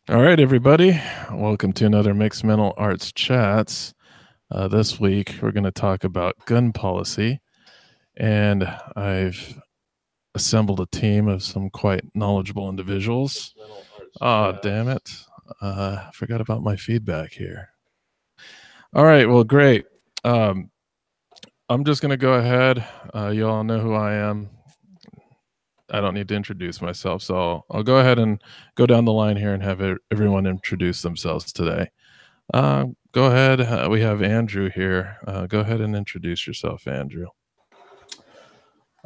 All right, everybody. Welcome to another Mixed Mental Arts Chats. This week, we're going to talk about gun policy. And I've assembled a team of some quite knowledgeable individuals. Damn it. I forgot about my feedback here. All right, well, great. I'm just going to go ahead. You all know who I am. I don't need to introduce myself, so I'll go ahead and go down the line here and have everyone introduce themselves today. Go ahead. We have Andrew here. Go ahead and introduce yourself, Andrew.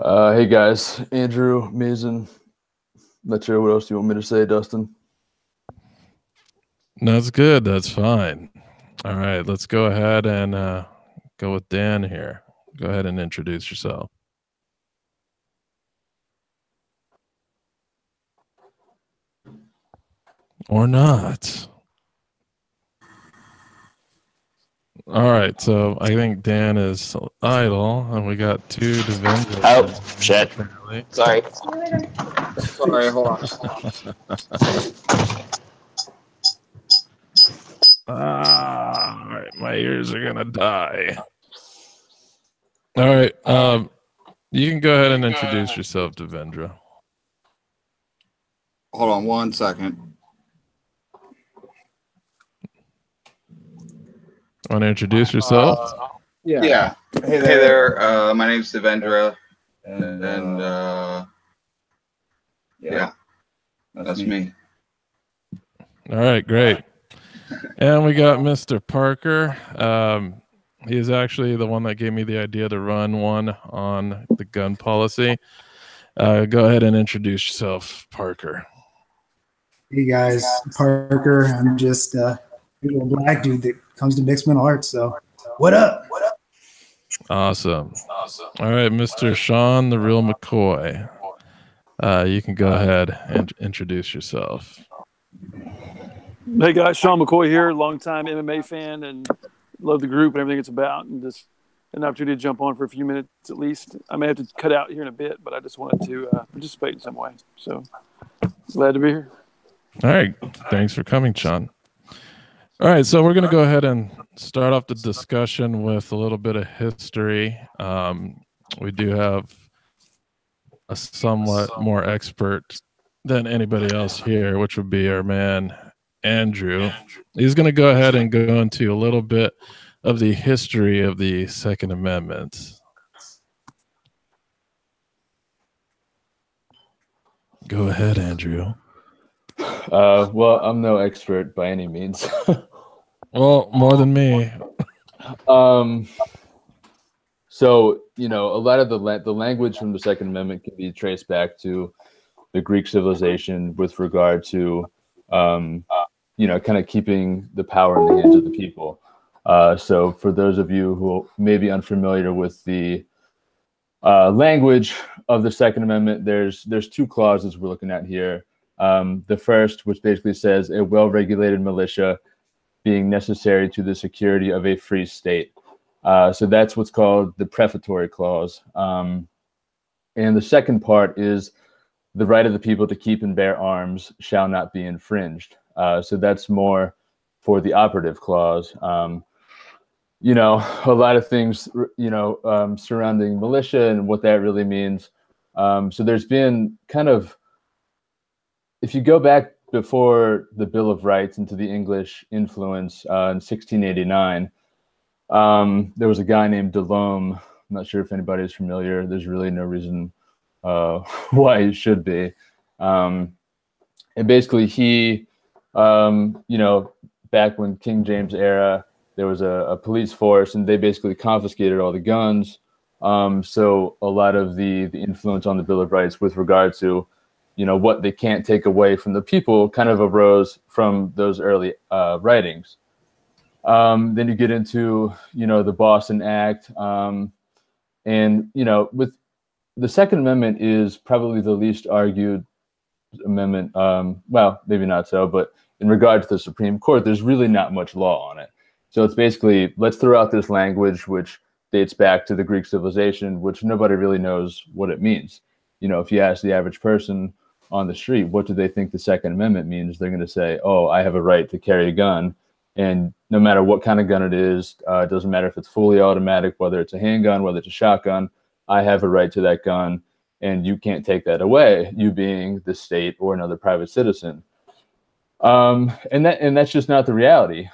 Hey guys, Andrew, Mazan. Not sure what else you want me to say, Dustin. That's good. That's fine. All right, let's go ahead and go with Dan here. Go ahead and introduce yourself. Or not. All right, so I think Dan is idle, and we got two Davendra. Oh, shit. Sorry. Sorry, hold on. All right, my ears are gonna die. All right, you can go ahead and introduce yourself, Davendra. Hold on 1 second. Want to introduce yourself? Yeah. Hey there. My name's Davendra, and yeah, that's me. All right, great. And we got Mr. Parker. He is actually the one that gave me the idea to run one on the gun policy. Go ahead and introduce yourself, Parker. Hey guys, Parker. I'm just a little black dude that comes to mixed mental arts. So, what up? What up? Awesome. All right, Mr. Sean, the real McCoy. You can go ahead and introduce yourself. Hey guys, Sean McCoy here, longtime MMA fan, and love the group and everything it's about, and just an opportunity to jump on for a few minutes at least. I may have to cut out here in a bit, but I just wanted to participate in some way. So glad to be here. All right, thanks for coming, Sean. All right, so we're going to go ahead and start off the discussion with a little bit of history. We do have a somewhat more expert than anybody else here, which would be our man, Andrew. He's going to go ahead and go into a little bit of the history of the Second Amendment. Go ahead, Andrew. Well, I'm no expert by any means. Well, more than me. So, a lot of the language from the Second Amendment can be traced back to the Greek civilization with regard to, kind of keeping the power in the hands of the people. So for those of you who may be unfamiliar with the language of the Second Amendment, there's two clauses we're looking at here. The first, which basically says a well-regulated militia being necessary to the security of a free state. So that's what's called the prefatory clause. And the second part is the right of the people to keep and bear arms shall not be infringed. So that's more for the operative clause. A lot of things, surrounding militia and what that really means. So there's been kind of, if you go back before the Bill of Rights into the English influence in 1689, there was a guy named Delhomme. I'm not sure if anybody is familiar. There's really no reason why he should be. And basically he, back when King James era, there was a police force and they basically confiscated all the guns. So a lot of the influence on the Bill of Rights with regard to, what they can't take away from the people kind of arose from those early writings. Then you get into, the Boston Act. With the Second Amendment is probably the least argued amendment. Well, maybe not so, but in regard to the Supreme Court, there's really not much law on it. So it's basically, let's throw out this language, which dates back to the Greek civilization, which nobody really knows what it means. If you ask the average person, on the street, what do they think the Second Amendment means? They're going to say, oh, I have a right to carry a gun. And no matter what kind of gun it is, it doesn't matter if it's fully automatic, whether it's a handgun, whether it's a shotgun, I have a right to that gun, and you can't take that away, you being the state or another private citizen. And that's just not the reality.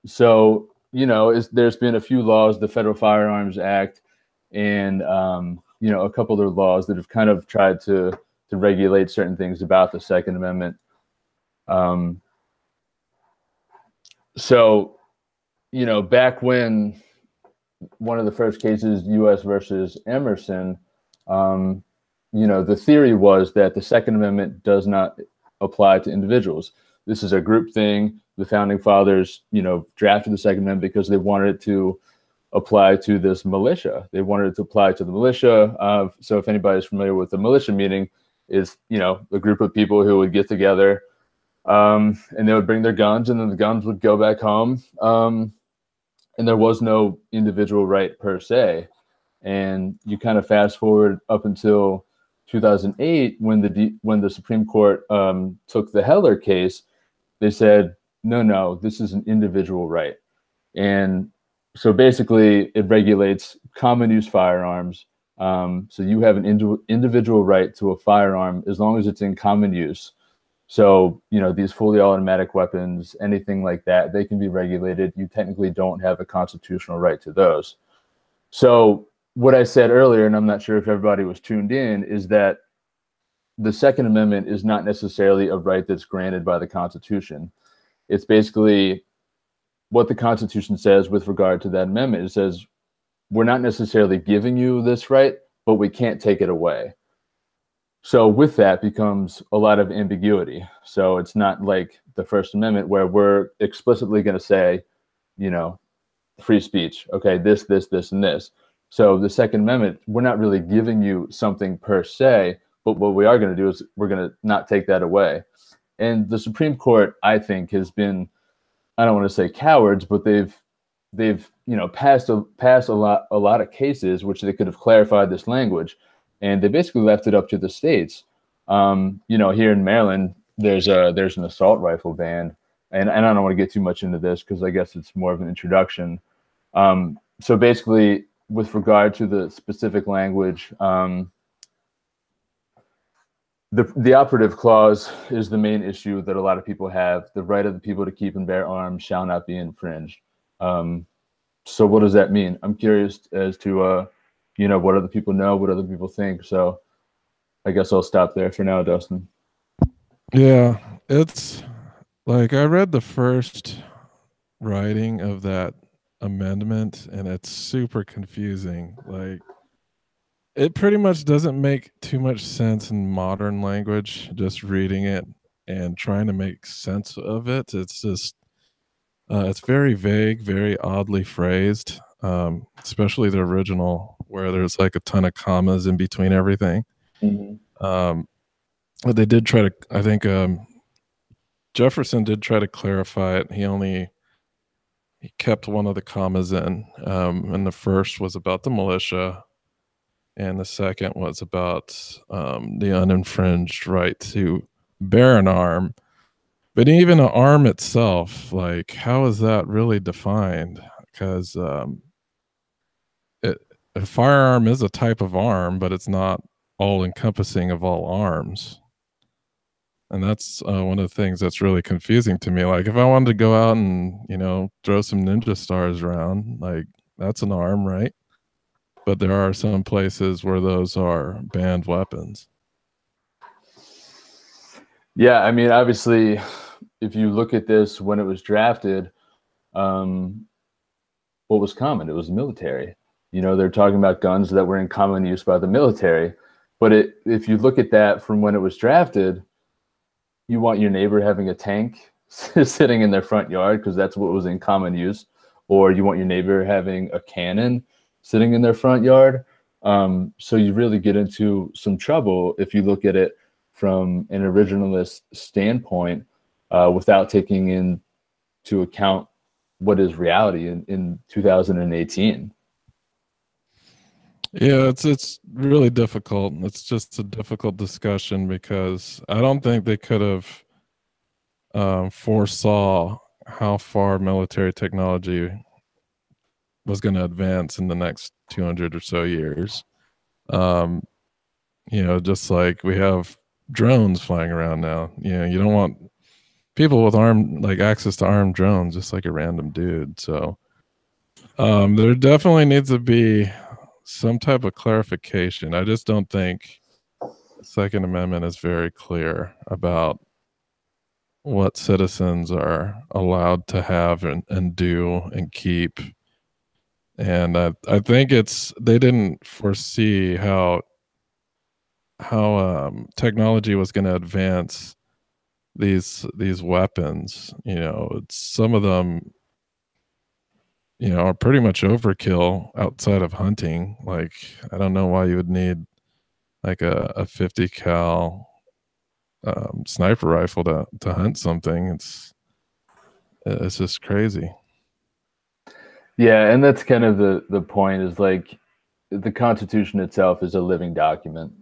So, you know, there's been a few laws, the Federal Firearms Act, and you know, a couple other laws that have kind of tried to regulate certain things about the Second Amendment. So, you know, back when one of the first cases, U.S. versus Emerson, you know, the theory was that the Second Amendment does not apply to individuals. This is a group thing. The founding fathers, you know, drafted the Second Amendment because they wanted it to apply to this militia. They wanted it to apply to the militia. So if anybody's familiar with the militia meeting, is, you know, a group of people who would get together and they would bring their guns, and then the guns would go back home. And there was no individual right per se. And you kind of fast forward up until 2008, when the Supreme Court took the Heller case. They said, no, this is an individual right. And so basically it regulates common use firearms. So you have an individual right to a firearm as long as it's in common use. So, you know, these fully automatic weapons, anything like that, they can be regulated. You technically don't have a constitutional right to those. So what I said earlier, and I'm not sure if everybody was tuned in, is that the Second Amendment is not necessarily a right that's granted by the Constitution. It's basically what the Constitution says with regard to that amendment. It says, we're not necessarily giving you this right, but we can't take it away. So with that becomes a lot of ambiguity. So it's not like the First Amendment where we're explicitly going to say, you know, free speech. Okay, this, and this. So the Second Amendment, we're not really giving you something per se, but what we are going to do is we're going to not take that away. And the Supreme Court, I think, has been, I don't want to say cowards, but they've you know, passed a lot of cases which they could have clarified this language, and they basically left it up to the states. You know, here in Maryland, there's an assault rifle ban, and I don't want to get too much into this because I guess it's more of an introduction. So basically, with regard to the specific language, the operative clause is the main issue that a lot of people have. The right of the people to keep and bear arms shall not be infringed. So what does that mean? I'm curious as to, you know, what other people know, what other people think. So I guess I'll stop there for now, Dustin. Yeah, it's like I read the first writing of that amendment, and it's super confusing. Like, it pretty much doesn't make too much sense in modern language, just reading it and trying to make sense of it. It's just, it's very vague, very oddly phrased, especially the original where there's like a ton of commas in between everything. Mm-hmm. But they did try to, I think Jefferson did try to clarify it. He kept one of the commas in, and the first was about the militia, and the second was about the uninfringed right to bear an arm. But even an arm itself, like, how is that really defined? Because a firearm is a type of arm, but it's not all-encompassing of all arms. And that's one of the things that's really confusing to me. Like, if I wanted to go out and, you know, throw some ninja stars around, like, that's an arm, right? But there are some places where those are banned weapons. Yeah, I mean, obviously, if you look at this when it was drafted, what was common? It was military. You know, they're talking about guns that were in common use by the military. But if you look at that from when it was drafted, you want your neighbor having a tank sitting in their front yard because that's what was in common use, or you want your neighbor having a cannon sitting in their front yard. So you really get into some trouble if you look at it from an originalist standpoint without taking into account what is reality in 2018. Yeah, it's really difficult. It's just a difficult discussion because I don't think they could have foresaw how far military technology was going to advance in the next 200 or so years. Um, just like we have drones flying around now. You don't want people with access to armed drones, just like a random dude. So there definitely needs to be some type of clarification. I just don't think the Second Amendment is very clear about what citizens are allowed to have and do and keep. And I think they didn't foresee how technology was going to advance these weapons. Some of them are pretty much overkill outside of hunting. Like, I don't know why you would need like a 50 cal sniper rifle to hunt something. It's just crazy. Yeah, and that's kind of the point, is like the Constitution itself is a living document.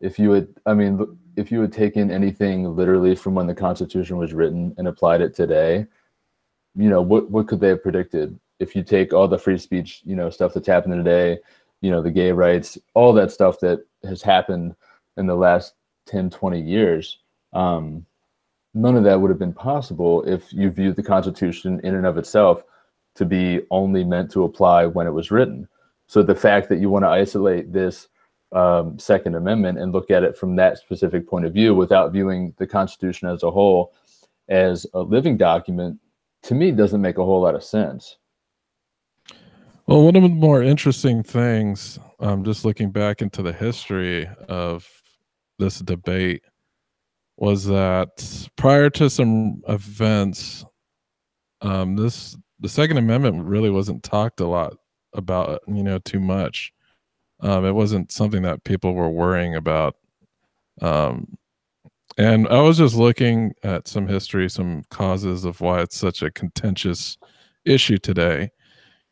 If you had taken anything literally from when the Constitution was written and applied it today, what could they have predicted? If you take all the free speech, stuff that's happening today, the gay rights, all that stuff that has happened in the last 10, 20 years, none of that would have been possible if you viewed the Constitution in and of itself to be only meant to apply when it was written. So the fact that you want to isolate this Second Amendment and look at it from that specific point of view without viewing the Constitution as a whole as a living document, to me, doesn't make a whole lot of sense. Well, one of the more interesting things, just looking back into the history of this debate, was that prior to some events, the Second Amendment really wasn't talked a lot about, too much. It wasn't something that people were worrying about. And I was just looking at some history, some causes of why it's such a contentious issue today.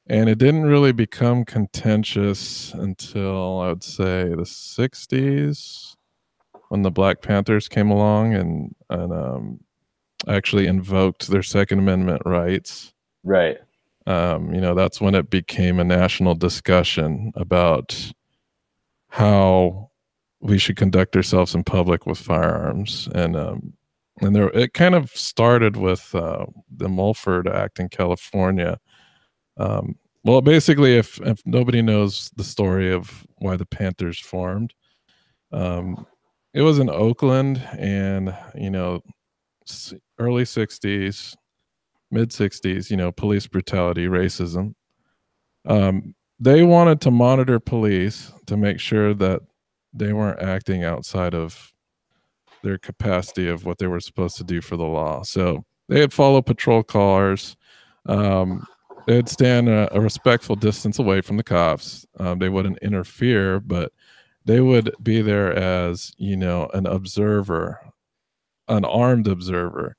And it didn't really become contentious until, I would say, the 60s, when the Black Panthers came along and actually invoked their Second Amendment rights. Right. That's when it became a national discussion about how we should conduct ourselves in public with firearms. And it kind of started with the Mulford Act in California. Well, basically, if nobody knows the story of why the Panthers formed, it was in Oakland, and early 60s, mid 60s, police brutality, racism. They wanted to monitor police to make sure that they weren't acting outside of their capacity of what they were supposed to do for the law. So they'd follow patrol cars. They'd stand a respectful distance away from the cops. They wouldn't interfere, but they would be there as, an observer, an armed observer.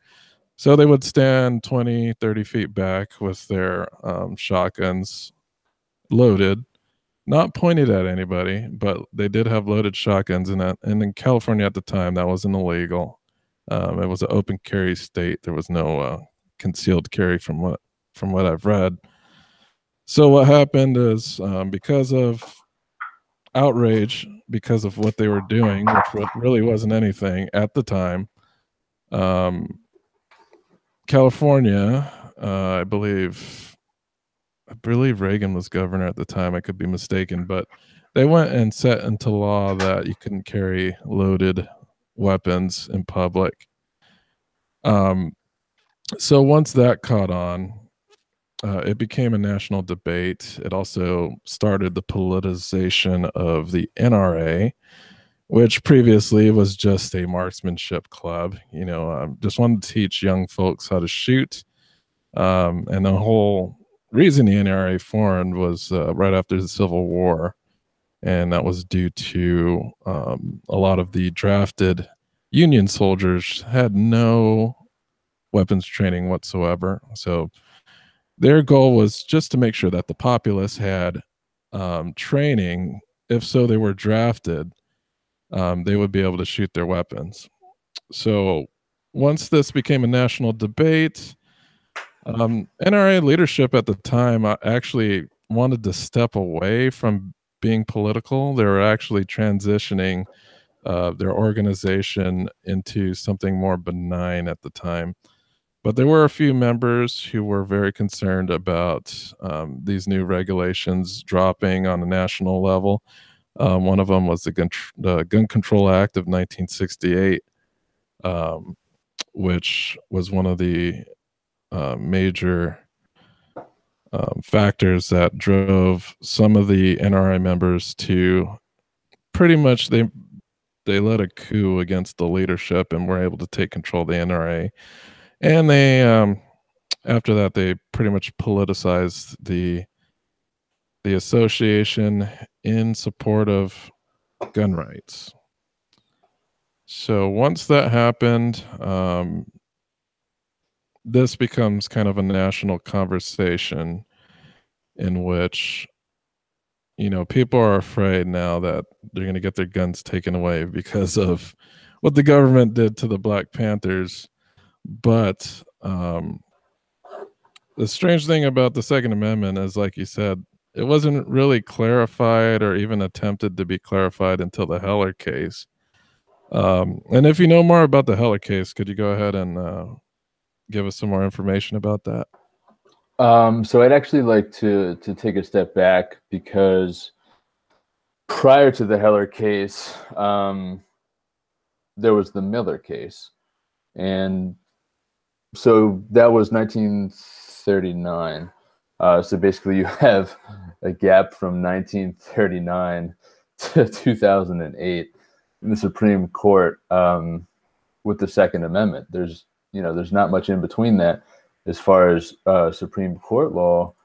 So they would stand 20, 30 feet back with their shotguns loaded, not pointed at anybody, but they did have loaded shotguns. And in California at the time, that wasn't illegal. It was an open carry state. There was no concealed carry from what I've read. So what happened is, because of outrage, because of what they were doing, which really wasn't anything at the time, California, I believe Reagan was governor at the time. I could be mistaken, but they went and set into law that you couldn't carry loaded weapons in public. So once that caught on, it became a national debate. It also started the politicization of the NRA, which previously was just a marksmanship club. Just wanted to teach young folks how to shoot. And the whole reason the NRA formed was right after the Civil War. And that was due to a lot of the drafted Union soldiers had no weapons training whatsoever. So their goal was just to make sure that the populace had training if so they were drafted, they would be able to shoot their weapons. So once this became a national debate, NRA leadership at the time actually wanted to step away from being political. They were actually transitioning their organization into something more benign at the time. But there were a few members who were very concerned about these new regulations dropping on a national level. One of them was the Gun Control Act of 1968, which was one of the major factors that drove some of the NRA members to pretty much they led a coup against the leadership and were able to take control of the NRA. And they after that they pretty much politicized the association in support of gun rights. So once that happened, this becomes kind of a national conversation in which, you know, people are afraid now that they're going to get their guns taken away because of what the government did to the Black Panthers. But the strange thing about the Second Amendment is, like you said, it wasn't really clarified or even attempted to be clarified until the Heller case. And if you know more about the Heller case, could you go ahead and give us some more information about that? So I'd actually like to take a step back, because prior to the Heller case, there was the Miller case. And so that was 1939. So basically you have a gap from 1939 to 2008 in the Supreme Court with the Second Amendment. There's not much in between that as far as Supreme Court law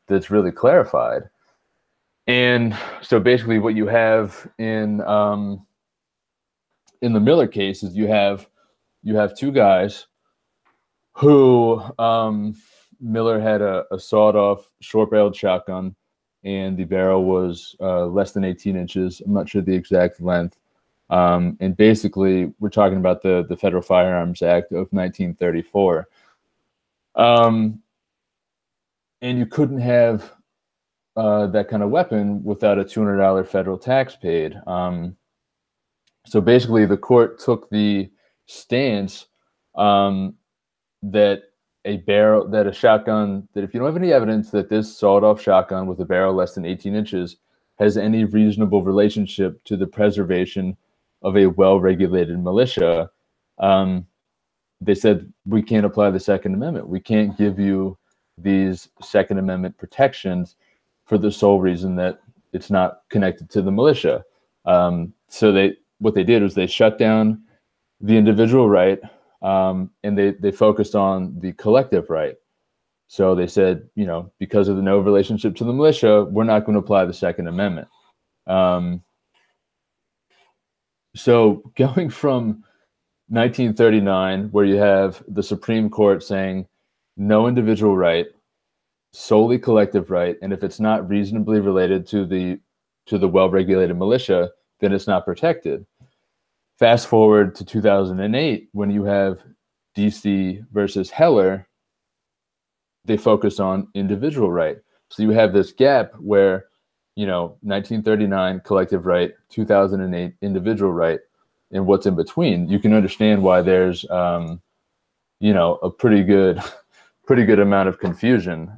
that's really clarified. And so basically what you have in the Miller case is you have two guys who Miller had a sawed-off short-barreled shotgun, and the barrel was less than 18 inches. I'm not sure the exact length. And basically, we're talking about the Federal Firearms Act of 1934. And you couldn't have that kind of weapon without a $200 federal tax paid. So basically, the court took the stance that a shotgun, that if you don't have any evidence that this sawed-off shotgun with a barrel less than 18 inches has any reasonable relationship to the preservation of a well-regulated militia, they said, we can't apply the Second Amendment. We can't give you these Second Amendment protections for the sole reason that it's not connected to the militia. So what they did was they shut down the individual right, and they focused on the collective right. So they said, because of the no relationship to the militia, we're not going to apply the Second Amendment. So going from 1939, where you have the Supreme Court saying no individual right, solely collective right, and if it's not reasonably related to the well-regulated militia, then it's not protected. Fast forward to 2008, when you have DC versus Heller, they focus on individual right. So you have this gap where, 1939 collective right, 2008 individual right, and what's in between. You can understand why there's, a pretty good amount of confusion.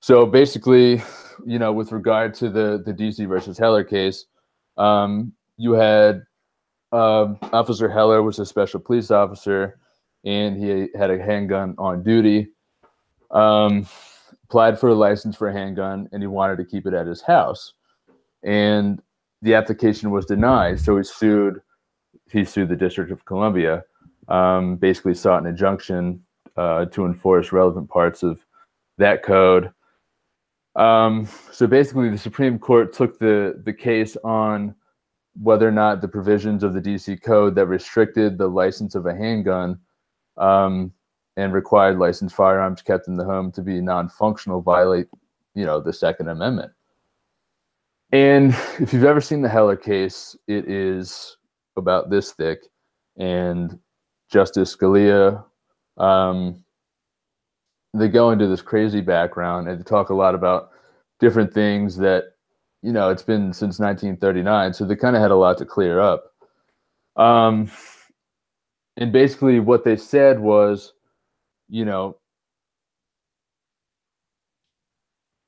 So basically, with regard to the DC versus Heller case, you had Officer Heller was a special police officer, and he had a handgun on duty, applied for a license for a handgun, and he wanted to keep it at his house. And the application was denied, so he sued the District of Columbia, basically sought an injunction to enforce relevant parts of that code. So basically, the Supreme Court took the case on whether or not the provisions of the DC Code that restricted the license of a handgun and required licensed firearms kept in the home to be non-functional violate the Second Amendment. And if you've ever seen the Heller case, it is about this thick. And Justice Scalia, they go into this crazy background and they talk a lot about different things that, it's been since 1939. So they kind of had a lot to clear up. And basically what they said was,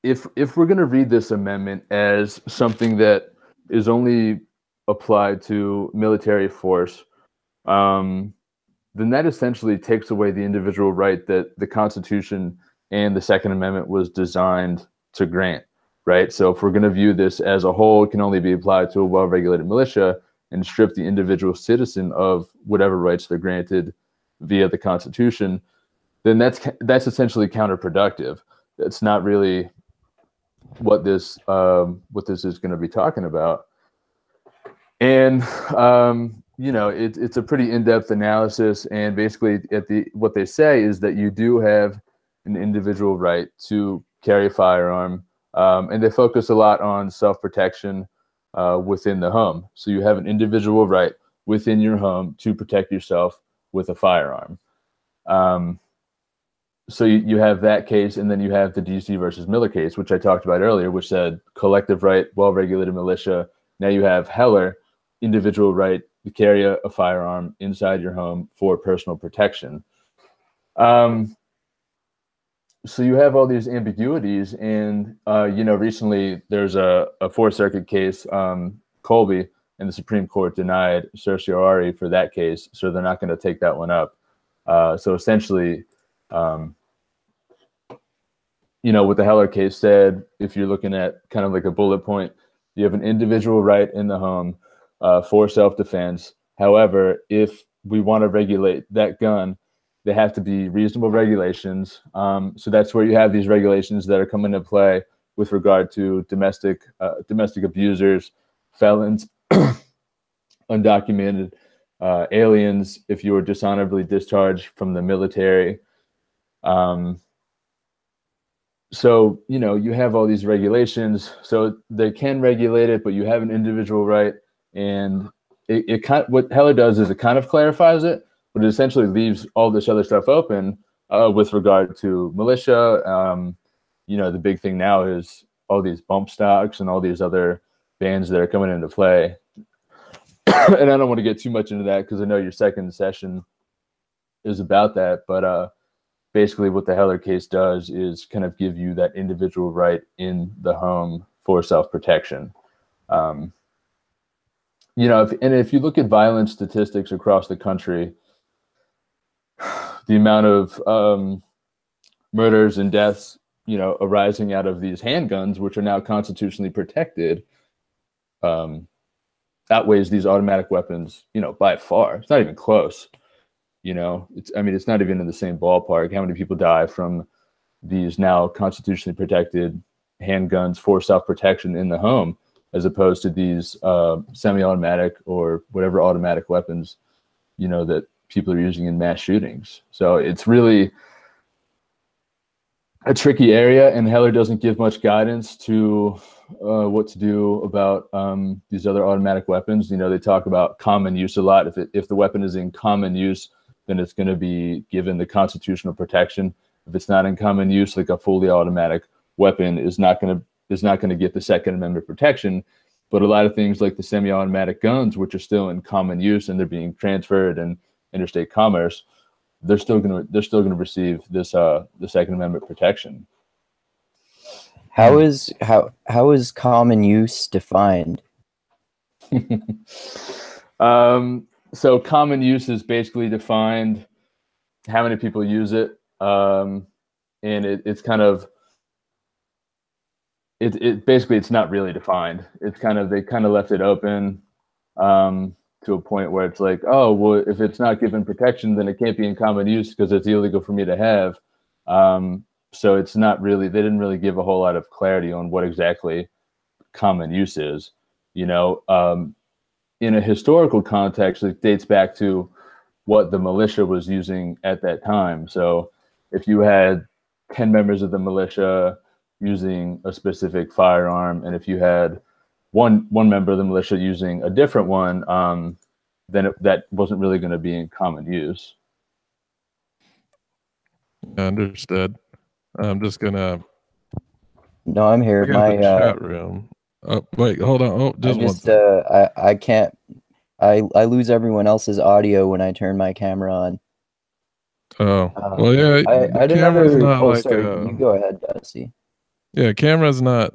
if we're going to read this amendment as something that is only applied to military force, then that essentially takes away the individual right that the Constitution and the Second Amendment was designed to grant, right? So if we're going to view this as a whole, it can only be applied to a well-regulated militia and strip the individual citizen of whatever rights they're granted via the Constitution, then that's essentially counterproductive. That's not really what this is going to be talking about. And it's a pretty in-depth analysis, and basically what they say is that you do have an individual right to carry a firearm, and they focus a lot on self-protection within the home. So you have an individual right within your home to protect yourself with a firearm. So you have that case, and then you have the DC versus Miller case, which I talked about earlier, which said collective right, well-regulated militia. Now you have Heller, individual right to carry a firearm inside your home for personal protection. So you have all these ambiguities, and recently there's a Fourth Circuit case, Colby, and the Supreme Court denied certiorari for that case, so they're not going to take that one up. So essentially, what the Heller case said, if you're looking at kind of like a bullet point, you have an individual right in the home for self-defense. However, if we want to regulate that gun, they have to be reasonable regulations. So that's where you have these regulations that are coming into play with regard to domestic abusers, felons, undocumented aliens, if you were dishonorably discharged from the military. So, you have all these regulations, so they can regulate it, but you have an individual right. And what Heller does is it kind of clarifies it, but it essentially leaves all this other stuff open with regard to militia. The big thing now is all these bump stocks and all these other bans that are coming into play. And I don't want to get too much into that because I know your second session is about that, but basically what the Heller case does is kind of give you that individual right in the home for self-protection. If you look at violence statistics across the country, the amount of murders and deaths, arising out of these handguns, which are now constitutionally protected, outweighs these automatic weapons, by far. It's not even close. It's not even in the same ballpark. How many people die from these now constitutionally protected handguns for self-protection in the home, as opposed to these semi-automatic or whatever automatic weapons, that people are using in mass shootings. So it's really a tricky area, and Heller doesn't give much guidance to what to do about these other automatic weapons. They talk about common use a lot. If the weapon is in common use, then it's going to be given the constitutional protection. If it's not in common use, like a fully automatic weapon is not going to get the Second Amendment protection. But a lot of things like the semi-automatic guns, which are still in common use and they're being transferred in interstate commerce, they're still going to receive this the Second Amendment protection. How is common use defined? So common use is basically defined how many people use it, and it's kind of basically it's not really defined. It's they kind of left it open to a point where it's like, oh well, if it's not given protection, then it can't be in common use because it's illegal for me to have. So it's not really, they didn't really give a whole lot of clarity on what exactly common use is. In a historical context, it dates back to what the militia was using at that time. So if you had 10 members of the militia, using a specific firearm, and if you had one member of the militia using a different one, then that wasn't really going to be in common use. Understood. I'm just gonna. No, I'm here. Look at the chat room. Oh, wait, hold on. Oh, just one second. I can't. I lose everyone else's audio when I turn my camera on. Oh, well, yeah. I didn't camera's know. not Oh, like sorry. You go ahead, Dusty. Yeah, camera's not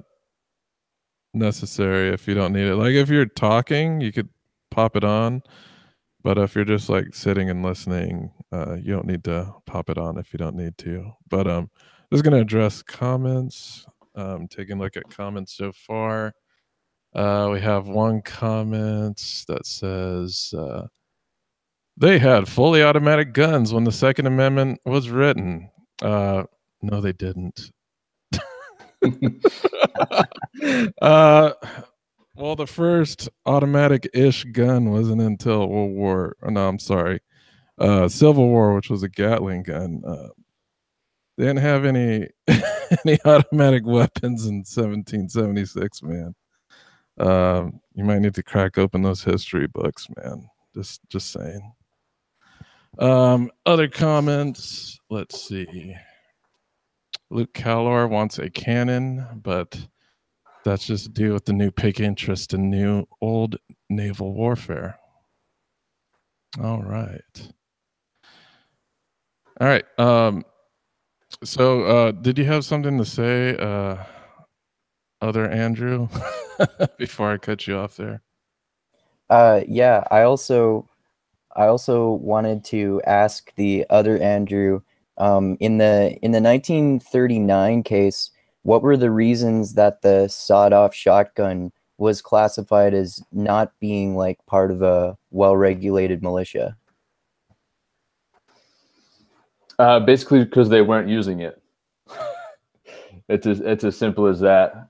necessary if you don't need it. Like if you're talking, you could pop it on, but if you're just like sitting and listening, you don't need to pop it on if you don't need to. But just gonna address comments. Taking a look at comments so far. We have one comment that says they had fully automatic guns when the Second Amendment was written. No, they didn't. Well, the first automatic-ish gun wasn't until World War. No, I'm sorry, Civil War, which was a Gatling gun. They didn't have any any automatic weapons in 1776, man. You might need to crack open those history books, man. Just saying. Other comments. Let's see. Luke Calor wants a cannon, but that's just due with the new pig interest in new old naval warfare. All right. All right. So did you have something to say, other Andrew, before I cut you off there? Yeah, I also wanted to ask the other Andrew, in the 1939 case, what were the reasons that the sawed-off shotgun was classified as not being like part of a well-regulated militia? Basically, because they weren't using it. It's as simple as that.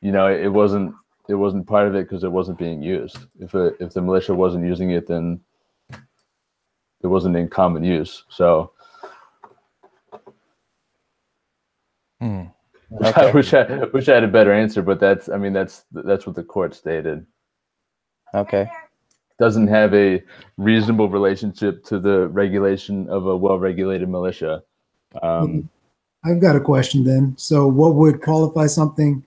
It wasn't part of it because it wasn't being used. If the militia wasn't using it, then it wasn't in common use. So, Okay. I wish I had a better answer, but that's what the court stated. Okay. Doesn't have a reasonable relationship to the regulation of a well-regulated militia. I've got a question then. So what would qualify something,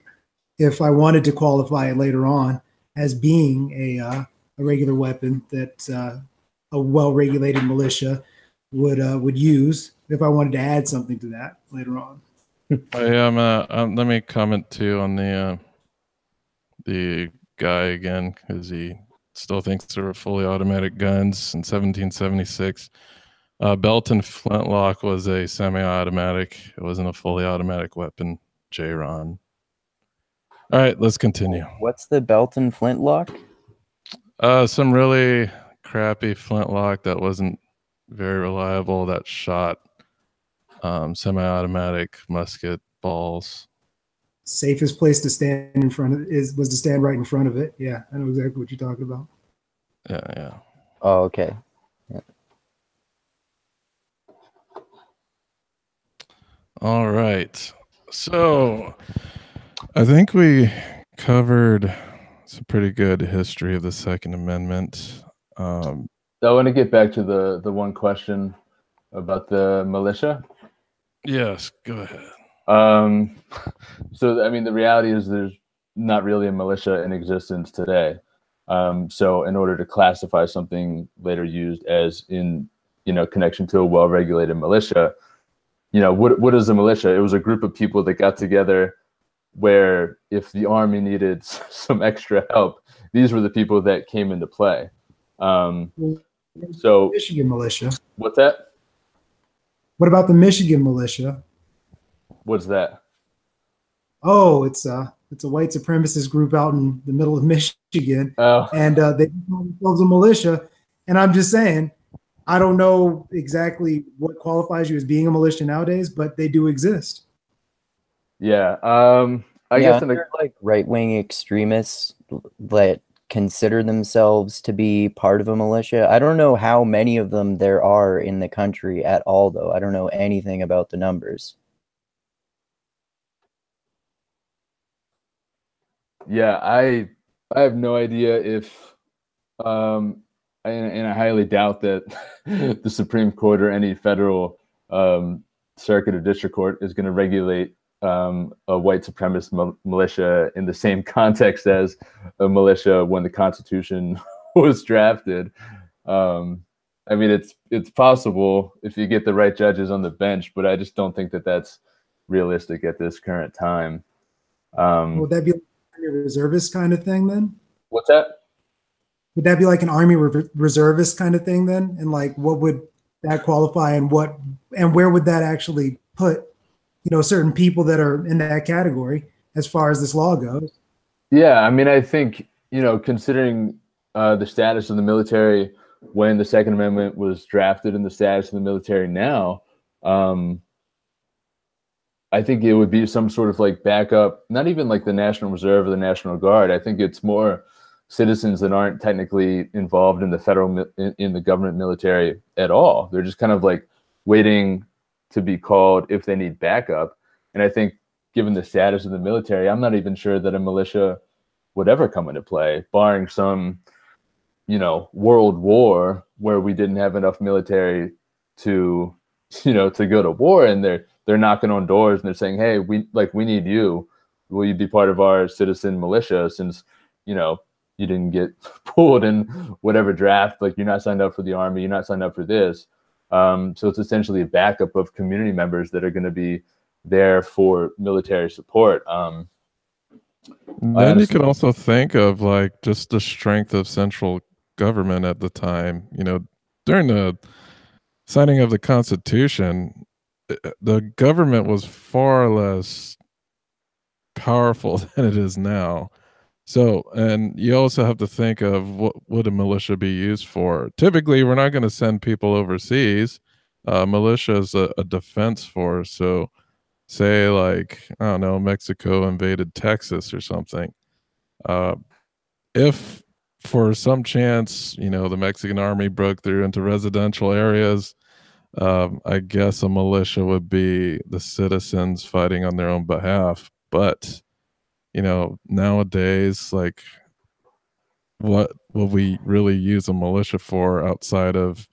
if I wanted to qualify it later on, as being a regular weapon that a well-regulated militia would use, if I wanted to add something to that later on? Let me comment too on the guy again, because he still thinks there were fully automatic guns in 1776. Belton flintlock was a semi-automatic. It wasn't a fully automatic weapon. J-Ron. All right, let's continue. What's the Belton flintlock? Some really crappy flintlock that wasn't very reliable, that shot semi-automatic musket balls. Safest place to stand in front of it was to stand right in front of it. Yeah, I know exactly what you're talking about. Yeah. Oh, okay. Yeah. All right. So I think we covered some pretty good history of the Second Amendment. I want to get back to the one question about the militia. Yes, go ahead. So, the reality is there's not really a militia in existence today. So in order to classify something later used as in, connection to a well-regulated militia, what is a militia? It was a group of people that got together where if the army needed some extra help, these were the people that came into play. So Michigan militia. What's that? What about the Michigan militia? What's that? Oh, it's a white supremacist group out in the middle of Michigan, and they call themselves a militia. And I'm just saying, I don't know exactly what qualifies you as being a militia nowadays, but they do exist. Yeah, I guess they're like right-wing extremists that consider themselves to be part of a militia. I don't know how many of them there are in the country at all, though. I don't know anything about the numbers. Yeah, I have no idea if, and I highly doubt that the Supreme Court or any federal circuit or district court is going to regulate a white supremacist militia in the same context as a militia when the Constitution was drafted. I mean, it's possible if you get the right judges on the bench, but I just don't think that that's realistic at this current time. Would that be like an Army reservist kind of thing then? What's that? Would that be like an Army reservist kind of thing then? And like, what would that qualify, and where would that actually put, certain people that are in that category as far as this law goes? Yeah, I mean, I think, considering the status of the military when the Second Amendment was drafted and the status of the military now, I think it would be some sort of like backup, not even like the National Reserve or the National Guard. I think it's more citizens that aren't technically involved in the in the government military at all. They're just kind of like waiting to be called if they need backup. And I think given the status of the military, I'm not even sure that a militia would ever come into play, barring some, world war where we didn't have enough military to go to war, and they're knocking on doors and they're saying, hey, we need you. Will you be part of our citizen militia since, you didn't get pulled in whatever draft, like you're not signed up for the Army, you're not signed up for this. So it's essentially a backup of community members that are going to be there for military support. Then you could also think of like just the strength of central government at the time. During the signing of the Constitution, the government was far less powerful than it is now. So, and you also have to think of what would a militia be used for. Typically, we're not going to send people overseas. Militia is a defense force. So, say like, I don't know, Mexico invaded Texas or something. If for some chance, the Mexican army broke through into residential areas, I guess a militia would be the citizens fighting on their own behalf. But nowadays, like, what will we really use a militia for outside of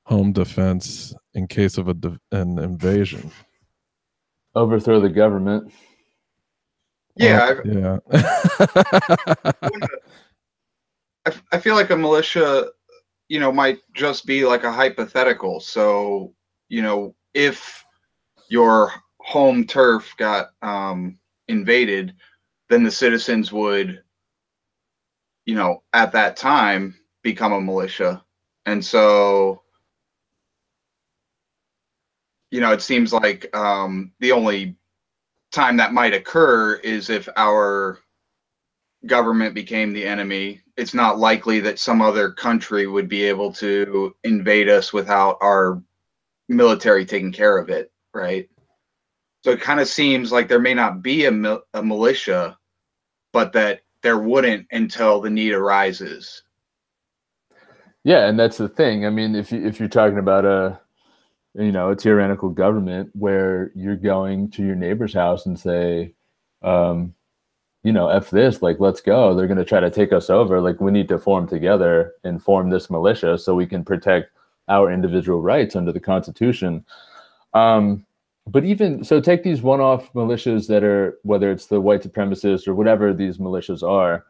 home defense in case of an invasion? Overthrow the government. Yeah. Yeah. I feel like a militia, might just be like a hypothetical. So, if your home turf got invaded, then the citizens would, at that time become a militia. And so, it seems like the only time that might occur is if our government became the enemy. It's not likely that some other country would be able to invade us without our military taking care of it, right? So it kind of seems like there may not be a militia, but that there wouldn't until the need arises. Yeah, and that's the thing. I mean, if you're talking about a tyrannical government where you're going to your neighbor's house and say, F this, like, let's go. They're going to try to take us over. Like, we need to form together and form this militia so we can protect our individual rights under the Constitution. But even so, take these one-off militias that are, whether it's the white supremacists or whatever these militias are.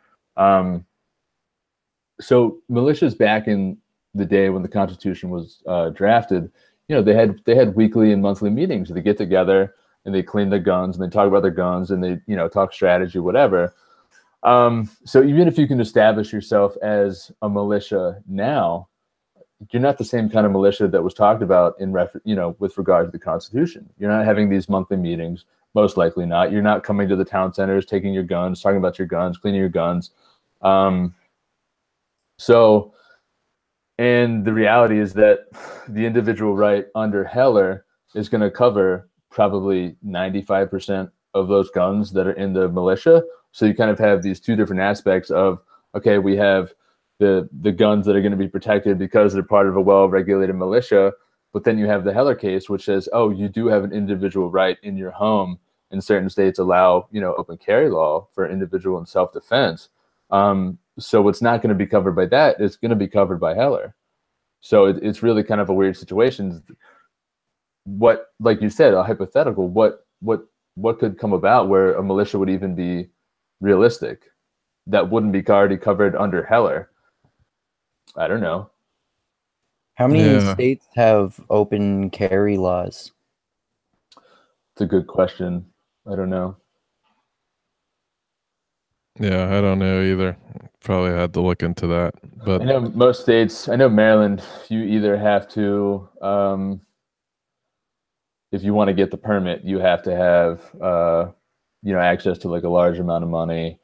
So militias back in the day when the Constitution was drafted, they had weekly and monthly meetings. They get together and they clean their guns and they talk about their guns and they talk strategy, whatever. So even if you can establish yourself as a militia now, you're not the same kind of militia that was talked about with regard to the Constitution. You're not having these monthly meetings, most likely not. You're not coming to the town centers, taking your guns, talking about your guns, cleaning your guns. And the reality is that the individual right under Heller is going to cover probably 95% of those guns that are in the militia. So you kind of have these two different aspects of, okay, we have the guns that are going to be protected because they're part of a well-regulated militia, but then you have the Heller case, which says, oh, you do have an individual right in your home, in certain states allow, open carry law for individual and self-defense. So what's not going to be covered by that is going to be covered by Heller. So it's really kind of a weird situation. What, like you said, a hypothetical, what could come about where a militia would even be realistic that wouldn't be already covered under Heller? I don't know. How many states have open carry laws? It's a good question. I don't know. Yeah, I don't know either. Probably had to look into that. But I know most states, I know Maryland, you either have to, if you want to get the permit, you have to have, access to like a large amount of money,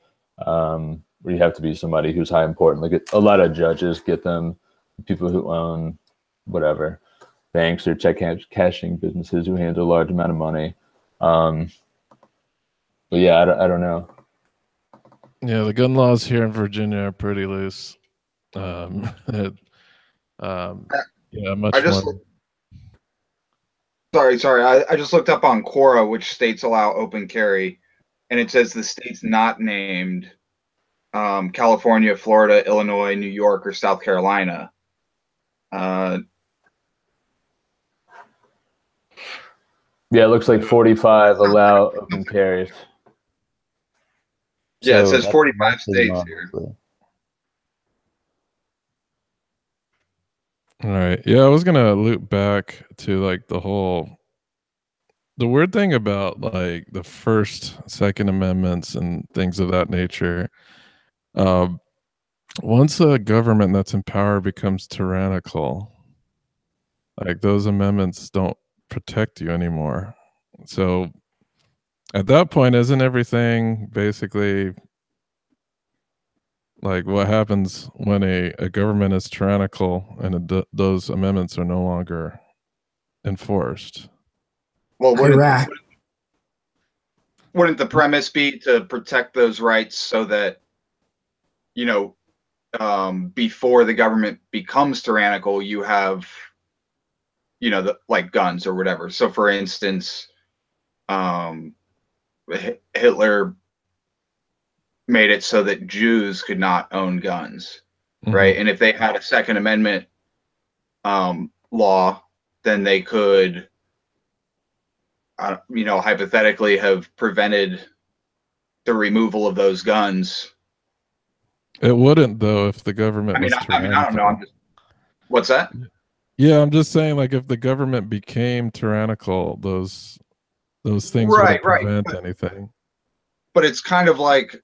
or you have to be somebody who's high important. Like a lot of judges get them, people who own whatever, banks or check cashing businesses who handle a large amount of money. But yeah, I don't know. Yeah, the gun laws here in Virginia are pretty loose. Yeah, much more. Sorry. I just looked up on Quora which states allow open carry, and it says the states not named California, Florida, Illinois, New York, or South Carolina. Yeah, it looks like 45 allow open carries. Yeah, so it says 45 states here. All right. Yeah, I was gonna loop back to like the weird thing about like the First, Second Amendments and things of that nature. Once a government that's in power becomes tyrannical, like those amendments don't protect you anymore. So at that point, isn't everything basically like what happens when a government is tyrannical and those amendments are no longer enforced? Well, wouldn't the premise be to protect those rights so that, before the government becomes tyrannical, you have, like guns or whatever. So for instance, Hitler made it so that Jews could not own guns, right? And if they had a Second Amendment law, then they could, hypothetically have prevented the removal of those guns. It wouldn't, though, if the government was tyrannical. I don't know. What's that? Yeah, I'm just saying, like, if the government became tyrannical, those things wouldn't prevent anything. But it's kind of like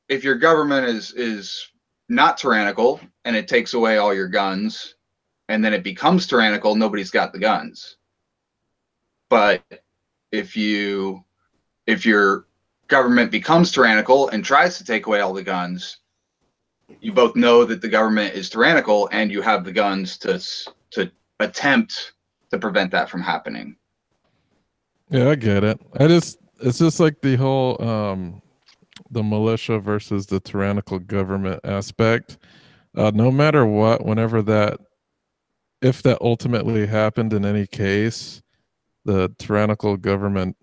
if your government is not tyrannical and it takes away all your guns, and then it becomes tyrannical, nobody's got the guns. But if your government becomes tyrannical and tries to take away all the guns, you both know that the government is tyrannical and you have the guns to attempt to prevent that from happening. Yeah, I get it. It's just like the whole the militia versus the tyrannical government aspect. No matter what, if that ultimately happened in any case, the tyrannical government,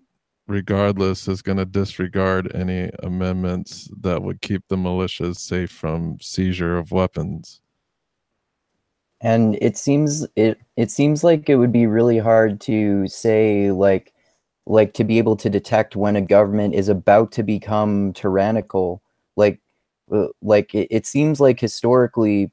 regardless, is going to disregard any amendments that would keep the militias safe from seizure of weapons. And it seems like it would be really hard to say like to be able to detect when a government is about to become tyrannical. It seems like historically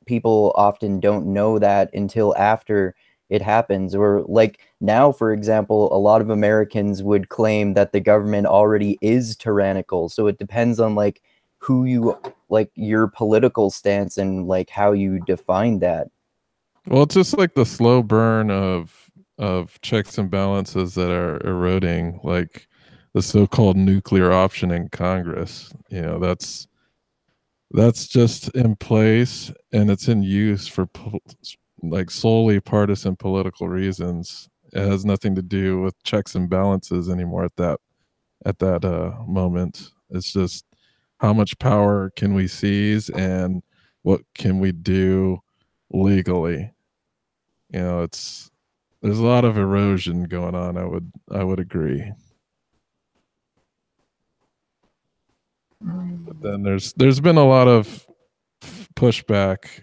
people often don't know that until after it happens. Or like now, for example, a lot of Americans would claim that the government already is tyrannical. So it depends on like who you like, your political stance and like how you define that. Well, it's just like the slow burn of checks and balances that are eroding, like the so-called nuclear option in Congress. That's just in place, and it's in use for like solely partisan political reasons. It has nothing to do with checks and balances anymore at that moment. It's just how much power can we seize and what can we do legally. There's a lot of erosion going on. I would agree. But then there's been a lot of pushback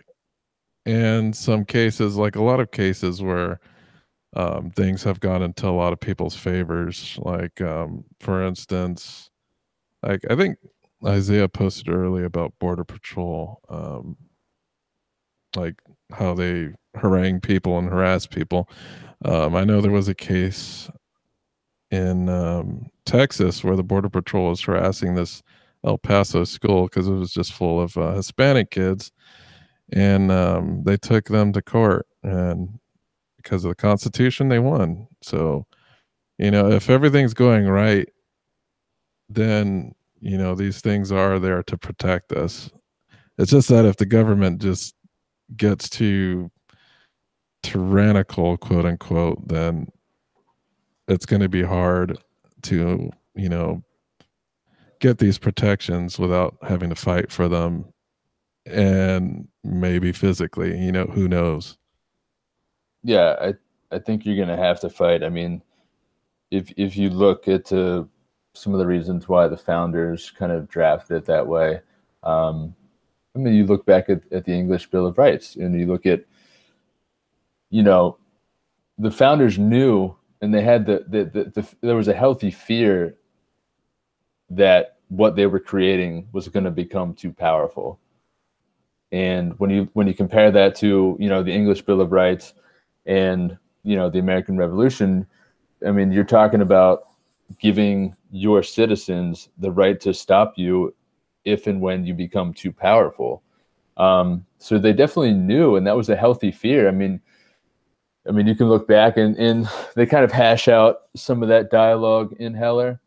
in some cases, like a lot of cases where things have gone into a lot of people's favors. Like, for instance, like I think Isaiah posted early about Border Patrol, like how they harangue people and harass people. I know there was a case in Texas where the Border Patrol was harassing this El Paso school because it was just full of Hispanic kids, and they took them to court, and because of the Constitution, they won. So, if everything's going right, then these things are there to protect us. It's just that if the government just gets too tyrannical, quote unquote, then it's going to be hard to get these protections without having to fight for them, and maybe physically, who knows. Yeah, I think you're gonna have to fight. I mean, if you look at some of the reasons why the founders kind of drafted it that way, I mean, you look back at the English Bill of Rights, and you look at, the founders knew, and they had there was a healthy fear that what they were creating was going to become too powerful. And when you compare that to, the English Bill of Rights and, the American Revolution, I mean, you're talking about giving your citizens the right to stop you if and when you become too powerful. So they definitely knew, and that was a healthy fear. I mean, you can look back and they kind of hash out some of that dialogue in Heller,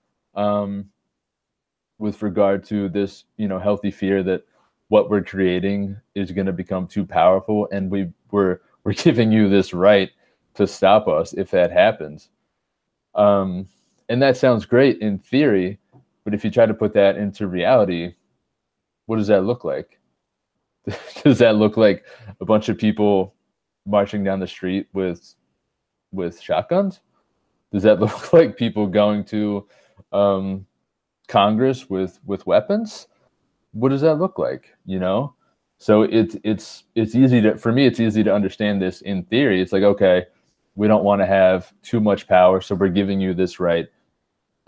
with regard to this, healthy fear that what we're creating is going to become too powerful, and we're giving you this right to stop us if that happens. And that sounds great in theory, but if you try to put that into reality, what does that look like? Does that look like a bunch of people marching down the street with shotguns? Does that look like people going to Congress with weapons? What does that look like? So it's easy it's easy to understand this in theory. It's like, okay, we don't want to have too much power, so we're giving you this right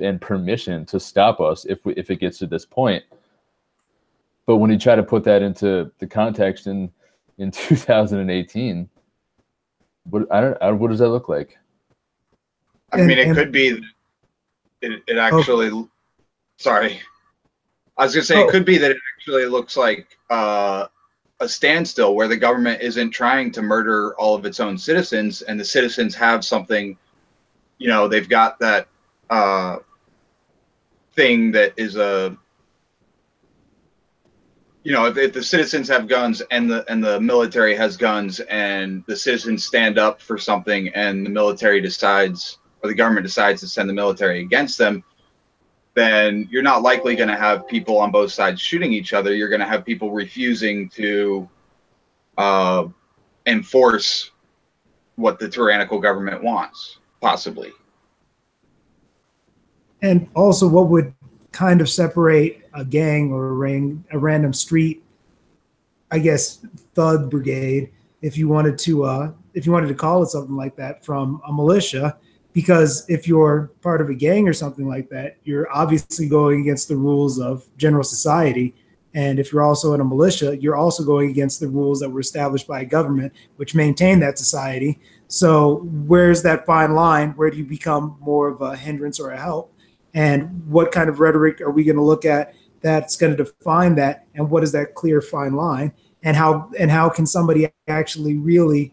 and permission to stop us if it gets to this point. But when you try to put that into the context in 2018, what does that look like? I mean, it could be. It actually. Oh. Sorry, I was gonna say it could be that it actually looks like a standstill where the government isn't trying to murder all of its own citizens, and the citizens have something. They've got that thing that is a. If the citizens have guns and the military has guns, and the citizens stand up for something, and the military decides, or the government decides to send the military against them, then you're not likely going to have people on both sides shooting each other. You're going to have people refusing to enforce what the tyrannical government wants, possibly. And also, what would kind of separate a gang or a random street, I guess, thug brigade, if you wanted to call it something like that, from a militia? Because if you're part of a gang or something like that, you're obviously going against the rules of general society. And if you're also in a militia, you're also going against the rules that were established by a government, which maintain that society. So where's that fine line? Where do you become more of a hindrance or a help? And what kind of rhetoric are we going to look at that's going to define that? And what is that clear fine line? And how can somebody actually really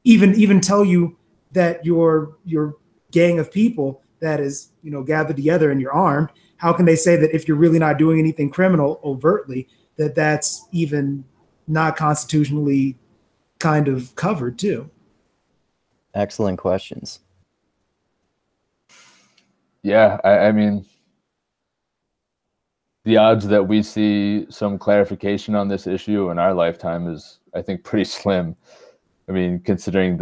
even tell you that your gang of people that is gathered together and you're armed, how can they say that if you're really not doing anything criminal overtly, that's even not constitutionally kind of covered too? Excellent questions. Yeah, I mean, the odds that we see some clarification on this issue in our lifetime is, I think, pretty slim. I mean, considering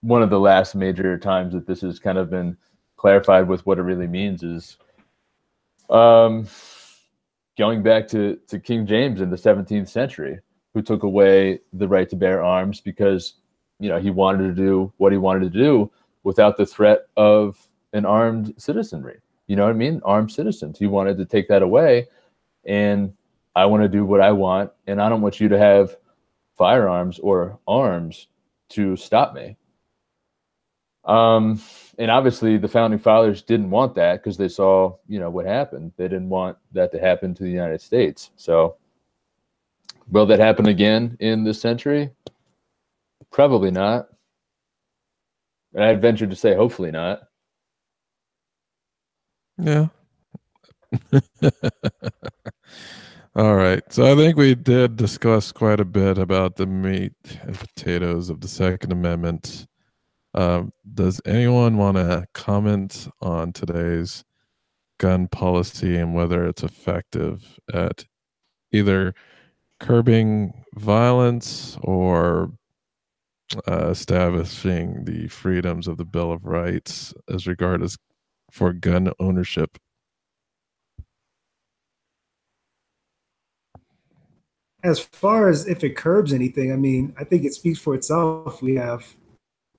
one of the last major times that this has kind of been clarified with what it really means is Going back to King James in the 17th century, who took away the right to bear arms because, you know, he wanted to do what he wanted to do without the threat of an armed citizenry. You know what I mean? Armed citizens. He wanted to take that away, and I want to do what I want, and I don't want you to have firearms or arms to stop me. And obviously the founding fathers didn't want that because they saw, you know, what happened. They didn't want that to happen to the United States. So will that happen again in this century? Probably not. And I'd venture to say, hopefully not. Yeah. All right. So I think we did discuss quite a bit about the meat and potatoes of the Second Amendment. Does anyone want to comment on today's gun policy and whether it's effective at either curbing violence or establishing the freedoms of the Bill of Rights as regards for gun ownership? As far as if it curbs anything, I mean, I think it speaks for itself. We have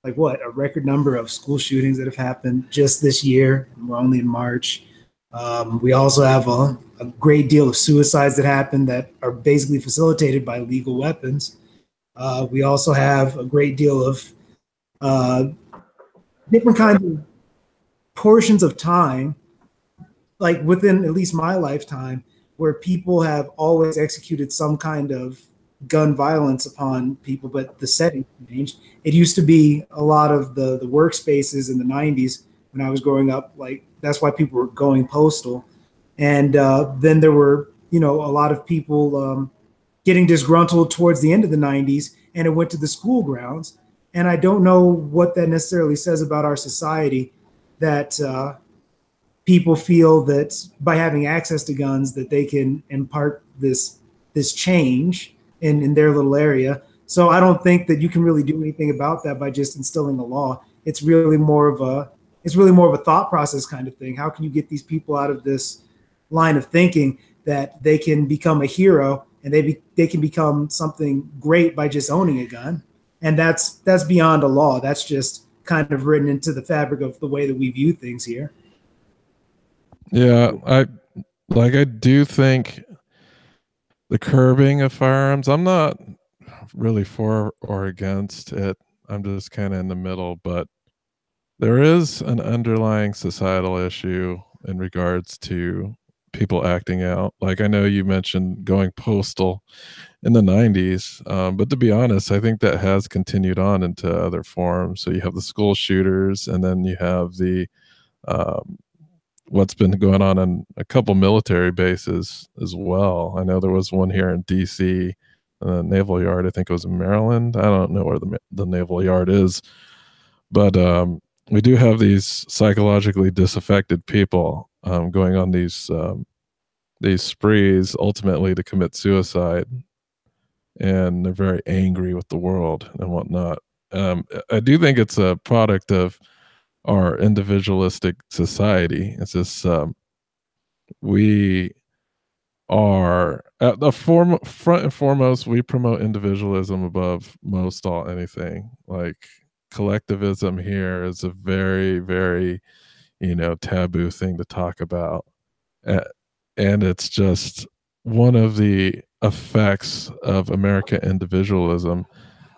like what, a record number of school shootings that have happened just this year. And we're only in March. We also have a great deal of suicides that happen that are basically facilitated by lethal weapons. We also have a great deal of different kinds of portions of time, like within at least my lifetime, where people have always executed some kind of gun violence upon people, but the setting changed. It used to be a lot of the workspaces in the 90s when I was growing up, like that's why people were going postal. And then there were, you know, a lot of people getting disgruntled towards the end of the 90s, and it went to the school grounds. And I don't know what that necessarily says about our society, that people feel that by having access to guns that they can impart this change in their little area. So I don't think that you can really do anything about that by just instilling a law. It's really more of a thought process kind of thing. How can you get these people out of this line of thinking that they can become a hero and they can become something great by just owning a gun? And that's beyond a law. That's just kind of written into the fabric of the way that we view things here. Yeah, I do think the curbing of firearms, I'm not really for or against it. I'm just kind of in the middle, but there is an underlying societal issue in regards to people acting out. Like I know you mentioned going postal in the 90s, but to be honest, I think that has continued on into other forms. So you have the school shooters, and then you have the what's been going on in a couple military bases as well. I know there was one here in DC, Naval Yard. I think it was in Maryland. I don't know where the Naval Yard is, but we do have these psychologically disaffected people going on these sprees, ultimately to commit suicide, and they're very angry with the world and whatnot. I do think it's a product of our individualistic society. It's just we are at the front and foremost, we promote individualism above most all anything. Like collectivism here is a very, very, taboo thing to talk about. And it's just one of the effects of American individualism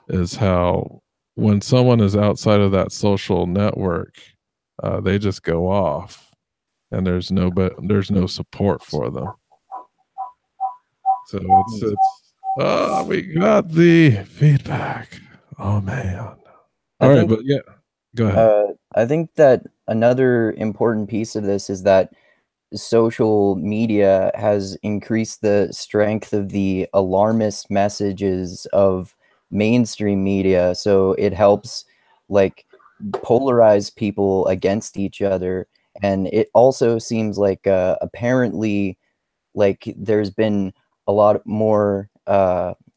is how when someone is outside of that social network, they just go off, and there's no support for them. So it's we got the feedback. Oh man! All right, but yeah, go ahead. I think that another important piece of this is that social media has increased the strength of the alarmist messages of mainstream media, so it helps like polarize people against each other. And it also seems like apparently like there's been a lot more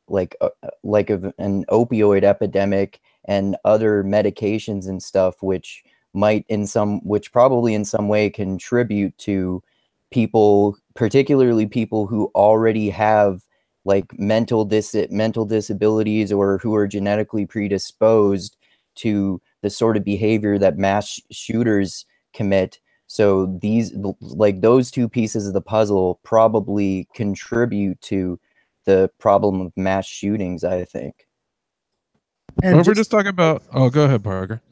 like of an opioid epidemic and other medications and stuff which probably in some way contribute to people, particularly people who already have like mental disabilities or who are genetically predisposed to the sort of behavior that mass shooters commit. So these, like those two pieces of the puzzle probably contribute to the problem of mass shootings, I think. And we're just talking about, oh, go ahead, Parker.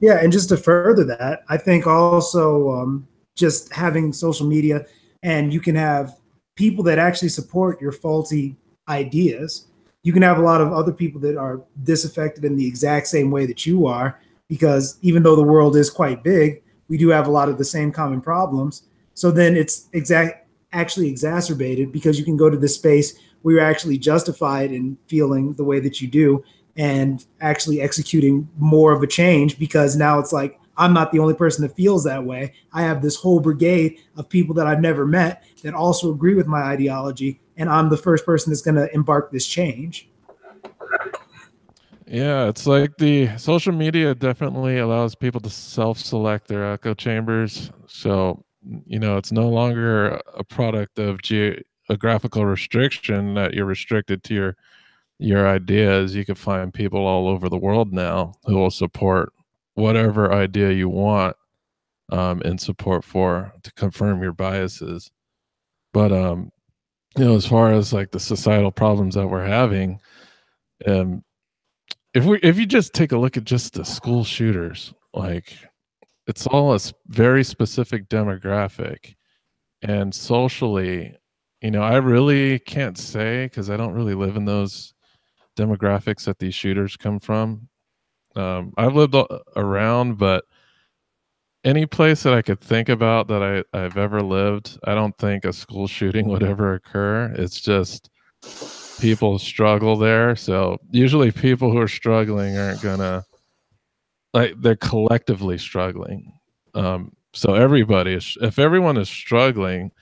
Yeah, and just to further that, I think also just having social media, and you can have people that actually support your faulty ideas. You can have a lot of other people that are disaffected in the exact same way that you are, because even though the world is quite big, we do have a lot of the same common problems. So then it's actually exacerbated because you can go to this space where you're actually justified in feeling the way that you do and actually executing more of a change, because now it's like, I'm not the only person that feels that way. I have this whole brigade of people that I've never met that also agree with my ideology, and I'm the first person that's going to embark this change. Yeah, it's like the social media definitely allows people to self-select their echo chambers. So, it's no longer a product of geographical restriction that you're restricted to your ideas. You can find people all over the world now who will support whatever idea you want in support for to confirm your biases. But as far as like the societal problems that we're having, if you just take a look at just the school shooters, like it's all a very specific demographic, and socially, I really can't say because I don't really live in those demographics that these shooters come from. I've lived around, but any place that I could think about that I've ever lived, I don't think a school shooting would ever occur. It's just people struggle there. So usually people who are struggling aren't gonna, like, they're collectively struggling. So if everyone is struggling,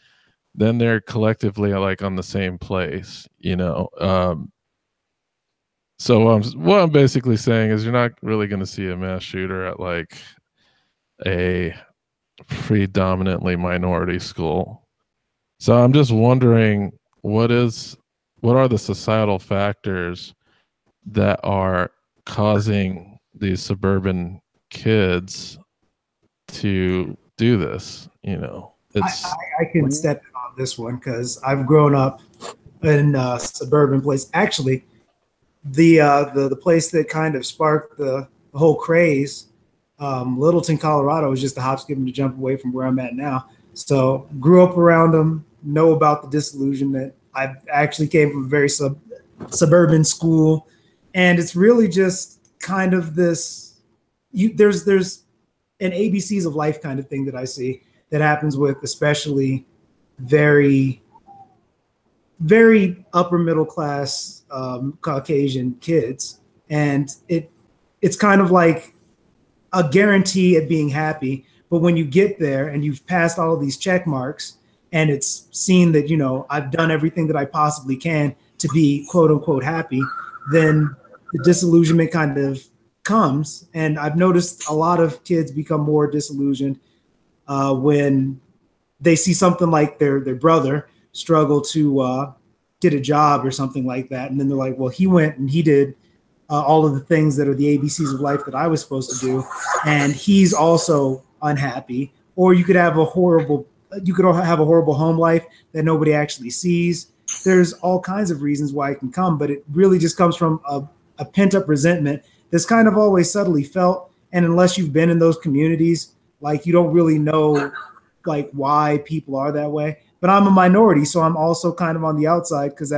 then they're collectively like on the same place, So what I'm basically saying is you're not really going to see a mass shooter at like a predominantly minority school. So I'm just wondering what are the societal factors that are causing these suburban kids to do this? I can step in on this one because I've grown up in a suburban place. Actually, the place that kind of sparked the whole craze, Littleton, Colorado, was just a hop, skip, and a jump away from where I'm at now. So grew up around them, know about the disillusionment. I actually came from a very suburban school, and it's really just kind of this. There's an ABCs of life kind of thing that I see that happens with especially very very upper middle class Caucasian kids, and it's kind of like a guarantee at being happy. But when you get there and you've passed all of these check marks, and it's seen that I've done everything that I possibly can to be quote unquote happy, then the disillusionment kind of comes. And I've noticed a lot of kids become more disillusioned when they see something like their brother struggle to get a job or something like that. And then they're like, well, he went and he did all of the things that are the ABCs of life that I was supposed to do, and he's also unhappy. Or you could have a horrible home life that nobody actually sees. There's all kinds of reasons why it can come, but it really just comes from a pent-up resentment that's kind of always subtly felt. And unless you've been in those communities, like, you don't really know like why people are that way. But I'm a minority, so I'm also kind of on the outside because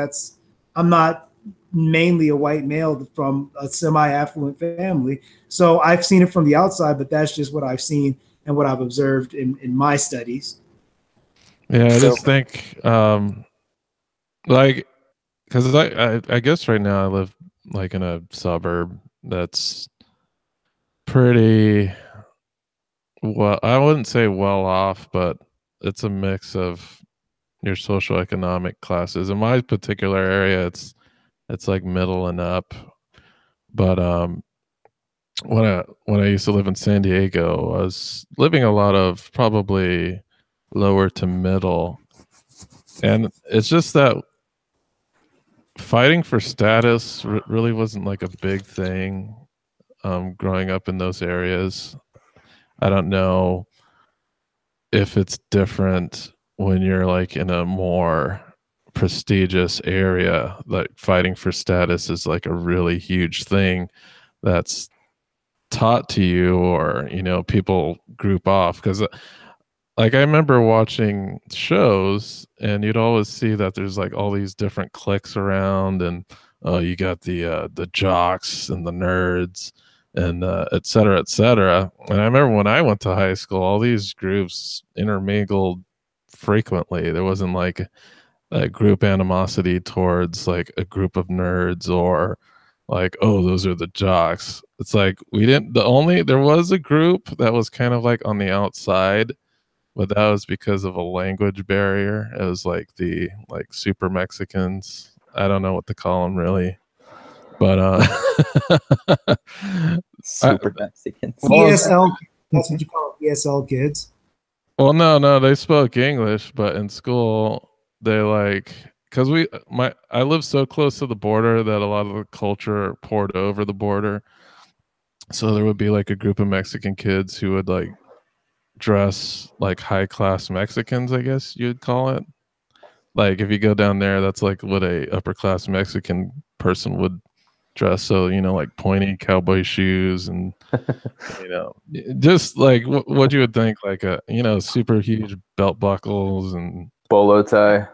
I'm not mainly a white male from a semi-affluent family. So I've seen it from the outside, but that's just what I've seen and what I've observed in my studies. Yeah, I just think like, because I guess right now I live like in a suburb that's pretty well, I wouldn't say well off, but it's a mix of your socioeconomic classes. In my particular area, it's like middle and up. But when I used to live in San Diego, I was living a lot of probably lower to middle. And it's just that fighting for status really wasn't like a big thing growing up in those areas. I don't know if it's different when you're like in a more prestigious area. Like fighting for status is like a really huge thing that's taught to you, or people group off. Because like I remember watching shows and you'd always see that there's like all these different cliques around, and you got the jocks and the nerds and et cetera, et cetera. And I remember when I went to high school, all these groups intermingled frequently. There wasn't like a group animosity towards like a group of nerds, or like, oh, those are the jocks. It's like there was a group that was kind of like on the outside, but that was because of a language barrier. It was like the super Mexicans. I don't know what to call them really, but Super Mexicans. ESL, that's what you call it, ESL kids. Well, no, they spoke English, but in school they because I live so close to the border that a lot of the culture poured over the border. So there would be like a group of Mexican kids who would like dress like high class Mexicans, I guess you'd call it. Like if you go down there, that's like what a upper class Mexican person would dress. So like pointy cowboy shoes and just like what you would think, like a super huge belt buckles and Bolo tie.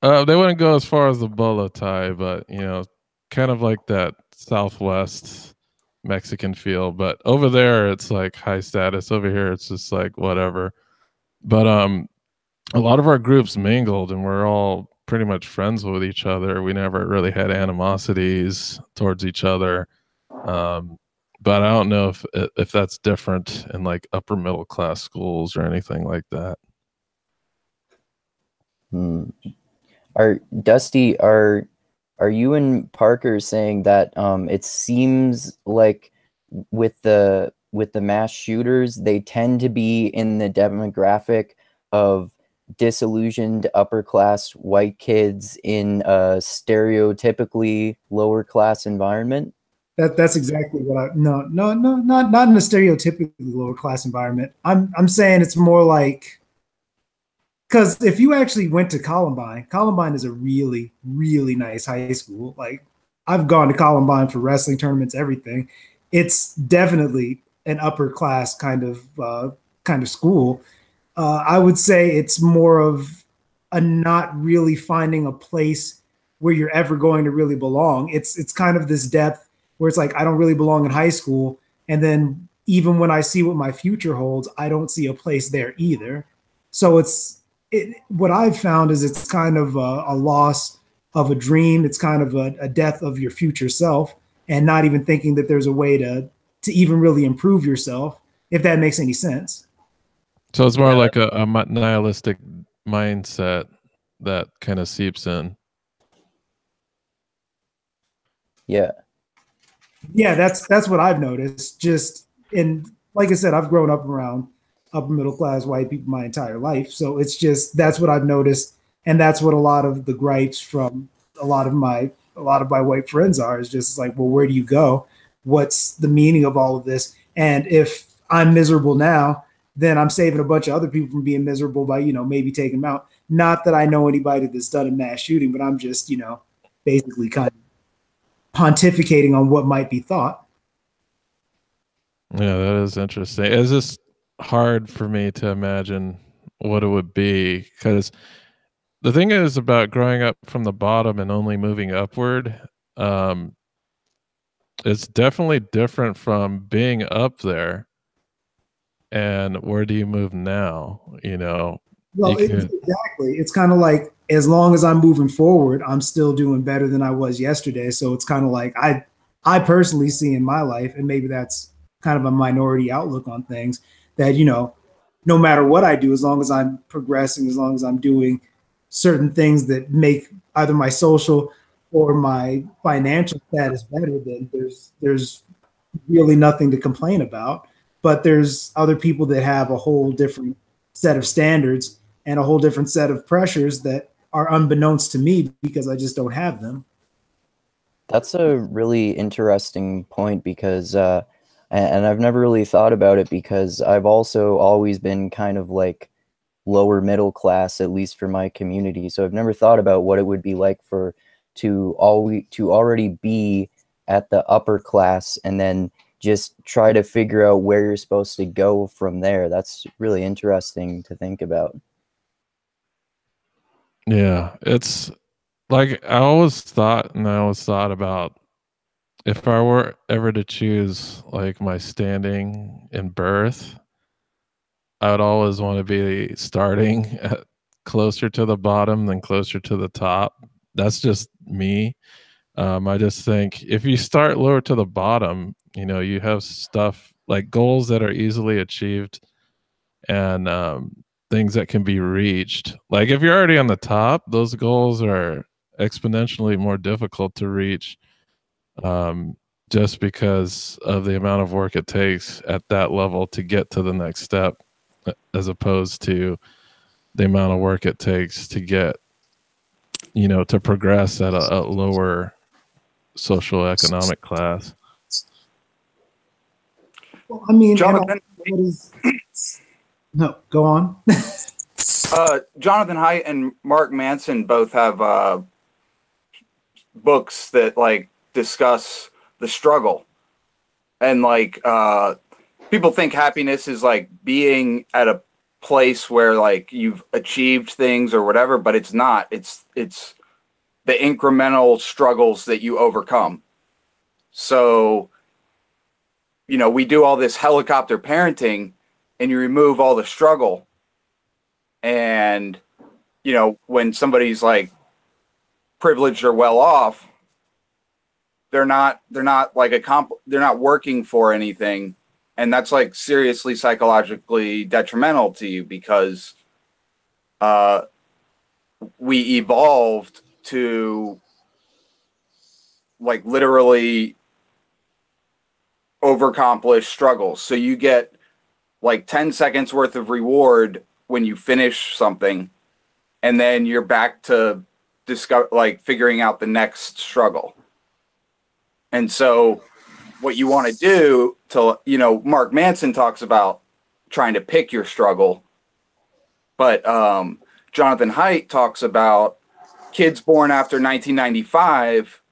They wouldn't go as far as the bolo tie, but kind of like that Southwest Mexican feel. But over there, it's like high status. Over here, it's just like whatever. But a lot of our groups mingled, and we're all pretty much friends with each other. We never really had animosities towards each other. But I don't know if that's different in like upper middle class schools or anything like that. Dusty, are you and Parker saying that it seems like with the mass shooters, they tend to be in the demographic of disillusioned upper class white kids in a stereotypically lower class environment? That's exactly what not in a stereotypically lower class environment. I'm saying it's more like, because if you actually went to Columbine is a really, really nice high school. Like I've gone to Columbine for wrestling tournaments, everything. It's definitely an upper class kind of school. I would say it's more of a not really finding a place where you're ever going to really belong. It's kind of this depth where it's like, I don't really belong in high school. And then even when I see what my future holds, I don't see a place there either. So what I've found is it's kind of a loss of a dream. It's kind of a death of your future self, and not even thinking that there's a way to even really improve yourself, if that makes any sense. So it's more like a nihilistic mindset that kind of seeps in. Yeah, that's what I've noticed. Just like I said, I've grown up around upper middle class white people my entire life. So it's just, that's what I've noticed. And that's what a lot of the gripes from a lot of my white friends are, is just like, well, where do you go? What's the meaning of all of this? And if I'm miserable now, then I'm saving a bunch of other people from being miserable by, maybe taking them out. Not that I know anybody that's done a mass shooting, but I'm just, basically kind of pontificating on what might be thought. Yeah, that is interesting. It's just hard for me to imagine what it would be, because the thing is about growing up from the bottom and only moving upward, it's definitely different from being up there. And where do you move now? Well, exactly. It's kind of like, as long as I'm moving forward, I'm still doing better than I was yesterday. So it's kind of like I personally see in my life, and maybe that's kind of a minority outlook on things, that, no matter what I do, as long as I'm progressing, as long as I'm doing certain things that make either my social or my financial status better, then there's really nothing to complain about. But there's other people that have a whole different set of standards and a whole different set of pressures that are unbeknownst to me because I just don't have them. That's a really interesting point because, and I've never really thought about it because I've also always been kind of like lower middle class, at least for my community. So I've never thought about what it would be like to already be at the upper class and then just try to figure out where you're supposed to go from there. That's really interesting to think about. Yeah, it's like I always thought about if I were ever to choose like my standing in birth, I would always want to be starting at closer to the bottom than closer to the top. That's just me. I just think if you start lower to the bottom, you know, you have stuff like goals that are easily achieved and things that can be reached. Like if you're already on the top, those goals are exponentially more difficult to reach just because of the amount of work it takes at that level to get to the next step, as opposed to the amount of work it takes to get, you know, to progress at a lower social economic class. Well, I mean, Jonathan, no, go on. Jonathan Haidt and Mark Manson both have books that like discuss the struggle, and like people think happiness is like being at a place where like you've achieved things or whatever, but it's not. It's the incremental struggles that you overcome. So, you know, we do all this helicopter parenting and you remove all the struggle. And, you know, when somebody's like privileged or well off, they're not like they're not working for anything. And that's like seriously psychologically detrimental to you because we evolved to like literally overaccomplish struggles. So you get like 10 seconds worth of reward when you finish something, and then you're back to figuring out the next struggle. And so what you want to do to, you know, Mark Manson talks about trying to pick your struggle, but Jonathan Haidt talks about kids born after 1995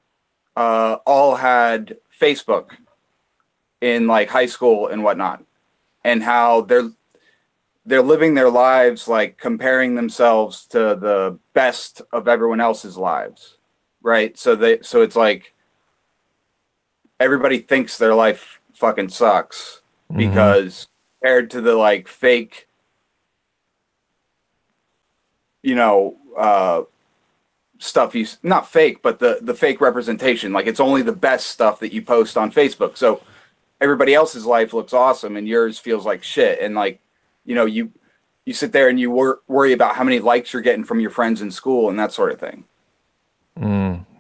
all had Facebook in like high school and whatnot, and how they're living their lives like comparing themselves to the best of everyone else's lives, right? So it's like everybody thinks their life fucking sucks because compared to the like fake, you know, stuff not fake, but the fake representation. Like it's only the best stuff that you post on Facebook. So everybody else's life looks awesome and yours feels like shit. And like, you know, you sit there and you worry about how many likes you're getting from your friends in school and that sort of thing.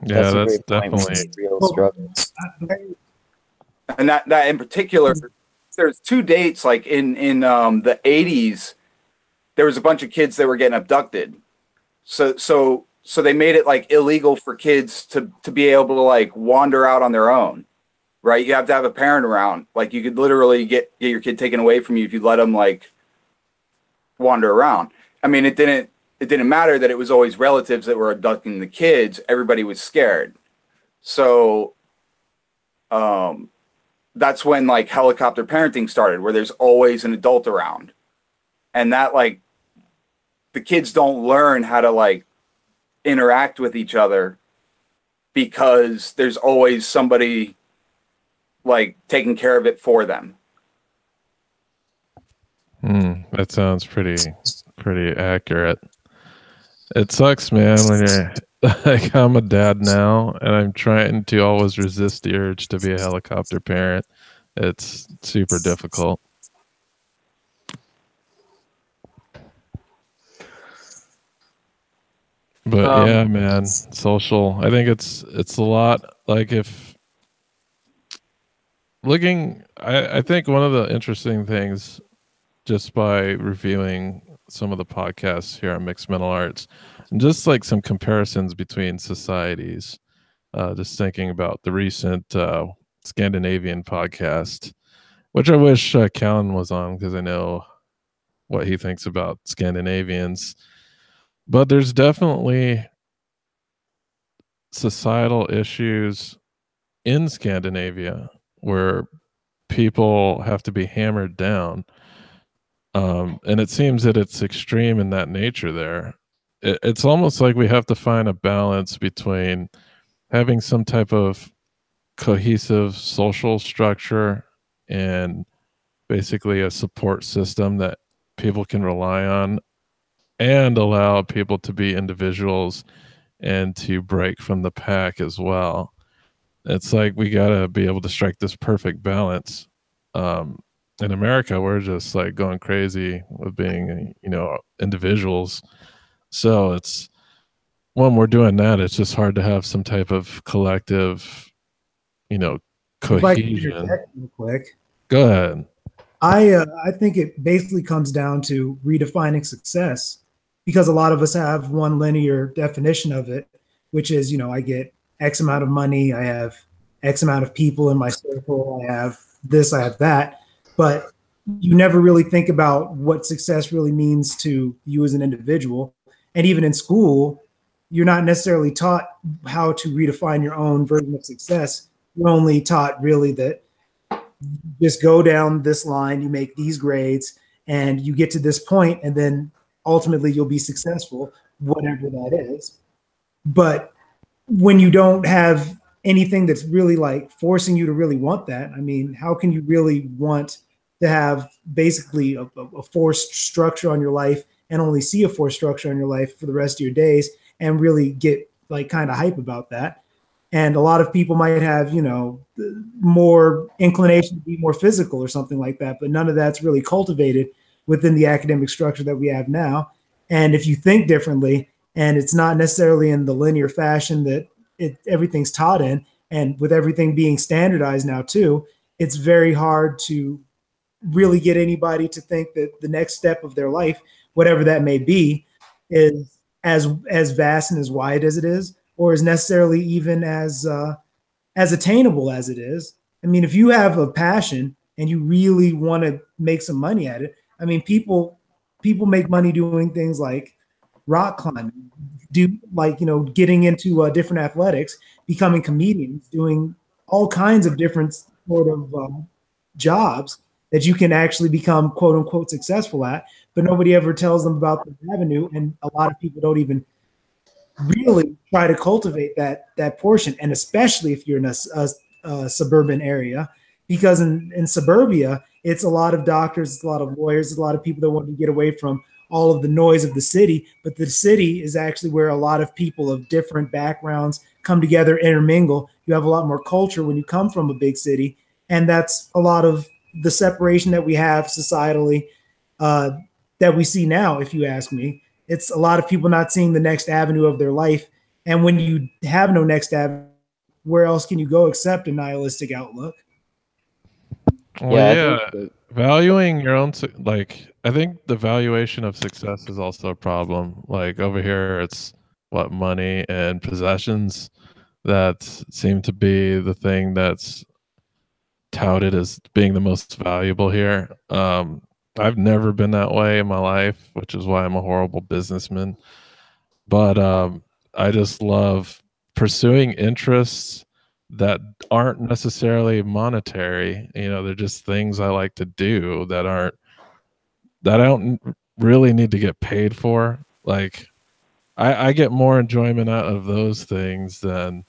Yeah, that's definitely real struggle. And that in particular, there's two dates like in the 80s, there was a bunch of kids that were getting abducted. So they made it like illegal for kids to be able to like wander out on their own, right? You have to have a parent around. Like you could literally get your kid taken away from you if you let them like wander around. I mean, it didn't matter that it was always relatives that were abducting the kids. Everybody was scared. So that's when like helicopter parenting started, where there's always an adult around. And that like the kids don't learn how to like interact with each other because there's always somebody like taking care of it for them. That sounds pretty accurate. It sucks, man, when you're like, I'm a dad now and I'm trying to always resist the urge to be a helicopter parent. It's super difficult. But yeah, man, social. I think it's a lot. Like if looking, I think one of the interesting things, just by reviewing some of the podcasts here on Mixed Mental Arts, and just like some comparisons between societies. Just thinking about the recent Scandinavian podcast, which I wish Callan was on because I know what he thinks about Scandinavians. But there's definitely societal issues in Scandinavia where people have to be hammered down. And it seems that it's extreme in that nature there. It's almost like we have to find a balance between having some type of cohesive social structure and basically a support system that people can rely on and allow people to be individuals and to break from the pack as well. It's like we got to be able to strike this perfect balance. In America, we're just like going crazy with being, individuals. So it's when we're doing that, it's just hard to have some type of collective, If I could cohesion. interject real quick, Go ahead. I think it basically comes down to redefining success, because a lot of us have one linear definition of it, which is, I get X amount of money, I have X amount of people in my circle, I have this, I have that. But you never really think about what success really means to you as an individual. And even in school, you're not necessarily taught how to redefine your own version of success. You're only taught really that just go down this line, you make these grades, and you get to this point, and then ultimately you'll be successful, whatever that is. But when you don't have anything that's really like forcing you to really want that, I mean, how can you really want to have basically a forced structure on your life and only see a forced structure on your life for the rest of your days and really get like kind of hype about that? And a lot of people might have, more inclination to be more physical or something like that, but none of that's really cultivated within the academic structure that we have now. And if you think differently, and it's not necessarily in the linear fashion that everything's taught in, and with everything being standardized now too, it's very hard to really get anybody to think that the next step of their life, whatever that may be, is as vast and as wide as it is, or is necessarily even as attainable as it is. I mean, if you have a passion and you really want to make some money at it, I mean, people make money doing things like rock climbing, getting into different athletics, becoming comedians, doing all kinds of different sort of jobs that you can actually become quote unquote successful at, but nobody ever tells them about the avenue. And a lot of people don't even really try to cultivate that portion. And especially if you're in a suburban area, because in suburbia, it's a lot of doctors, it's a lot of lawyers, it's a lot of people that want to get away from all of the noise of the city. But the city is actually where a lot of people of different backgrounds come together, intermingle. You have a lot more culture when you come from a big city. And that's a lot of the separation that we have societally that we see now, if you ask me. It's a lot of people not seeing the next avenue of their life. And when you have no next avenue, where else can you go except a nihilistic outlook? Well, valuing your own, I think the valuation of success is also a problem. Like over here, it's money and possessions that seem to be the thing that's touted as being the most valuable here. I've never been that way in my life, which is why I'm a horrible businessman. But I just love pursuing interests that aren't necessarily monetary. They're just things I like to do that I don't really need to get paid for. Like I get more enjoyment out of those things than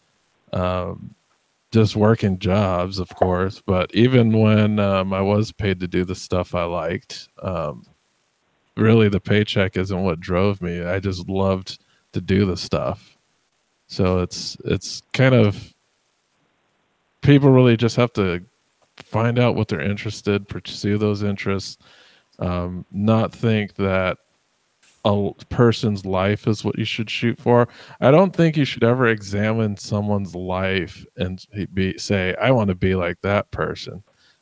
just working jobs, of course. But even when I was paid to do the stuff I liked, really the paycheck isn't what drove me. I just loved to do the stuff. So it's kind of, people really just have to find out what they're interested, pursue those interests, not think that a person's life is what you should shoot for. I don't think you should ever examine someone's life and say, I want to be like that person.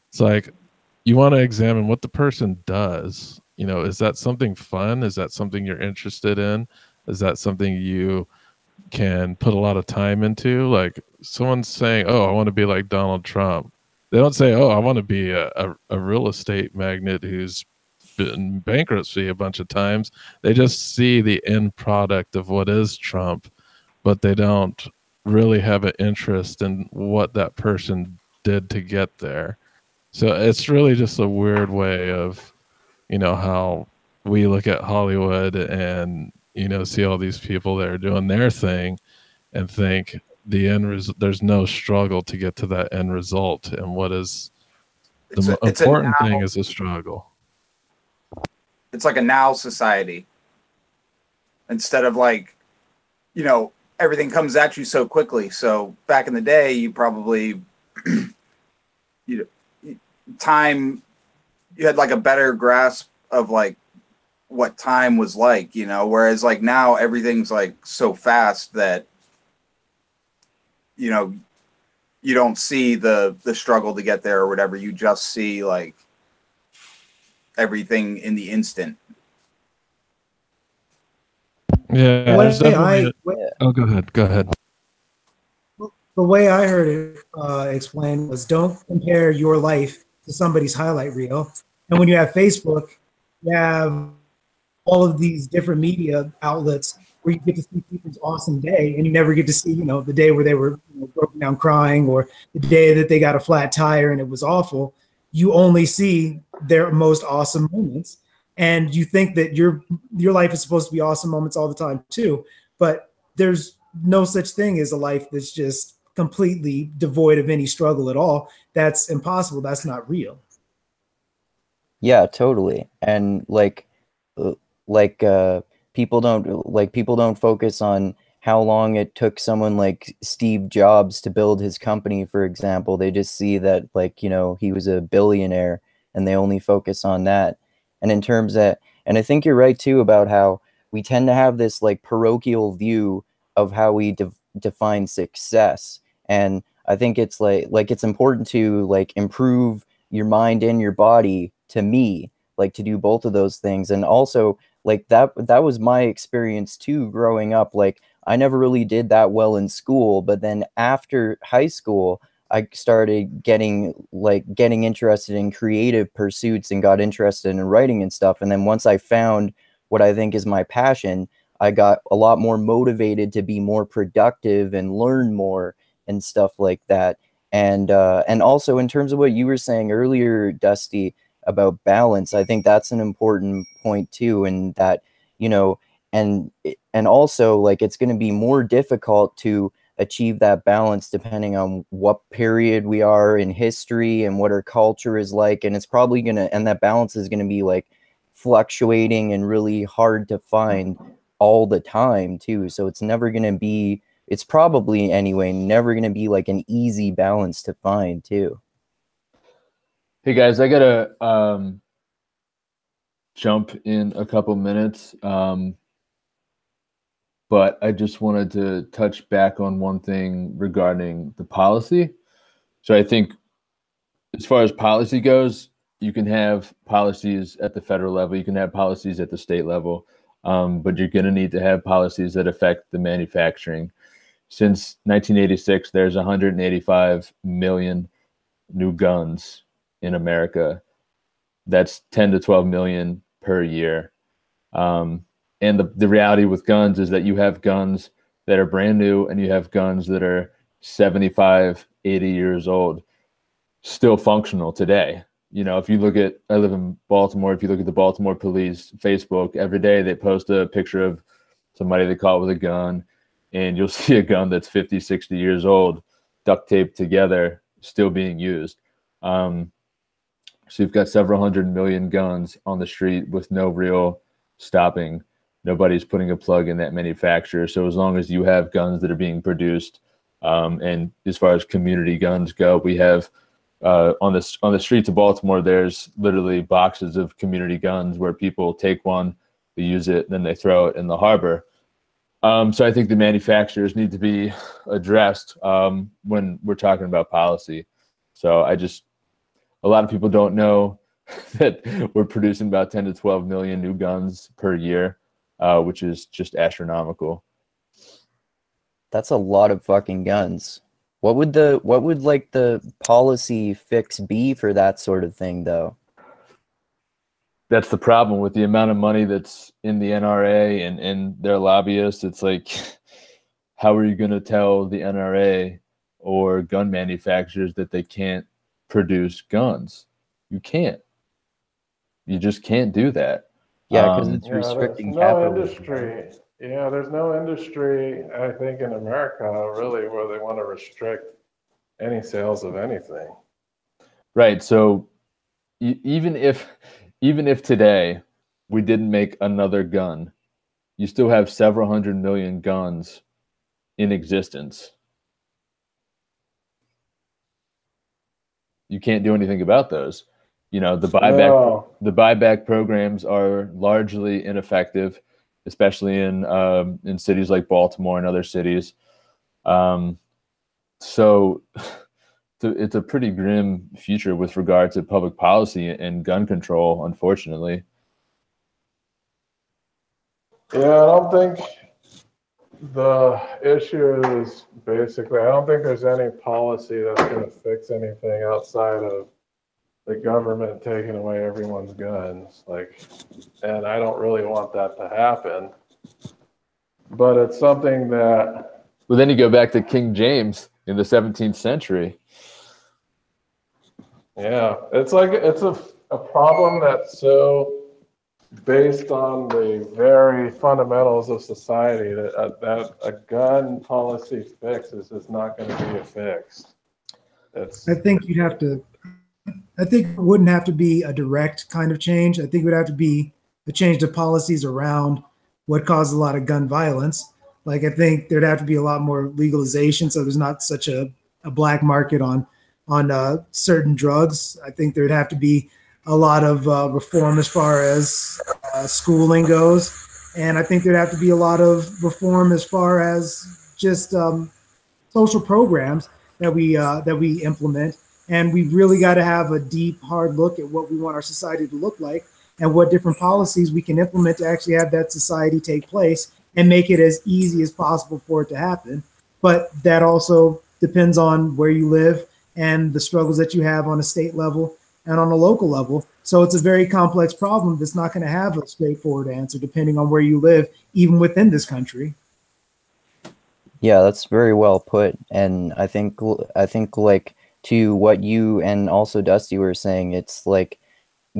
It's like, you want to examine what the person does is that something fun? Is that something you're interested in? Is that something you can put a lot of time into? Like someone's saying, oh, I want to be like Donald Trump. They don't say, oh, I want to be a real estate magnate who's been in bankruptcy a bunch of times. They just see the end product of what is Trump, but they don't really have an interest in what that person did to get there. So it's really just a weird way of, how we look at Hollywood and, see all these people that are doing their thing and think there's no struggle to get to that end result. And what is the important thing is a struggle. It's like a now society. Instead of like, everything comes at you so quickly. So back in the day, you probably, you had like a better grasp of like what time was like, whereas like now everything's like so fast that, you don't see the struggle to get there or whatever. You just see like everything in the instant. Yeah. Oh, go ahead. The way I heard it explained was, don't compare your life to somebody's highlight reel. And when you have Facebook, you have all of these different media outlets where you get to see people's awesome day, and you never get to see, the day where they were broken down crying, or the day that they got a flat tire and it was awful. You only see their most awesome moments, and you think that your life is supposed to be awesome moments all the time too. But there's no such thing as a life that's just completely devoid of any struggle at all. That's impossible. That's not real. Yeah, totally. And people don't focus on how long it took someone like Steve Jobs to build his company, for example. They just see that he was a billionaire, and they only focus on that. And in terms of, and I think you're right too about how we tend to have this like parochial view of how we define success. And I think it's like it's important to like improve your mind and your body, to me, like to do both of those things. And also like that was my experience too growing up. Like I never really did that well in school, but then after high school I started getting interested in creative pursuits and got interested in writing and stuff. And then once I found what I think is my passion, I got a lot more motivated to be more productive and learn more and stuff like that. And also in terms of what you were saying earlier, Dusty, about balance, I think that's an important point too. And that, and also like it's going to be more difficult to achieve that balance depending on what period we are in history and what our culture is like. And it's probably and that balance is going to be like fluctuating and really hard to find all the time too. So it's probably anyway never going to be like an easy balance to find too. Hey guys, I gotta jump in a couple minutes, but I just wanted to touch back on one thing regarding the policy. So I think as far as policy goes, you can have policies at the federal level, you can have policies at the state level, but you're going to need to have policies that affect the manufacturing. Since 1986, there's 185 million new guns in America. That's 10 to 12 million per year. And the reality with guns is that you have guns that are brand new and you have guns that are 75, 80 years old, still functional today. If you look at, I live in Baltimore, if you look at the Baltimore police Facebook, every day they post a picture of somebody they caught with a gun, and you'll see a gun that's 50, 60 years old, duct taped together, still being used. So you've got several 100 million guns on the street with no real stopping. Nobody's putting a plug in that manufacturer. So as long as you have guns that are being produced, and as far as community guns go, we have on the streets of Baltimore, there's literally boxes of community guns where people take one, they use it, then they throw it in the harbor. So I think the manufacturers need to be addressed when we're talking about policy. So a lot of people don't know that we're producing about 10 to 12 million new guns per year, which is just astronomical. That's a lot of fucking guns. What would like the policy fix be for that sort of thing, though? That's the problem with the amount of money that's in the NRA and their lobbyists. It's like, how are you going to tell the NRA or gun manufacturers that they can't produce guns? You can't. You just can't do that. Yeah, because it's restricting capital. No industry. Yeah, there's no industry, I think, in America really where they want to restrict any sales of anything. Right. So even if today we didn't make another gun, you still have several hundred million guns in existence. You can't do anything about those. You know, the buyback programs are largely ineffective, especially in cities like Baltimore and other cities. So it's a pretty grim future with regard to public policy and gun control, unfortunately. Yeah, I don't think the issue is basically, I don't think there's any policy that's going to fix anything outside of the government taking away everyone's guns. And I don't really want that to happen. But it's something that... Well, then you go back to King James in the 17th century. Yeah, it's a problem that's so based on the very fundamentals of society that a gun policy fix is just not going to be a fix. I think it wouldn't have to be a direct kind of change. I think it would have to be a change to policies around what causes a lot of gun violence. I think there'd have to be a lot more legalization, so there's not such a black market on certain drugs. I think there'd have to be a lot of reform as far as schooling goes, and I think there'd have to be a lot of reform as far as just social programs that we implement. And we've really got to have a deep, hard look at what we want our society to look like and what different policies we can implement to actually have that society take place and make it as easy as possible for it to happen. But that also depends on where you live and the struggles that you have on a state level and on a local level. So it's a very complex problem that's not going to have a straightforward answer depending on where you live, even within this country. Yeah, that's very well put. And I think like to what you and also Dusty were saying, it's like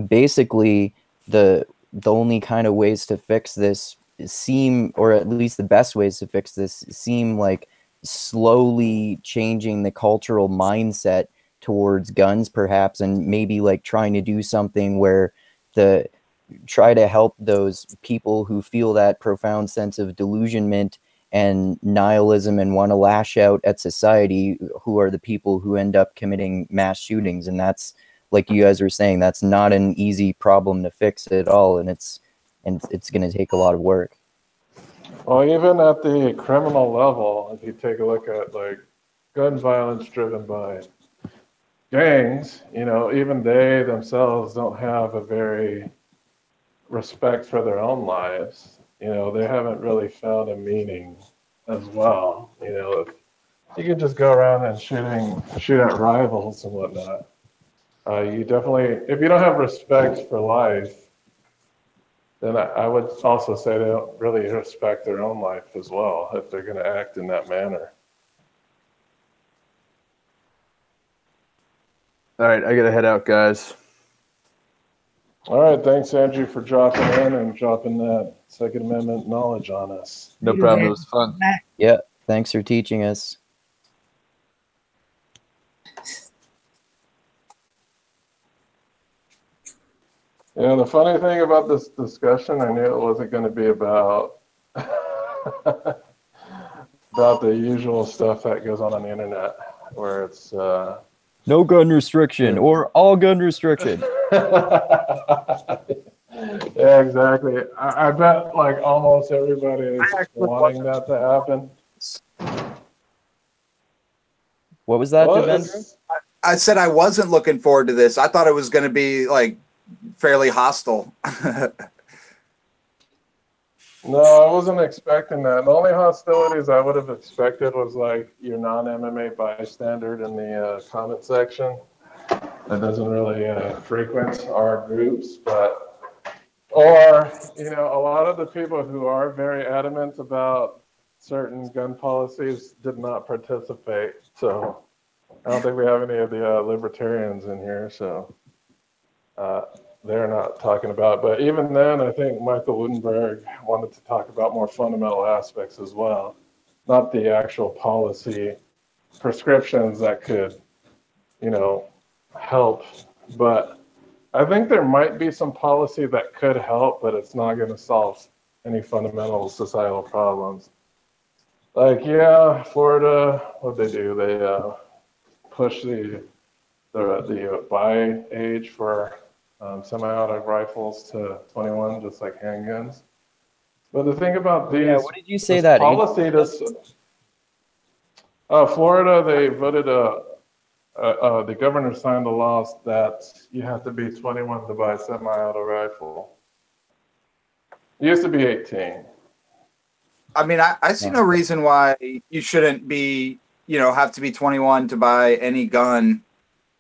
basically the only kind of ways to fix this seem, or at least the best ways to fix this seem like slowly changing the cultural mindset towards guns, perhaps, and maybe like trying to do something where try to help those people who feel that profound sense of delusionment and nihilism and want to lash out at society, who are the people who end up committing mass shootings. And that's, like you guys were saying, that's not an easy problem to fix at all, and it's going to take a lot of work. Well, even at the criminal level, if you take a look at gun violence driven by gangs, even they themselves don't have a very respect for their own lives. They haven't really found a meaning as well. If you can just go around and shoot at rivals and whatnot, you definitely, if you don't have respect for life, then I would also say they don't really respect their own life as well if they're going to act in that manner. All right, I got to head out, guys. All right, thanks, Andrew, for dropping in and dropping that Second Amendment knowledge on us. No problem. It was fun. Yeah, thanks for teaching us. Yeah, the funny thing about this discussion, I knew it wasn't going to be about about the usual stuff that goes on the internet, where it's no gun restriction or all gun restriction. Yeah, exactly. I bet almost everybody is wanting that to happen. What was that, Davendra? I said I wasn't looking forward to this. I thought it was going to be fairly hostile. No, I wasn't expecting that. The only hostilities I would have expected was like your non-MMA bystander in the comment section that doesn't really frequent our groups, but or a lot of the people who are very adamant about certain gun policies did not participate. So I don't think we have any of the libertarians in here, so they're not talking about. But even then, I think Michael Woodenberg wanted to talk about more fundamental aspects as well, not the actual policy prescriptions that could, help. But I think there might be some policy that could help, but it's not going to solve any fundamental societal problems. Like, yeah, Florida, what they do, they push the buy age for semi-automatic rifles to 21, just like handguns. But the thing about these, what did you say that policy Florida, they voted the governor signed a law that you have to be 21 to buy a semi-auto rifle. It used to be 18. I mean, I see no reason why you shouldn't be, have to be 21 to buy any gun.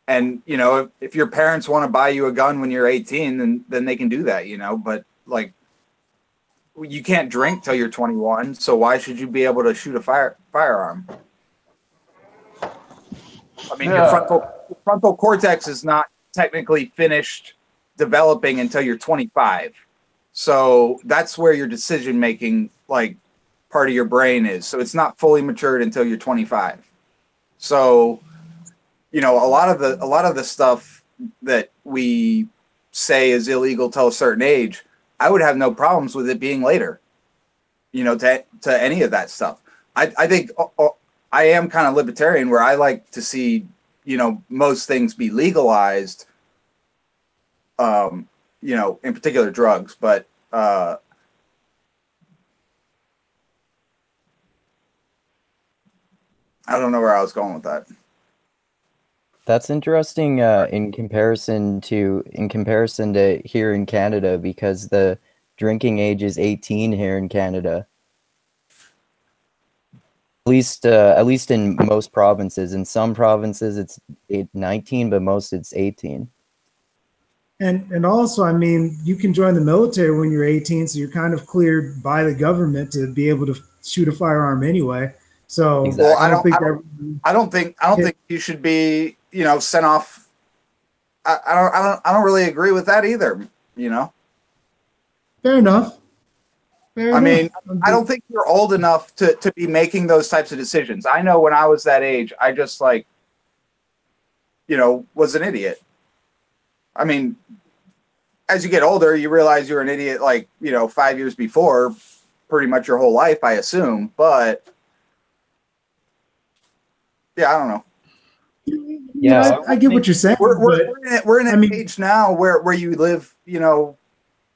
And, if your parents want to buy you a gun when you're 18, then they can do that, but like, you can't drink till you're 21. So why should you be able to shoot a firearm? I mean, your frontal cortex is not technically finished developing until you're 25. So that's where your decision-making, like, part of your brain is. So it's not fully matured until you're 25. So, a lot of the stuff that we say is illegal till a certain age, I would have no problems with it being later, to any of that stuff. I think I am kind of libertarian where I like to see, most things be legalized, in particular drugs, but I don't know where I was going with that. That's interesting in comparison to here in Canada, because the drinking age is 18 here in Canada. At least in most provinces. In some provinces it's 19, but most it's 18. And also, I mean, you can join the military when you're 18, so you're kind of cleared by the government to be able to shoot a firearm anyway. So Exactly. Well, I don't think you should be, sent off. I don't really agree with that either. Fair enough. I mean, I don't think you're old enough to be making those types of decisions. I know when I was that age, I just was an idiot. I mean, as you get older, you realize you're an idiot, 5 years before, pretty much your whole life, I assume. But yeah, I don't know. Yeah, I get what you're saying. We're in an age now where you live,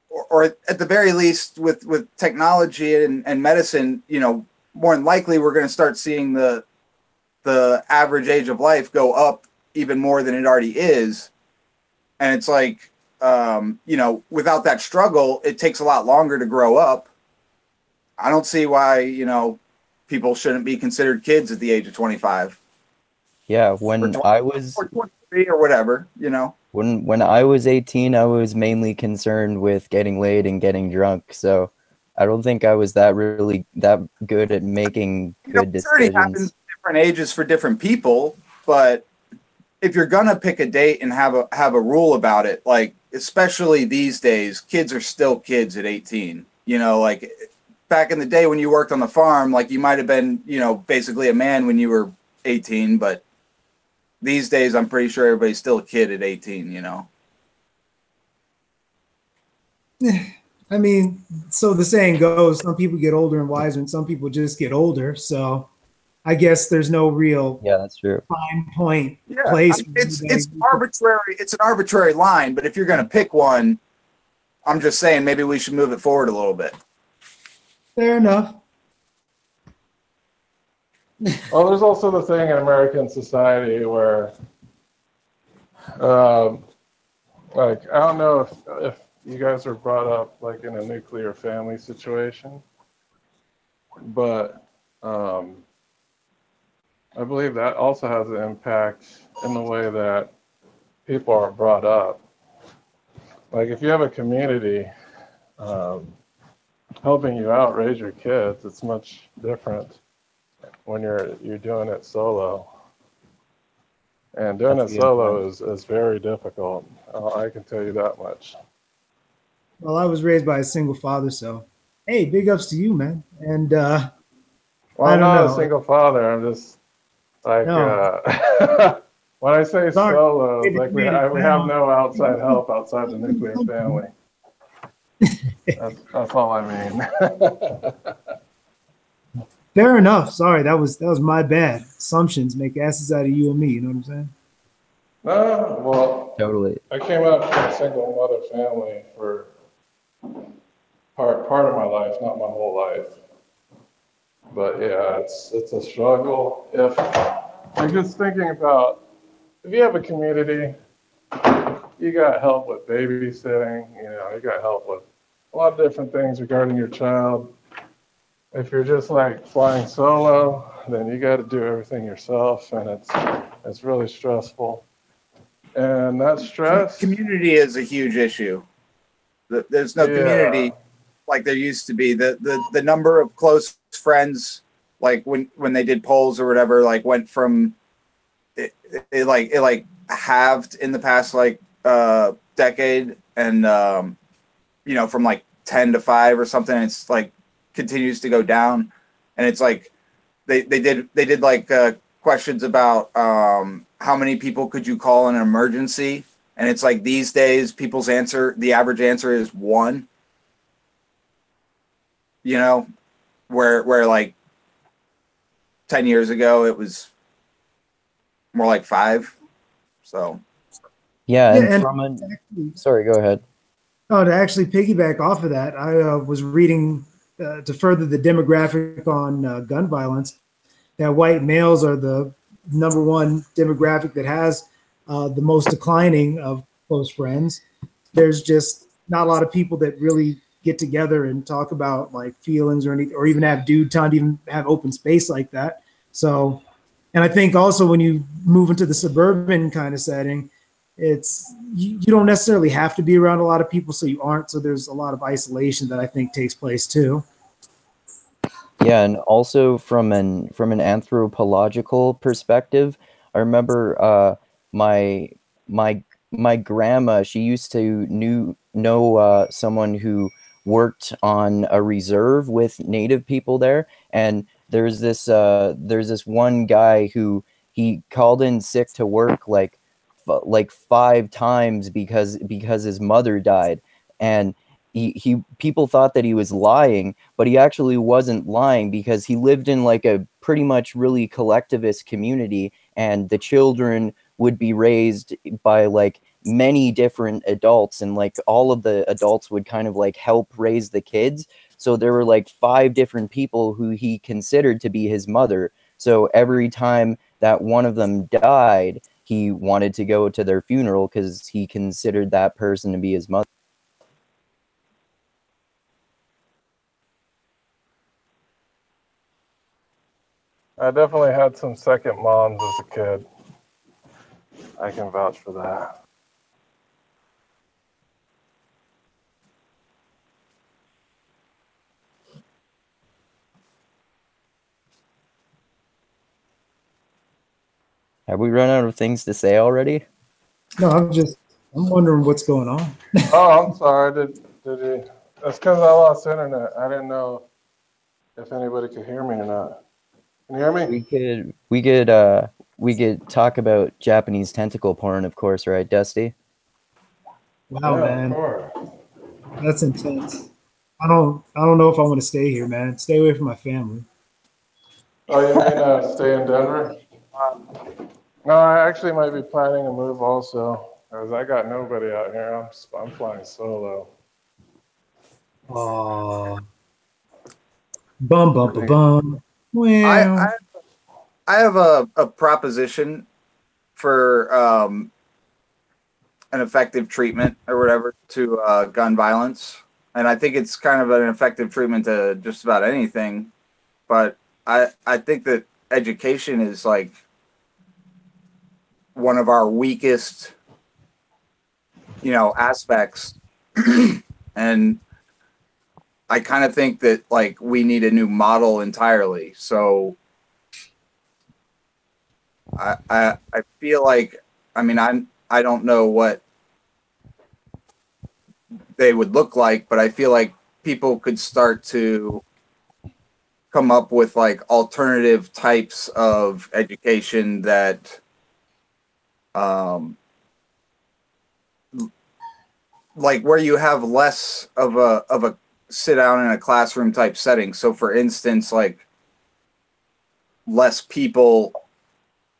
or at the very least with technology and medicine, more than likely we're going to start seeing the average age of life go up even more than it already is. And it's like, without that struggle, it takes a lot longer to grow up. I don't see why, people shouldn't be considered kids at the age of 25. Yeah, when I was or 23 or whatever, When I was 18, I was mainly concerned with getting laid and getting drunk. So I don't think I was that good at making good decisions. Happens at different ages for different people, but if you're gonna pick a date and have a rule about it, like especially these days, kids are still kids at 18. Like back in the day when you worked on the farm, like you might have been, basically a man when you were 18, but these days, I'm pretty sure everybody's still a kid at 18, I mean, so the saying goes, some people get older and wiser, and some people just get older. So I guess there's no real that's true. fine point place. I mean, it's arbitrary. It's an arbitrary line, but if you're going to pick one, I'm just saying maybe we should move it forward a little bit. Fair enough. Well, there's also the thing in American society where Like, I don't know if you guys were brought up like in a nuclear family situation, but I believe that also has an impact in the way that people are brought up. Like, if you have a community helping you out raise your kids, it's much different when you're doing it solo. And doing That's it a good solo point. is very difficult. I can tell you that much. Well, I was raised by a single father, so hey, big ups to you, man. And Well, I I'm don't not a know. single father. I'm just like, No, when I say sorry, solo, that like you we, made it we have sound. no outside help outside the nuclear family. That's all I mean. Fair enough. Sorry, that was my bad. Assumptions make asses out of you and me. You know what I'm saying? No, well, Totally. I came up from a single mother family for part of my life, not my whole life. But yeah, it's a struggle. If I'm just thinking about, if you have a community, you got help with babysitting, you got help with a lot of different things regarding your child. If you're just like flying solo, then you got to do everything yourself, and it's really stressful. And that stress, Community is a huge issue. There's no yeah, community like there used to be. The number of close friends, like when they did polls or whatever, like went from it like halved in the past like decade, and from like 10 to 5 or something. It's like continues to go down, and it's like they did like questions about how many people could you call in an emergency, and it's like these days the average answer is 1. Where like 10 years ago it was more like 5. So Yeah, Yeah, and and from a actually, sorry, go ahead. to actually piggyback off of that, I was reading to further the demographic on gun violence that white males are the number one demographic that has the most declining of close friends. There's just not a lot of people that really get together and talk about like feelings or anything, or even have dude time to even have open space like that. So, and I think also when you move into the suburban kind of setting, it's you don't necessarily have to be around a lot of people, so you aren't. So there's a lot of isolation that I think takes place too. Yeah, and also from an anthropological perspective, I remember my my grandma, she used to know someone who worked on a reserve with native people there, and there's this one guy who he called in sick to work like 5 times because his mother died, and he people thought that he was lying, but he actually wasn't lying because he lived in like a pretty much really collectivist community, and the children would be raised by like many different adults, and like all of the adults would kind of like help raise the kids. So there were like 5 different people who he considered to be his mother. So every time that one of them died, he wanted to go to their funeral because he considered that person to be his mother. I definitely had some second moms as a kid. I can vouch for that. Have we run out of things to say already? No, I'm wondering what's going on. Oh, I'm sorry. Did you? That's because I lost internet. I didn't know if anybody could hear me or not. Can you hear me? We could talk about Japanese tentacle porn, of course, right, Dusty? Wow, Yeah, of man, course. that's intense. I don't know if I want to stay here, man. Stay away from my family. Oh, you mean stay in Denver? No, I actually might be planning a move also, because I got nobody out here. I'm flying solo. Oh, bum bum bum bum. Well, I have a proposition for an effective treatment or whatever to gun violence. And I think it's kind of an effective treatment to just about anything. But I think that education is like one of our weakest, aspects. And I kind of think that like we need a new model entirely. So I feel like, I don't know what they would look like, but I feel like people could start to come up with like alternative types of education that like where you have less of a sit down in a classroom type setting. So for instance, like less people,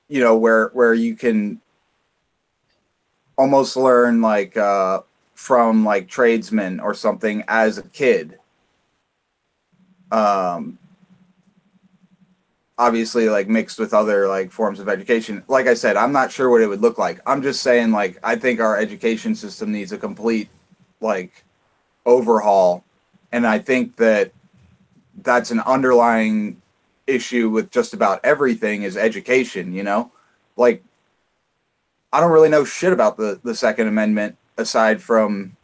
where you can almost learn like from like tradesmen or something as a kid. Obviously like mixed with other like forms of education. Like I said, I'm not sure what it would look like. I'm just saying like I think our education system needs a complete like overhaul. And I think that that's an underlying issue with just about everything is education, Like I don't really know shit about the Second Amendment aside from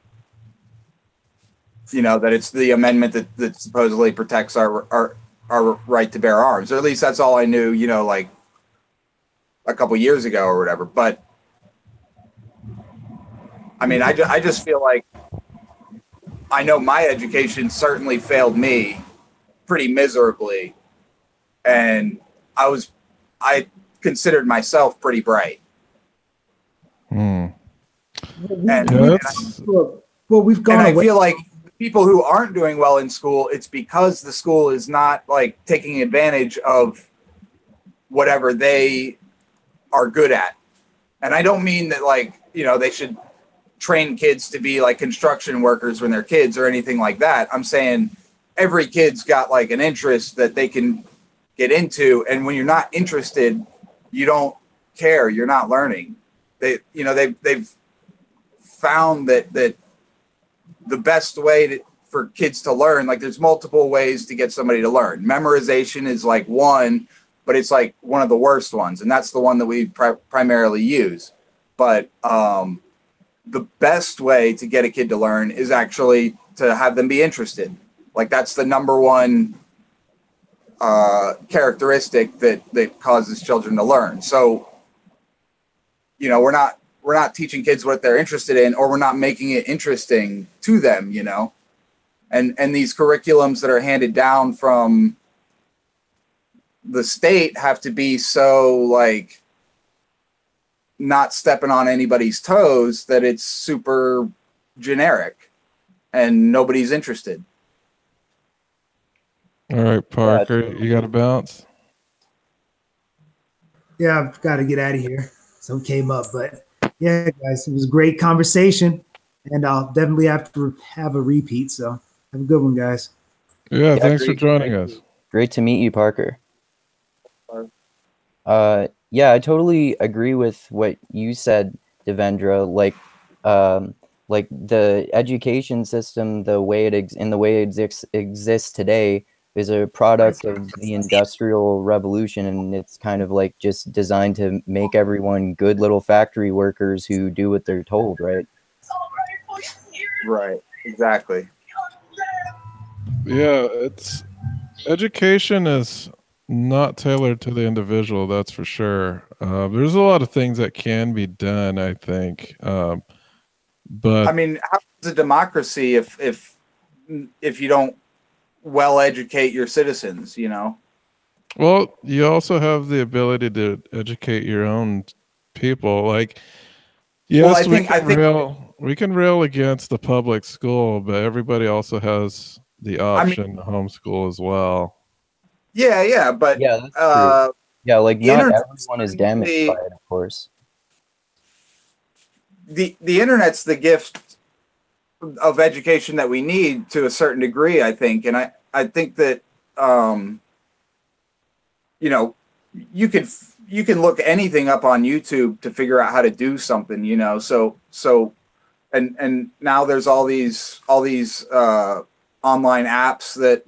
that it's the amendment that supposedly protects our right to bear arms, or at least that's all I knew, like a couple years ago or whatever. But I just feel like I know my education certainly failed me pretty miserably, and I considered myself pretty bright. Hmm. Well, we've gone And I away. feel like people who aren't doing well in school, it's because the school is not like taking advantage of whatever they are good at. And I don't mean that like, they should train kids to be like construction workers when they're kids or anything like that. I'm saying every kid's got like an interest that they can get into. And when you're not interested, you don't care. You're not learning. They've found that the best way for kids to learn, like there's multiple ways to get somebody to learn. Memorization is like one, but it's like one of the worst ones. And that's the one that we primarily use. But the best way to get a kid to learn is actually to have them be interested. Like that's the number one characteristic that causes children to learn. So, we're not teaching kids what they're interested in, or we're not making it interesting to them, and these curriculums that are handed down from the state have to be so like not stepping on anybody's toes that it's super generic and nobody's interested. All right, Parker, you got to bounce. Yeah, I've got to get out of here. Some came up, but yeah, guys, it was a great conversation, and I'll definitely have to have a repeat. So have a good one, guys. Yeah, thanks for joining us. Great to meet you, Parker. Yeah, I totally agree with what you said, Davendra. Like the education system, the way it exists today, is a product of the Industrial Revolution, and it's kind of like just designed to make everyone good little factory workers who do what they're told, right? Right, exactly. Yeah, education is not tailored to the individual, that's for sure. There's a lot of things that can be done, I think. But how is a democracy if you don't well educate your citizens, Well, you also have the ability to educate your own people. Like, yes, we can rail against the public school, but everybody also has the option to homeschool as well. Yeah, but yeah, that's true. Yeah, like not everyone is damaged by it, of course. The internet's the gift of education that we need to a certain degree, I think, and I think that you can look anything up on YouTube to figure out how to do something, you know. So and now there's all these online apps that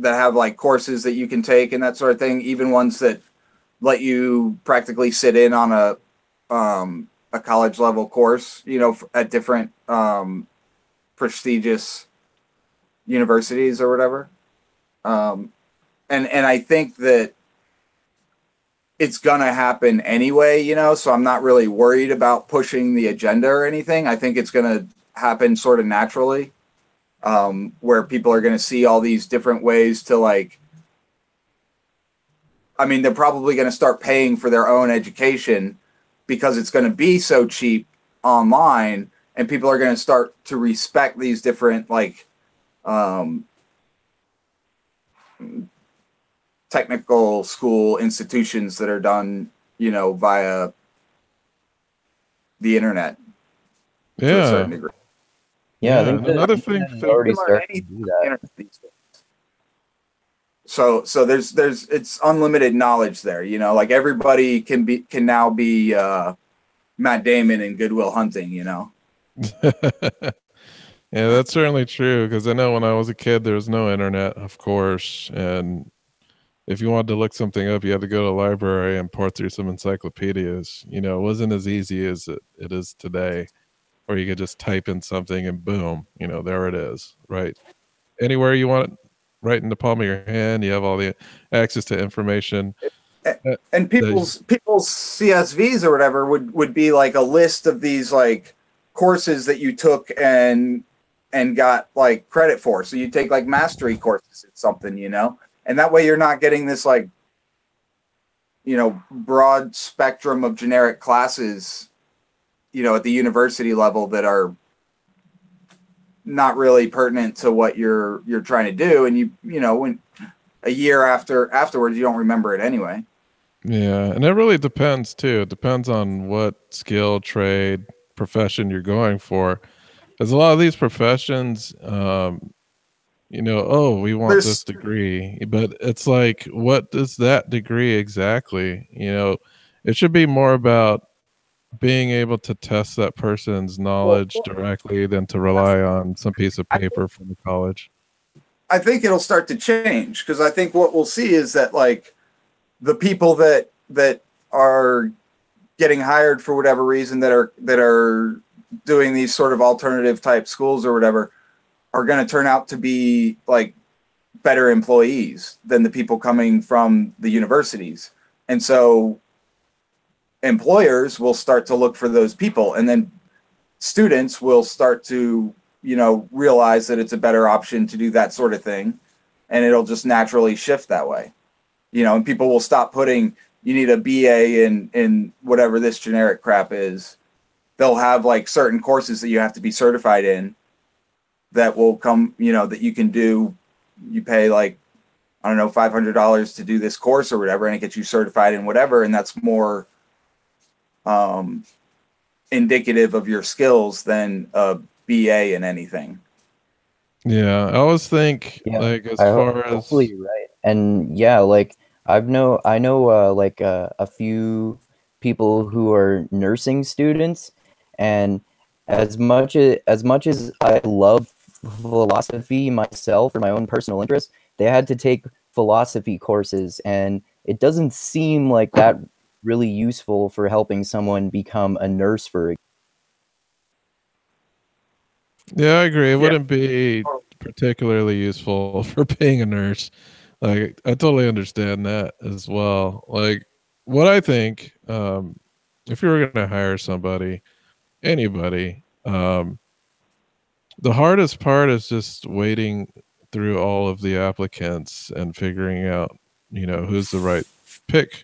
have like courses that you can take and that sort of thing, even ones that let you practically sit in on a college level course, you know, at different prestigious universities or whatever. And I think that it's gonna happen anyway, you know, so I'm not really worried about pushing the agenda or anything. I think it's gonna happen sort of naturally, where people are gonna see all these different ways to, like, I mean, they're probably gonna start paying for their own education because it's gonna be so cheap online, and people are gonna start to respect these different, like, technical school institutions that are done, you know, via the internet to a certain degree. Yeah, I think another thing already started to do that. So there's it's unlimited knowledge there, you know, like everybody can now be Matt Damon in Good Will Hunting, you know. Yeah, that's certainly true, because I know when I was a kid there was no internet, of course, and if you wanted to look something up, you had to go to the library and pour through some encyclopedias. You know, it wasn't as easy as it is today, where you could just type in something and boom, you know, there it is, right? Anywhere you want it, right in the palm of your hand. You have all the access to information. And people's CSVs or whatever would be like a list of these like courses that you took and got like credit for. So you take like mastery courses at something, you know, and that way you're not getting this like, you know, broad spectrum of generic classes, you know, at the university level that are not really pertinent to what you're trying to do. And you know, when a year afterwards, you don't remember it anyway. Yeah. And it really depends too. It depends on what skill, trade, profession you're going for. Because a lot of these professions, you know, oh, we want this degree, but it's like, what does that degree exactly? You know, it should be more about being able to test that person's knowledge directly than to rely on some piece of paper from the college. I think it'll start to change, because I think what we'll see is that like the people that are getting hired for whatever reason that are doing these sort of alternative type schools or whatever are going to turn out to be like better employees than the people coming from the universities. And so employers will start to look for those people, and then students will start to, you know, realize that it's a better option to do that sort of thing, and it'll just naturally shift that way, you know, and people will stop putting, you need a BA in whatever this generic crap is. They'll have like certain courses that you have to be certified in that will come, you know, that you can do. You pay like, I don't know, $500 to do this course or whatever, and it gets you certified in whatever. And that's more indicative of your skills than a BA in anything. Yeah, I always think like as far as hopefully you're right. And yeah, like I know like a few people who are nursing students, and as much as I love philosophy myself for my own personal interest, they had to take philosophy courses, and it doesn't seem like that really useful for helping someone become a nurse, for Yeah, I agree. It wouldn't be particularly useful for being a nurse. Like, I totally understand that as well. Like, what I think, if you were going to hire somebody, anybody, the hardest part is just wading through all of the applicants and figuring out, you know, who's the right pick.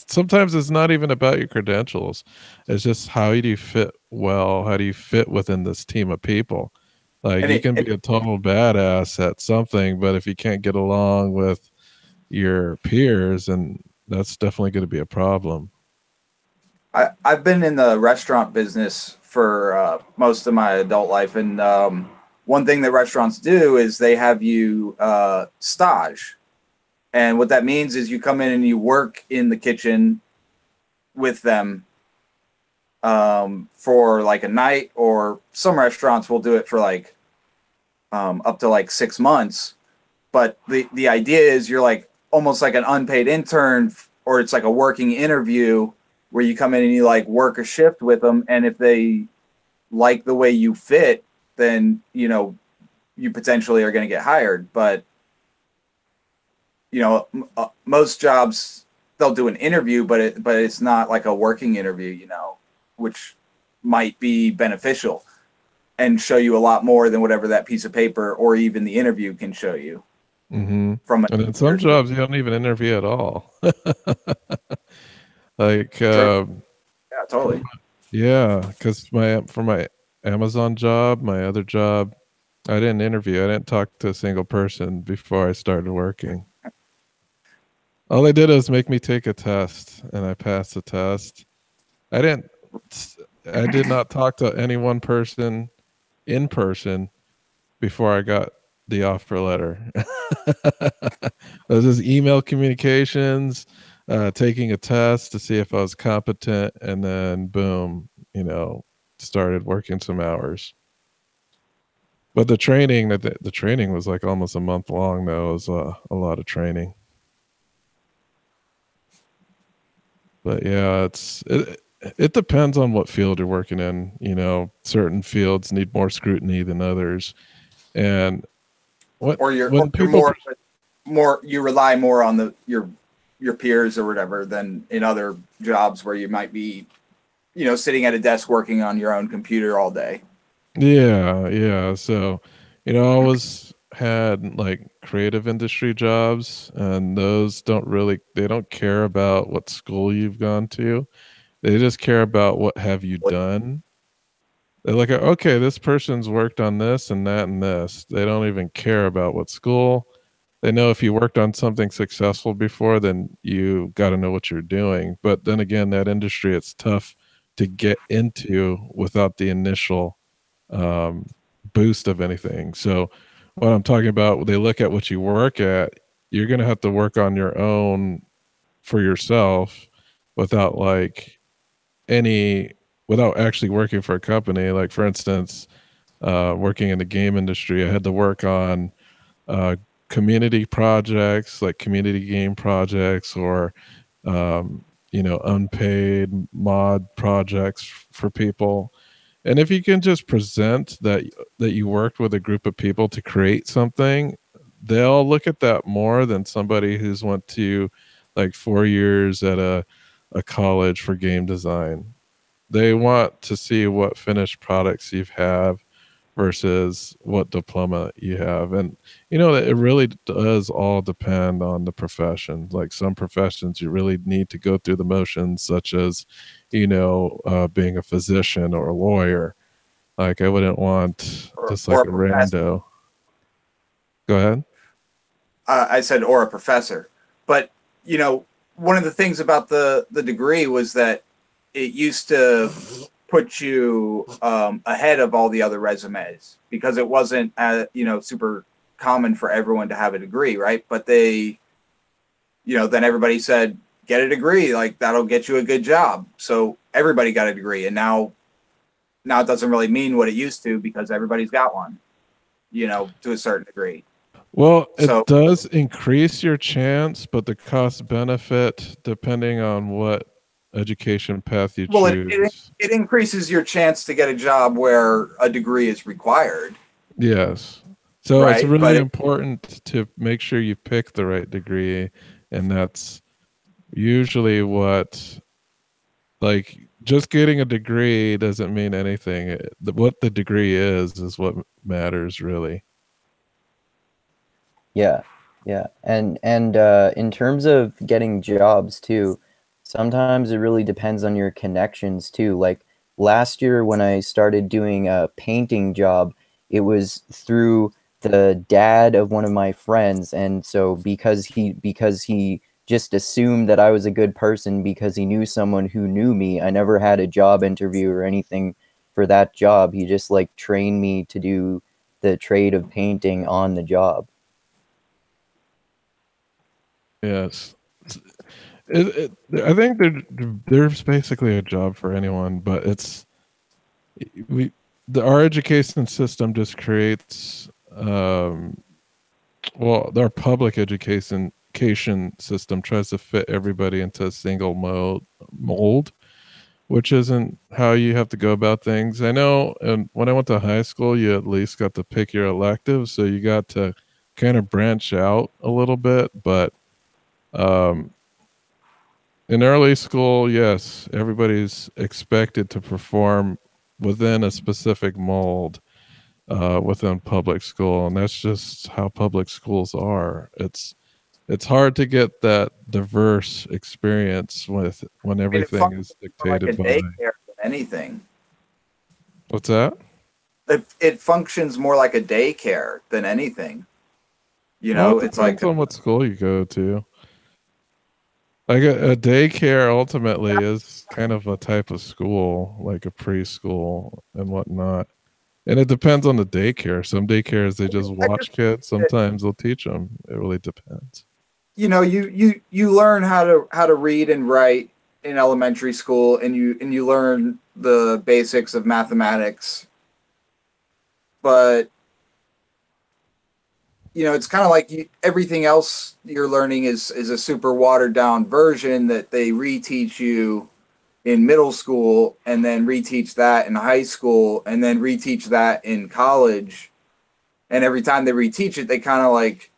Sometimes it's not even about your credentials. It's just how do you fit well? How do you fit within this team of people? Like, you can be a total badass at something, but if you can't get along with your peers, and that's definitely going to be a problem. I've been in the restaurant business for most of my adult life, and one thing that restaurants do is they have you stage. And what that means is you come in and you work in the kitchen with them for like a night, or some restaurants will do it for like up to like 6 months. But the idea is you're like almost like an unpaid intern, or it's like a working interview where you come in and you like work a shift with them. And if they like the way you fit, then, you know, you potentially are going to get hired. But, you know, most jobs, they'll do an interview, but it's not like a working interview, you know, which might be beneficial and show you a lot more than whatever that piece of paper or even the interview can show you. Mm-hmm. From and in some jobs, you don't even interview at all. Like, yeah, totally. Yeah, because for my Amazon job, my other job, I didn't interview. I didn't talk to a single person before I started working. All they did was make me take a test, and I passed the test. I did not talk to any one person in person before I got the offer letter. It was just email communications, taking a test to see if I was competent, and then boom, you know, started working some hours. But the training was like almost a month long though. It was a lot of training. But yeah, it depends on what field you're working in. You know, certain fields need more scrutiny than others. And you rely more on your peers or whatever than in other jobs where you might be, you know, sitting at a desk working on your own computer all day. Yeah. So, you know, I always had like creative industry jobs, and those they don't care about what school you've gone to. They just care about what have you done. They're like, okay, this person's worked on this and that and this. They don't even care about what school. They know if you worked on something successful before, then you got to know what you're doing. But then again, that industry, it's tough to get into without the initial boost of anything. So what I'm talking about, they look at what you work at. You're going to have to work on your own for yourself without without actually working for a company. Like, for instance, working in the game industry, I had to work on community projects, like community game projects, or you know, unpaid mod projects for people. And if you can just present that you worked with a group of people to create something, they'll look at that more than somebody who's went to like 4 years at a college for game design. They want to see what finished products you have versus what diploma you have. And you know, it really does all depend on the profession. Like, some professions you really need to go through the motions, such as, you know, being a physician or a lawyer. Like, I wouldn't want just like a rando. Go ahead. I said, or a professor. But, you know, one of the things about the degree was that it used to put you ahead of all the other resumes, because it wasn't, you know, super common for everyone to have a degree, right? But they, you know, then everybody said, get a degree, like that'll get you a good job. So everybody got a degree, and now it doesn't really mean what it used to, because everybody's got one, you know, to a certain degree. Well, it does increase your chance, but the cost benefit, depending on what education path you choose. It increases your chance to get a job where a degree is required. Yes. So it's really important to make sure you pick the right degree. And that's usually what, like, just getting a degree doesn't mean anything. What the degree is what matters, really. Yeah. And in terms of getting jobs too, sometimes it really depends on your connections too. Like last year when I started doing a painting job, it was through the dad of one of my friends. And so because he just assumed that I was a good person because he knew someone who knew me, I never had a job interview or anything for that job. He just like trained me to do the trade of painting on the job. Yes. I think there's basically a job for anyone, but our education system just creates our public education system tries to fit everybody into a single mold, which isn't how you have to go about things. I know, and when I went to high school, you at least got to pick your elective, so you got to kind of branch out a little bit. But in early school, yes, everybody's expected to perform within a specific mold within public school, and that's just how public schools are. It's hard to get that diverse experience when everything is dictated by daycare than anything. What's that? It functions more like a daycare than anything. You know, it it's like depends on what school you go to. Like a daycare ultimately is kind of a type of school, like a preschool and whatnot. And it depends on the daycare. Some daycares they just watch kids. Sometimes they'll teach them. It really depends. You know, you learn how to read and write in elementary school, and you learn the basics of mathematics. But you know, it's kind of like everything else you're learning is a super watered down version that they reteach you in middle school, and then reteach that in high school, and then reteach that in college. And every time they reteach it, they kind of like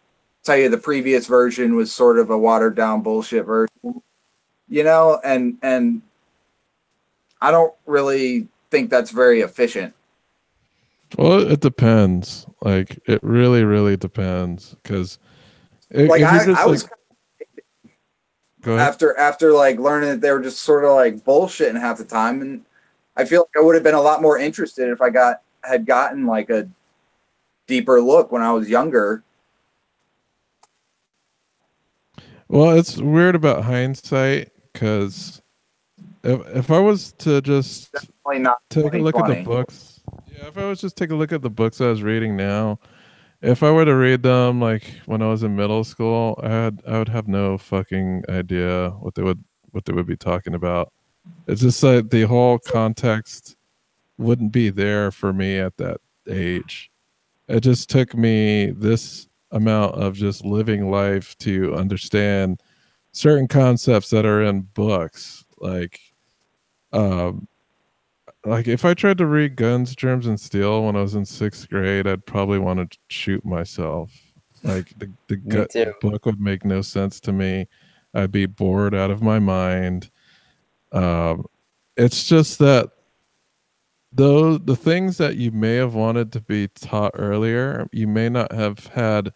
tell you the previous version was sort of a watered down bullshit version, you know, and I don't really think that's very efficient. Well, it depends. Like it really, really depends. Because like I was like, after like learning that they were just sort of like bullshitting half the time, and I feel like I would have been a lot more interested if I had gotten like a deeper look when I was younger. Well, it's weird about hindsight because if I was to just take a look at the books, if I was just take a look at the books I was reading now, if I were to read them like when I was in middle school, I would have no fucking idea what they would be talking about. It's just like the whole context wouldn't be there for me at that age. It just took me this amount of just living life to understand certain concepts that are in books. Like if I tried to read Guns, Germs, and Steel when I was in 6th grade, I'd probably want to shoot myself. Like the book would make no sense to me. I'd be bored out of my mind. It's just that though the things that you may have wanted to be taught earlier, you may not have had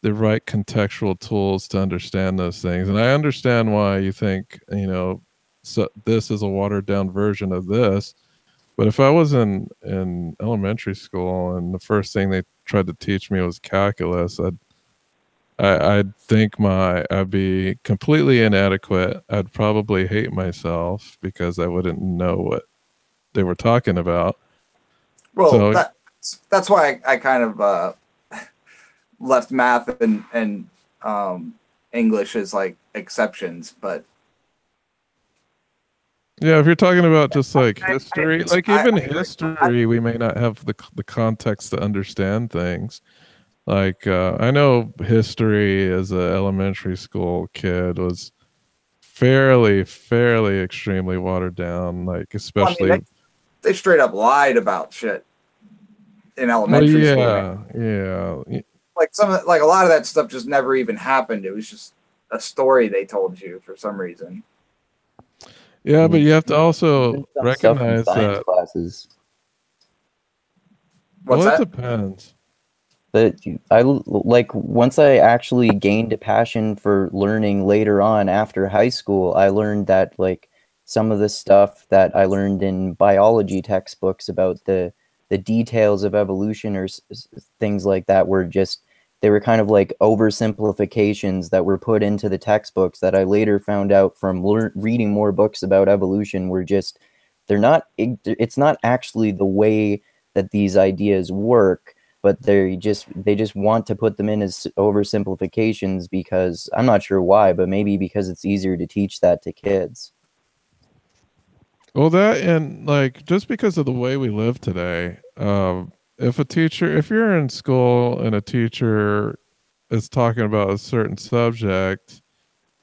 the right contextual tools to understand those things. And I understand why you think, you know, so this is a watered down version of this. But if I was in elementary school and the first thing they tried to teach me was calculus, I'd think I'd be completely inadequate. I'd probably hate myself because I wouldn't know what they were talking about. Well, so, that's why I kind of left math and English as like exceptions, but yeah, if you're talking about just like history, like even history, we may not have the context to understand things. Like I know history as an elementary school kid was fairly extremely watered down. Like especially, I mean, they straight up lied about shit in elementary school. Yeah. Like a lot of that stuff just never even happened. It was just a story they told you for some reason. Yeah, but you have to also recognize that classes. What's that? It depends. But I like once I actually gained a passion for learning later on after high school, I learned that like some of the stuff that I learned in biology textbooks about the details of evolution or things like that were just, they were kind of like oversimplifications that were put into the textbooks that I later found out from reading more books about evolution were just, it's not actually the way that these ideas work, but they just want to put them in as oversimplifications because I'm not sure why, but maybe because it's easier to teach that to kids. Well, that, and like, just because of the way we live today, if you're in school and a teacher is talking about a certain subject,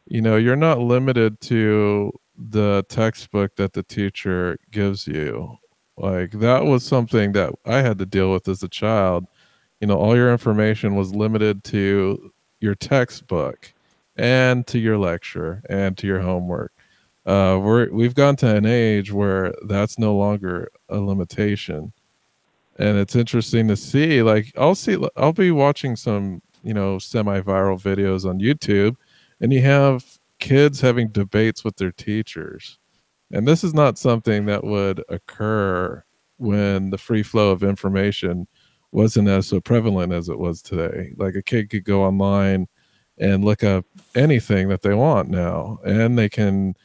you're not limited to the textbook that the teacher gives you. Like, that was something that I had to deal with as a child. All your information was limited to your textbook and to your lecture and to your homework. We've gone to an age where that's no longer a limitation. And it's interesting to see, like, I'll be watching some, semi-viral videos on YouTube, and you have kids having debates with their teachers. And this is not something that would occur when the free flow of information wasn't as so prevalent as it was today. Like, a kid could go online and look up anything that they want now, and they can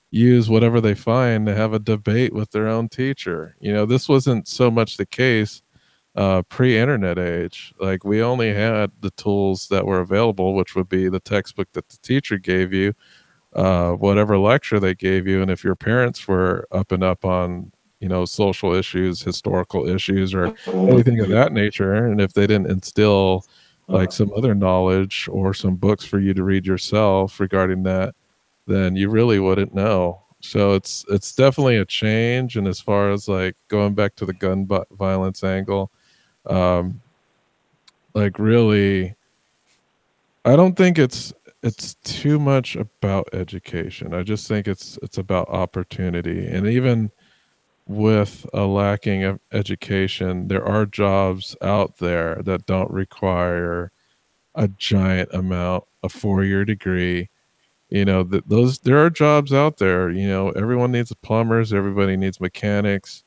use whatever they find to have a debate with their own teacher. This wasn't so much the case pre-internet age. Like, we only had the tools that were available, which would be the textbook that the teacher gave you, whatever lecture they gave you, and if your parents were up and up on social issues, historical issues, or anything of that nature, and if they didn't instill like some other knowledge or some books for you to read yourself regarding that, then you really wouldn't know. So it's definitely a change. And as far as like going back to the gun violence angle, like, really, I don't think it's too much about education. I just think it's about opportunity. And even with a lacking of education, there are jobs out there that don't require a giant amount, a 4-year degree. There are jobs out there. Everyone needs plumbers, everybody needs mechanics,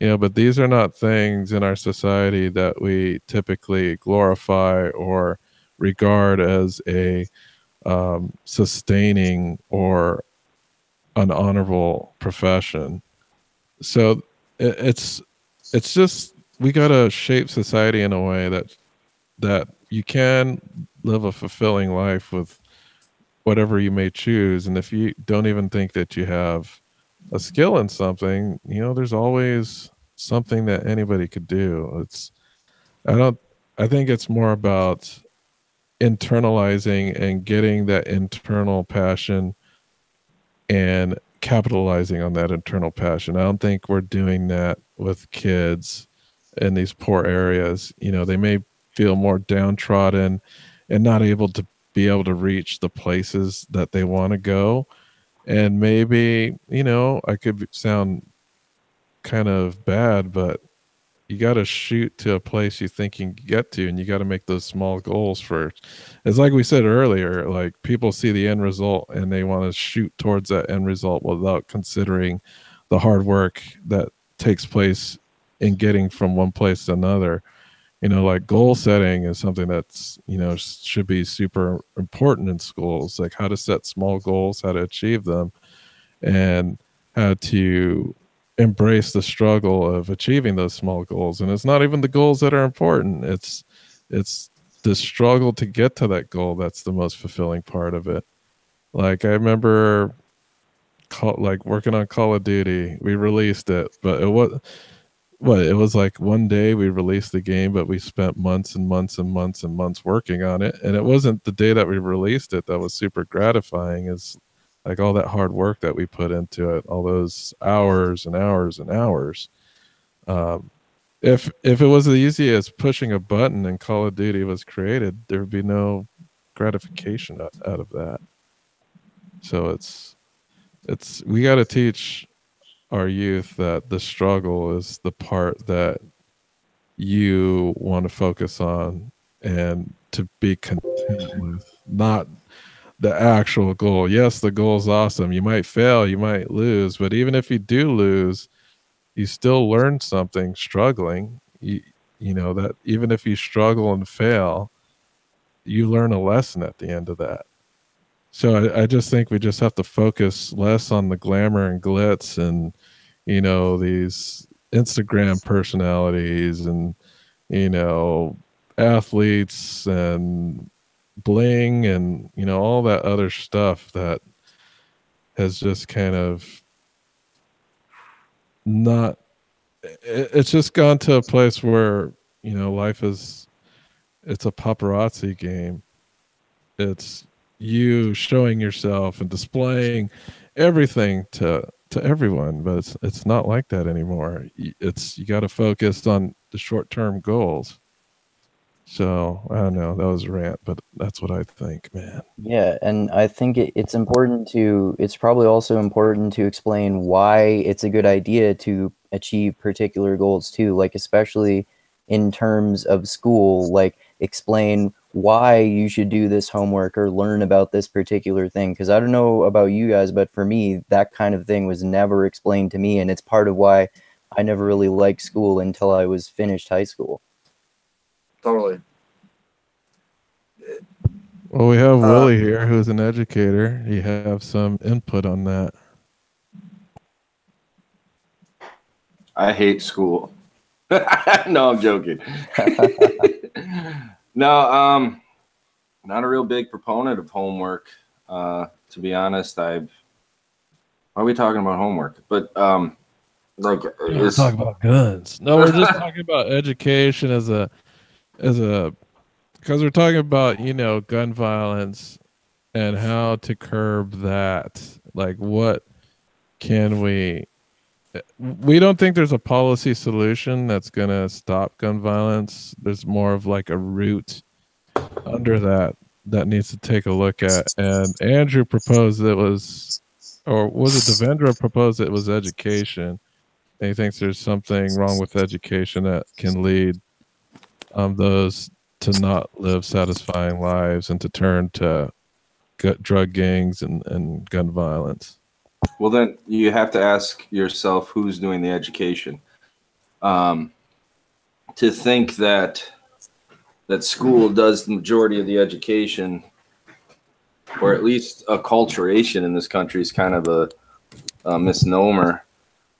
but these are not things in our society that we typically glorify or regard as a sustaining or an honorable profession. So it's just, we got to shape society in a way that you can live a fulfilling life with whatever you may choose. And if you don't even think that you have a skill in something, there's always something that anybody could do. I think it's more about internalizing and getting that internal passion and capitalizing on that internal passion. I don't think we're doing that with kids in these poor areas. They may feel more downtrodden and not able to reach the places that they want to go. And maybe, I could sound kind of bad, but you got to shoot to a place you think you can get to, and you got to make those small goals first. It's like we said earlier, like, people see the end result and they want to shoot towards that end result without considering the hard work that takes place in getting from one place to another. Like, goal setting is something that's, should be super important in schools, like how to set small goals, how to achieve them, and how to embrace the struggle of achieving those small goals. And it's not even the goals that are important. It's the struggle to get to that goal that's the most fulfilling part of it. Like, I remember working on Call of Duty. We released it, but it was like one day we released the game, but we spent months and months and months and months working on it. And it wasn't the day that we released it that was super gratifying. Is like all that hard work that we put into it, all those hours and hours and hours. If it was as easy as pushing a button and Call of Duty was created, there would be no gratification out of that. So it's we got to teach our youth that the struggle is the part that you want to focus on, and to be content with, not the actual goal. Yes, the goal is awesome. You might fail, you might lose, but even if you do lose, you still learn something struggling. You know that even if you struggle and fail, you learn a lesson at the end of that. So I just think we just have to focus less on the glamour and glitz and, these Instagram personalities and, athletes and bling and, all that other stuff that has just kind of not, it's just gone to a place where, life it's a paparazzi game. It's you showing yourself and displaying everything to everyone, but it's not like that anymore. You got to focus on the short-term goals. So I don't know, that was a rant, but that's what I think, man. Yeah, and I think it's probably also important to explain why it's a good idea to achieve particular goals too, like especially in terms of school, like explain why you should do this homework or learn about this particular thing. Because I don't know about you guys, but for me, that kind of thing was never explained to me, and it's part of why I never really liked school until I was finished high school. Totally. Well, we have Willie here, who's an educator. You have some input on that. I hate school. No, I'm joking. No, not a real big proponent of homework. To be honest, why are we talking about homework? But we're talking about guns. No, we're just talking about education because we're talking about, gun violence and how to curb that. Like, what can we don't think there's a policy solution that's going to stop gun violence. There's more of like a root under that needs to take a look at. And Andrew proposed was it Davendra proposed it was education. And he thinks there's something wrong with education that can lead those to not live satisfying lives and to turn to drug gangs and gun violence. Well, then you have to ask yourself who's doing the education. To think that school does the majority of the education, or at least acculturation in this country, is kind of a misnomer.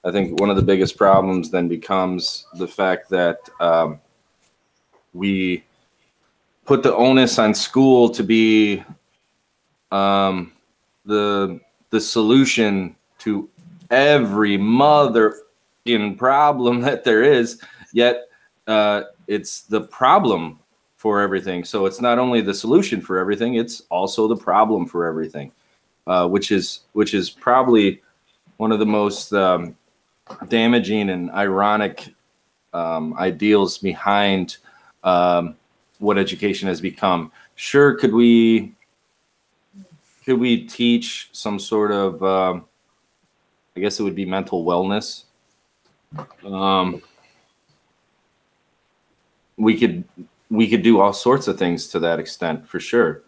I think one of the biggest problems then becomes the fact that we put the onus on school to be the solution to every mother-in problem that there is, yet it's the problem for everything. So it's not only the solution for everything, it's also the problem for everything, which is probably one of the most damaging and ironic ideals behind what education has become. Sure, could we teach some sort of, I guess it would be mental wellness. We could do all sorts of things to that extent, for sure,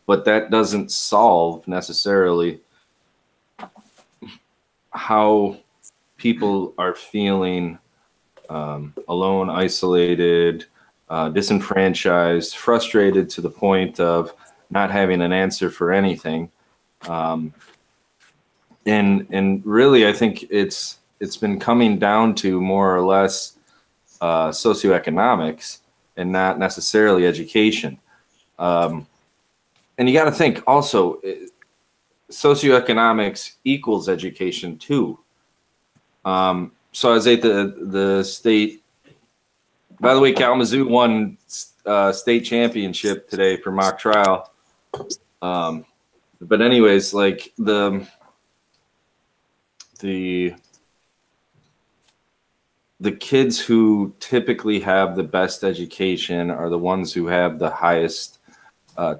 but that doesn't solve necessarily how people are feeling alone, isolated, disenfranchised, frustrated to the point of not having an answer for anything. And really, I think it's been coming down to more or less socioeconomics and not necessarily education. And you got to think also, socioeconomics equals education too. So I was at the state. By the way, Kalamazoo won state championship today for mock trial. But anyways, like the kids who typically have the best education are the ones who have the highest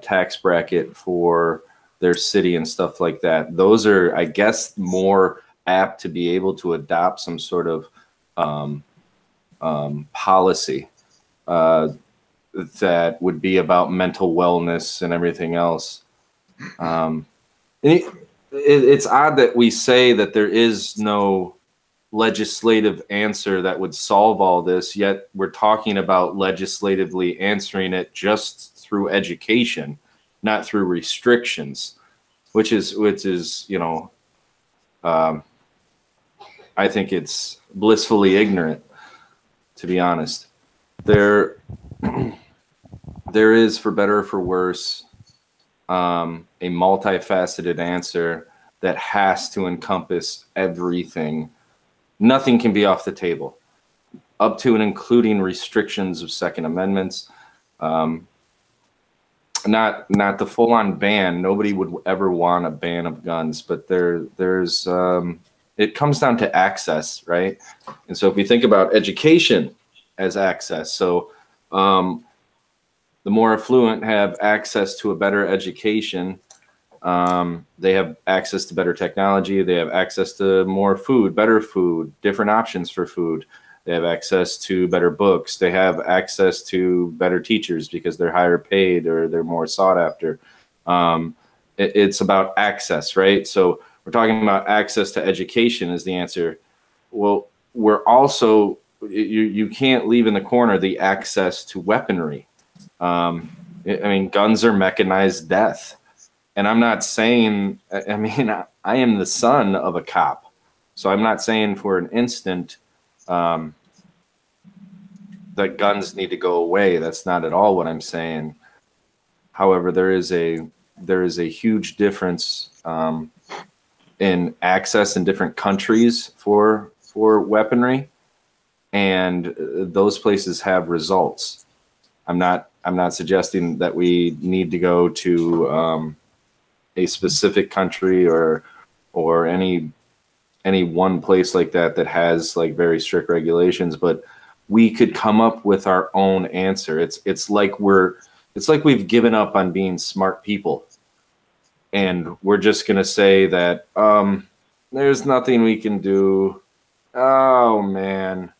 tax bracket for their city and stuff like that. Those are, I guess, more apt to be able to adopt some sort of policy that would be about mental wellness and everything else. It's odd that we say that there is no legislative answer that would solve all this, yet we're talking about legislatively answering it just through education, not through restrictions, which is I think it's blissfully ignorant, to be honest. there is, for better or for worse, a multifaceted answer that has to encompass everything. Nothing can be off the table, up to and including restrictions of Second Amendments. Not the full-on ban. Nobody would ever want a ban of guns, but there's it comes down to access, right? And so if we think about education as access, so the more affluent have access to a better education. They have access to better technology. They have access to more food, better food, different options for food. They have access to better books. They have access to better teachers because they're higher paid or they're more sought after. It's about access, right? So we're talking about access to education is the answer. Well, we're also, you can't leave in the corner the access to weaponry. I mean, guns are mechanized death. And I'm not saying, I mean, I am the son of a cop. So I'm not saying for an instant that guns need to go away. That's not at all what I'm saying. However, there is a huge difference in access in different countries for weaponry, and those places have results. I'm not suggesting that we need to go to a specific country or any one place like that has like very strict regulations, but we could come up with our own answer. It's like we've given up on being smart people, and we're just gonna say that there's nothing we can do. Oh man,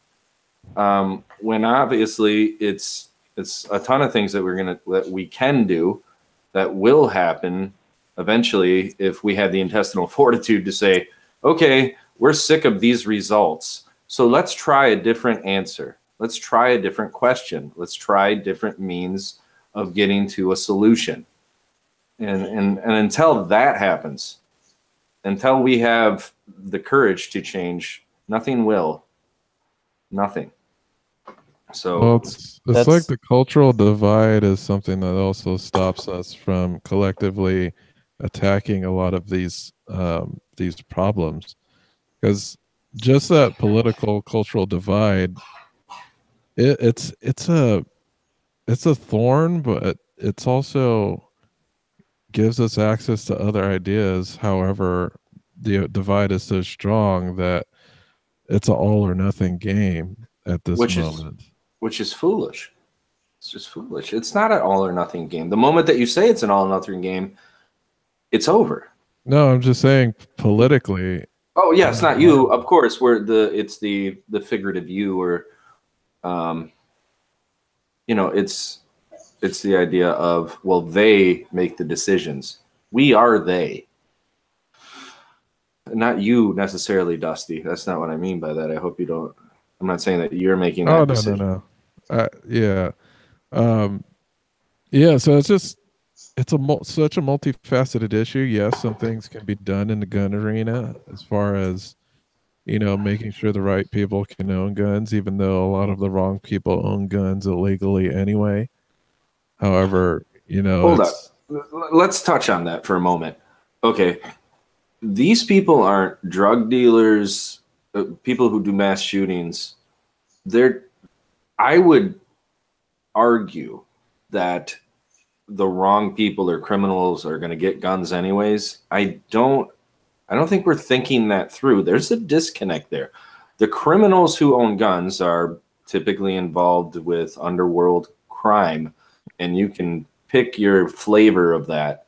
when obviously it's a ton of things that we can do that will happen eventually if we had the intestinal fortitude to say, okay, we're sick of these results. So let's try a different answer. Let's try a different question. Let's try different means of getting to a solution. And until that happens, until we have the courage to change, nothing will. Nothing. So well, it's like the cultural divide is something that also stops us from collectively attacking a lot of these problems, because just that political cultural divide, it's a thorn, but it's also gives us access to other ideas. However, the divide is so strong that it's an all or nothing game at this moment. Which is foolish. It's just foolish. It's not an all or nothing game. The moment that you say it's an all or nothing game, it's over. No, I'm just saying politically. Oh yeah, it's not you, of course. It's the figurative you, or it's the idea of, well, they make the decisions. We are they. Not you necessarily, Dusty. That's not what I mean by that. I hope you don't. I'm not saying that you're making that decision. No. Yeah. Yeah, so it's just such a multifaceted issue. Yes, some things can be done in the gun arena as far as, making sure the right people can own guns, even though a lot of the wrong people own guns illegally anyway. However, hold up. Let's touch on that for a moment. Okay. These people aren't drug dealers, people who do mass shootings. I would argue that the wrong people or criminals are going to get guns anyways. I don't think we're thinking that through. There's a disconnect there. The criminals who own guns are typically involved with underworld crime, and you can pick your flavor of that.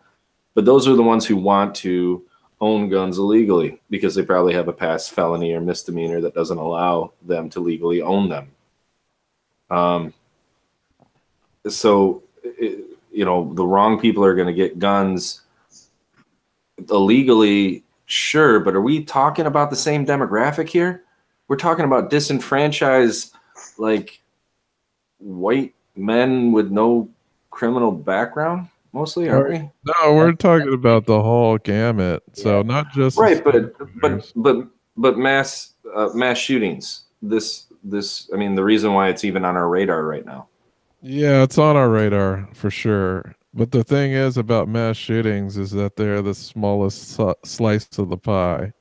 But those are the ones who want to own guns illegally because they probably have a past felony or misdemeanor that doesn't allow them to legally own them. So the wrong people are going to get guns illegally, sure, but are we talking about the same demographic here? We're talking about disenfranchised, like, white men with no criminal background, mostly, aren't we? No, we're talking about the whole gamut. So not just right, but mass shootings. This this. I mean, the reason why it's even on our radar right now. Yeah, it's on our radar for sure. But the thing is about mass shootings is that they're the smallest slice of the pie.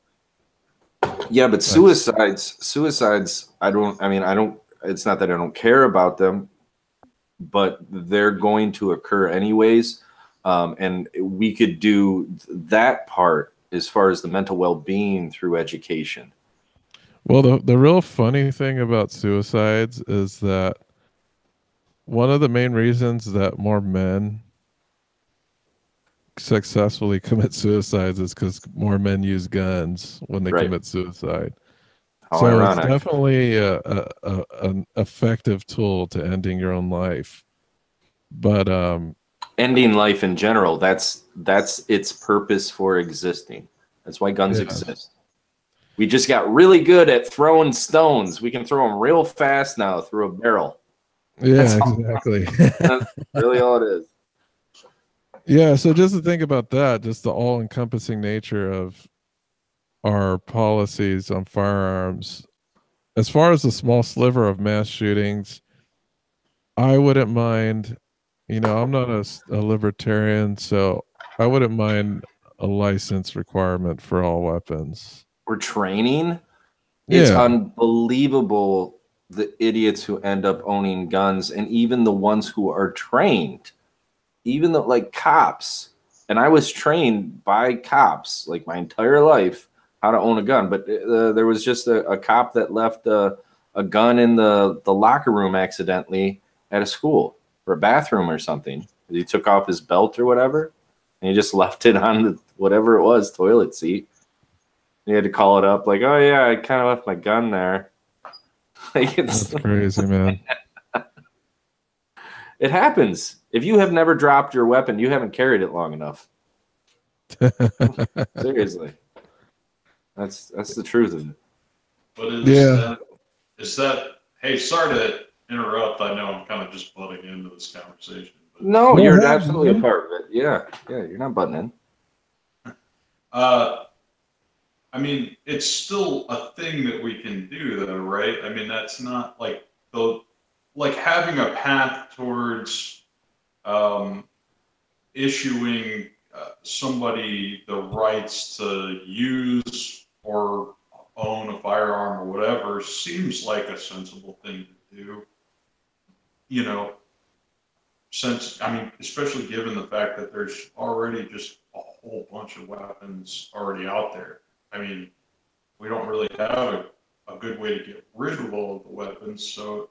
Yeah, but suicides, I don't, it's not that I don't care about them, but they're going to occur anyways. And we could do that part as far as the mental well-being through education. Well, the real funny thing about suicides is that one of the main reasons that more men successfully commit suicides is because more men use guns when they commit suicide. How so ironic. It's definitely an effective tool to ending your own life. But ending life in general, that's its purpose for existing. That's why guns exist. We just got really good at throwing stones. We can throw them real fast now through a barrel. Yeah, exactly. That's really all it is. Yeah, so just to think about that, just the all-encompassing nature of our policies on firearms. As far as the small sliver of mass shootings, I wouldn't mind, I'm not a libertarian, so I wouldn't mind a license requirement for all weapons. We're training. It's unbelievable the idiots who end up owning guns, and even the ones who are trained, even the like cops. And I was trained by cops like my entire life how to own a gun, but there was just a cop that left a gun in the locker room accidentally at a school or a bathroom or something. He took off his belt or whatever, and he just left it on the whatever it was toilet seat. He had to call it up like, oh yeah, I kind of left my gun there. Like That's crazy, man. It happens. If you have never dropped your weapon, you haven't carried it long enough. Seriously. That's the truth of it. But is that hey, sorry to interrupt. I know I'm kind of just butting into this conversation. But no, you're absolutely a part of it. Yeah, you're not butting in. I mean, it's still a thing that we can do, though, right? I mean, that's not like having a path towards issuing somebody the rights to use or own a firearm or whatever seems like a sensible thing to do. Since, I mean, especially given the fact that there's already just a whole bunch of weapons already out there. I mean, we don't really have a good way to get rid of all of the weapons, so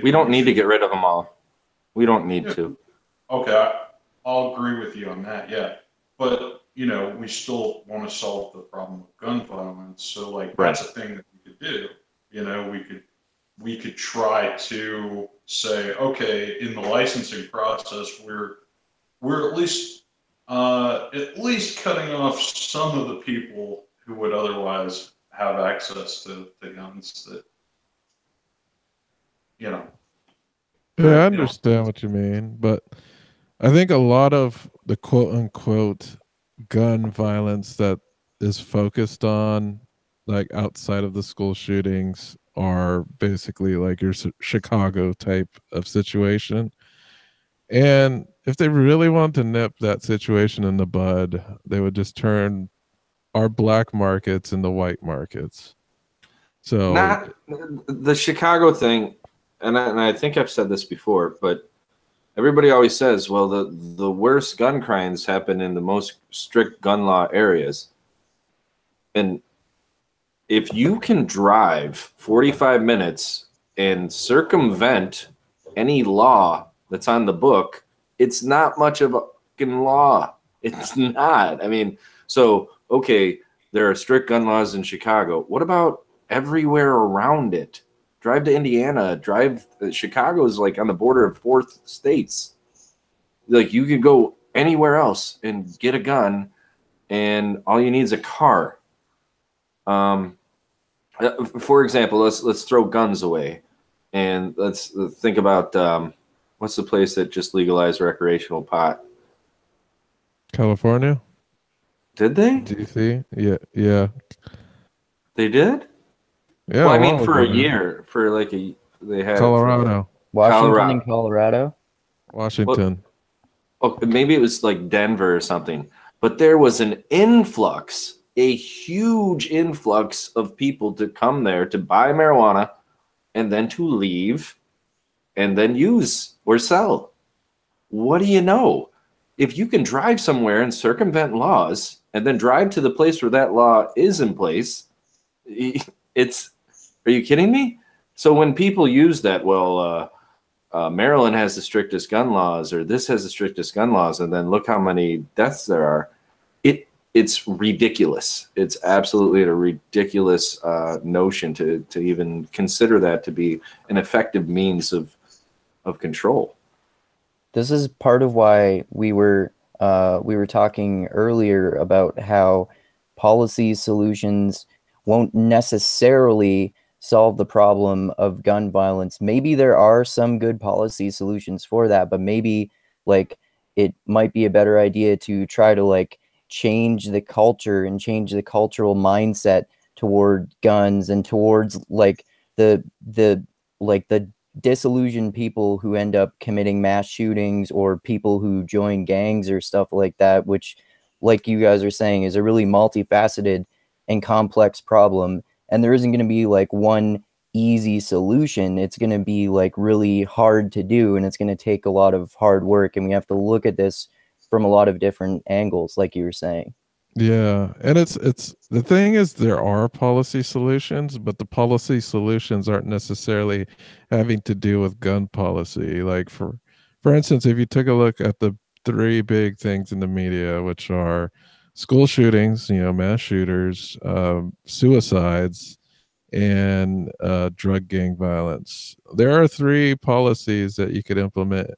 we don't need to get rid of them all. We don't need to. Okay, I'll agree with you on that, yeah. But, we still want to solve the problem of gun violence, so, that's a thing that we could do. We could try to say, okay, in the licensing process, we're at least cutting off some of the people who would otherwise have access to guns that, Yeah, I understand what you mean, but I think a lot of the quote unquote gun violence that is focused on outside of the school shootings are basically like your Chicago type of situation. And if they really want to nip that situation in the bud, they would just turn our black markets into white markets. So not the Chicago thing, and I think I've said this before, but everybody always says, well, the worst gun crimes happen in the most strict gun law areas. And if you can drive 45 minutes and circumvent any law that's on the book, it's not much of a fucking law. It's not. I mean, so, okay, there are strict gun laws in Chicago. What about everywhere around it? Drive to Indiana. Chicago's like on the border of 4 states. Like, you could go anywhere else and get a gun, and all you need is a car. For example, let's throw guns away, and let's think about what's the place that just legalized recreational pot? California? Did they? DC? Yeah. They did? Yeah, Well, I a mean, while for a ago, man. year, for like they had Colorado, Washington and Colorado. Washington. Well, maybe it was like Denver or something, but there was an influx, a huge influx of people to come there to buy marijuana and then to leave and then use or sell. What do you know? If you can drive somewhere and circumvent laws and then drive to the place where that law is in place, it's, are you kidding me? So when people use that, well, Maryland has the strictest gun laws, or this has the strictest gun laws, and then look how many deaths there are. It's ridiculous. It's absolutely a ridiculous notion to even consider that to be an effective means of control. This is part of why we were talking earlier about how policy solutions won't necessarily solve the problem of gun violence. Maybe there are some good policy solutions for that, but maybe like it might be a better idea to try to like change the culture and change the cultural mindset toward guns and towards like the disillusioned people who end up committing mass shootings or people who join gangs or stuff like that, which, like you guys are saying, is a really multifaceted and complex problem. And there isn't going to be like one easy solution. It's going to be like really hard to do, and it's going to take a lot of hard work. And we have to look at this from a lot of different angles, like you were saying. Yeah, and it's the thing is there are policy solutions, but the policy solutions aren't necessarily having to do with gun policy. Like for instance, if you took a look at the three big things in the media, which are school shootings, mass shooters, suicides, and drug gang violence, there are three policies that you could implement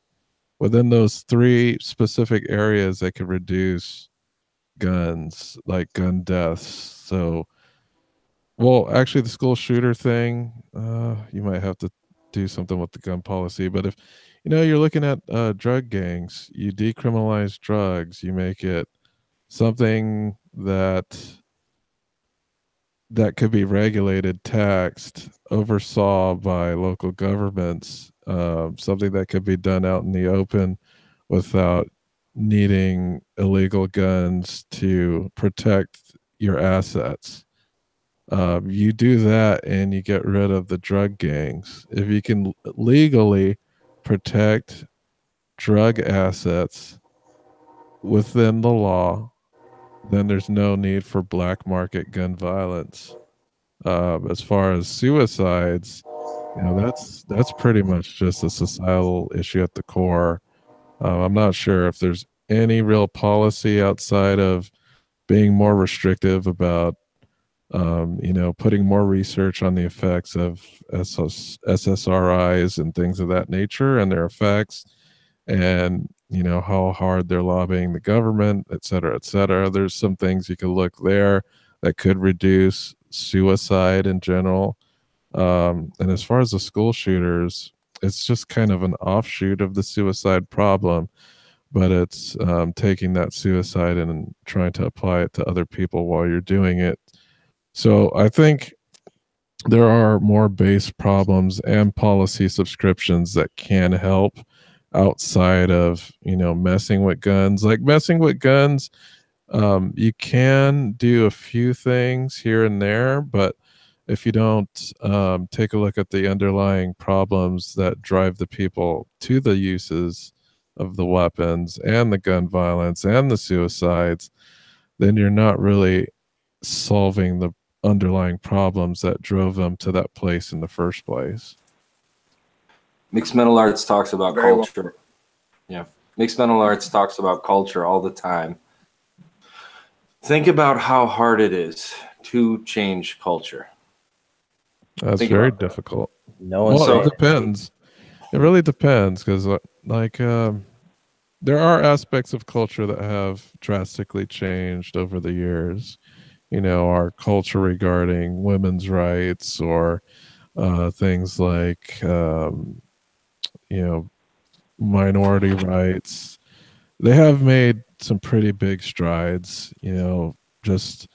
within those three specific areas that could reduce guns, like gun deaths. So, well, actually the school shooter thing, you might have to do something with the gun policy. But if you're looking at drug gangs, you decriminalize drugs, you make it something that could be regulated, taxed, oversaw by local governments, something that could be done out in the open without needing illegal guns to protect your assets. You do that and you get rid of the drug gangs. If you can legally protect drug assets within the law, then there's no need for black market gun violence. As far as suicides, that's pretty much just a societal issue at the core. I'm not sure if there's any real policy outside of being more restrictive about, putting more research on the effects of SSRIs and things of that nature and their effects, and how hard they're lobbying the government, et cetera, et cetera. There's some things you could look there that could reduce suicide in general. And as far as the school shooters, it's just kind of an offshoot of the suicide problem, but it's taking that suicide and trying to apply it to other people while you're doing it. So I think there are more base problems and policy subscriptions that can help outside of messing with guns. Like messing with guns, you can do a few things here and there, but if you don't take a look at the underlying problems that drive the people to the uses of the weapons and the gun violence and the suicides, then you're not really solving the underlying problems that drove them to that place in the first place. Mixed Mental Arts talks about culture. Yeah. Mixed Mental Arts talks about culture all the time. Think about how hard it is to change culture. That's very difficult. It depends. It really depends, because there are aspects of culture that have drastically changed over the years. Our culture regarding women's rights, or things like minority rights. They have made some pretty big strides. Just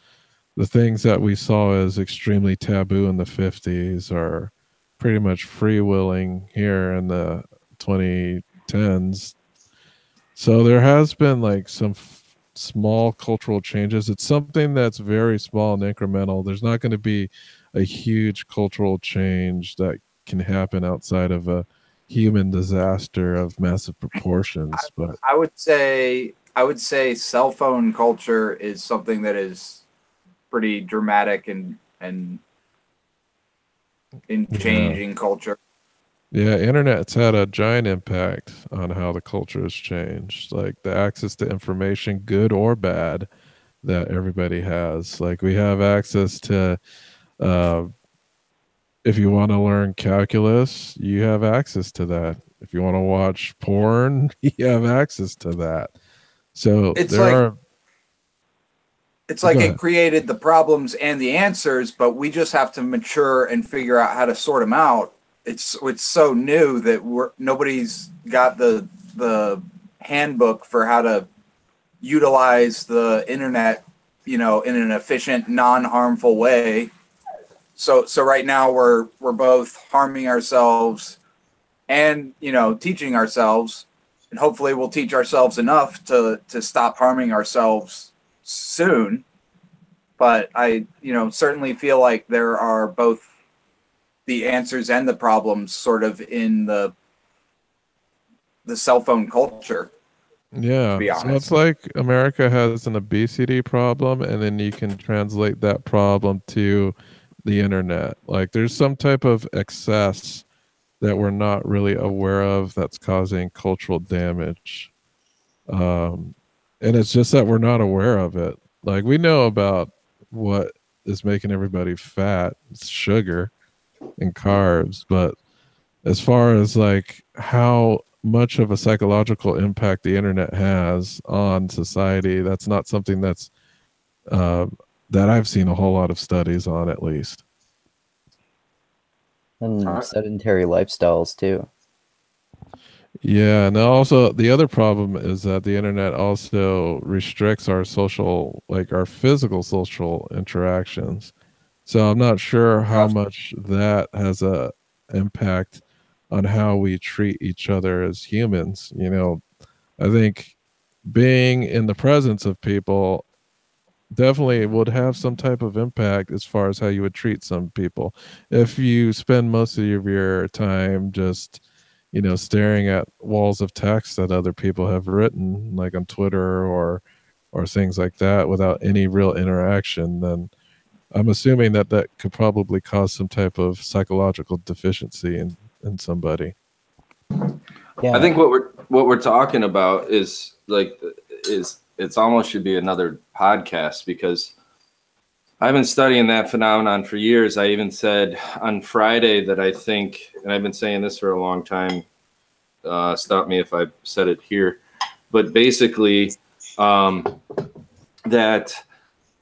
the things that we saw as extremely taboo in the 50s are pretty much freewheeling here in the 2010s. So there has been like some small cultural changes. It's something that's very small and incremental. There's not going to be a huge cultural change that can happen outside of a human disaster of massive proportions. But I would say cell phone culture is something that is pretty dramatic and in changing culture. Yeah, internet's had a giant impact on how the culture has changed. Like the access to information, good or bad, that everybody has. Like we have access to, uh, if you want to learn calculus, you have access to that. If you want to watch porn, you have access to that. So It's there like are. it's like Go it ahead. created the problems and the answers, but we just have to mature and figure out how to sort them out. It's so new that nobody's got the handbook for how to utilize the internet, in an efficient, non-harmful way. So right now we're both harming ourselves and teaching ourselves, and hopefully we'll teach ourselves enough to stop harming ourselves soon. But I certainly feel like there are both the answers and the problems sort of in the cell phone culture. Yeah, To be so honest. it's like America has an obesity problem, and then you can translate that problem to the internet. Like there's some type of excess that we're not really aware of that's causing cultural damage. Um, and it's just that we're not aware of it. Like we know about what is making everybody fat, it's sugar and carbs, but as far as like how much of a psychological impact the internet has on society, that's not something that's uh, that I've seen a whole lot of studies on, at least. And sedentary lifestyles too. Yeah, and also the other problem is that the internet also restricts our social, like our physical social interactions. So I'm not sure how much that has a impact on how we treat each other as humans. I think being in the presence of people definitely would have some type of impact as far as how you would treat some people. If you spend most of your time just, staring at walls of text that other people have written, like on Twitter or things like that, without any real interaction, then I'm assuming that that could probably cause some type of psychological deficiency in somebody. Yeah. I think what we're talking about is it's almost should be another podcast, because I've been studying that phenomenon for years. I even said on Friday that I think, and I've been saying this for a long time, stop me if I said it here, but basically that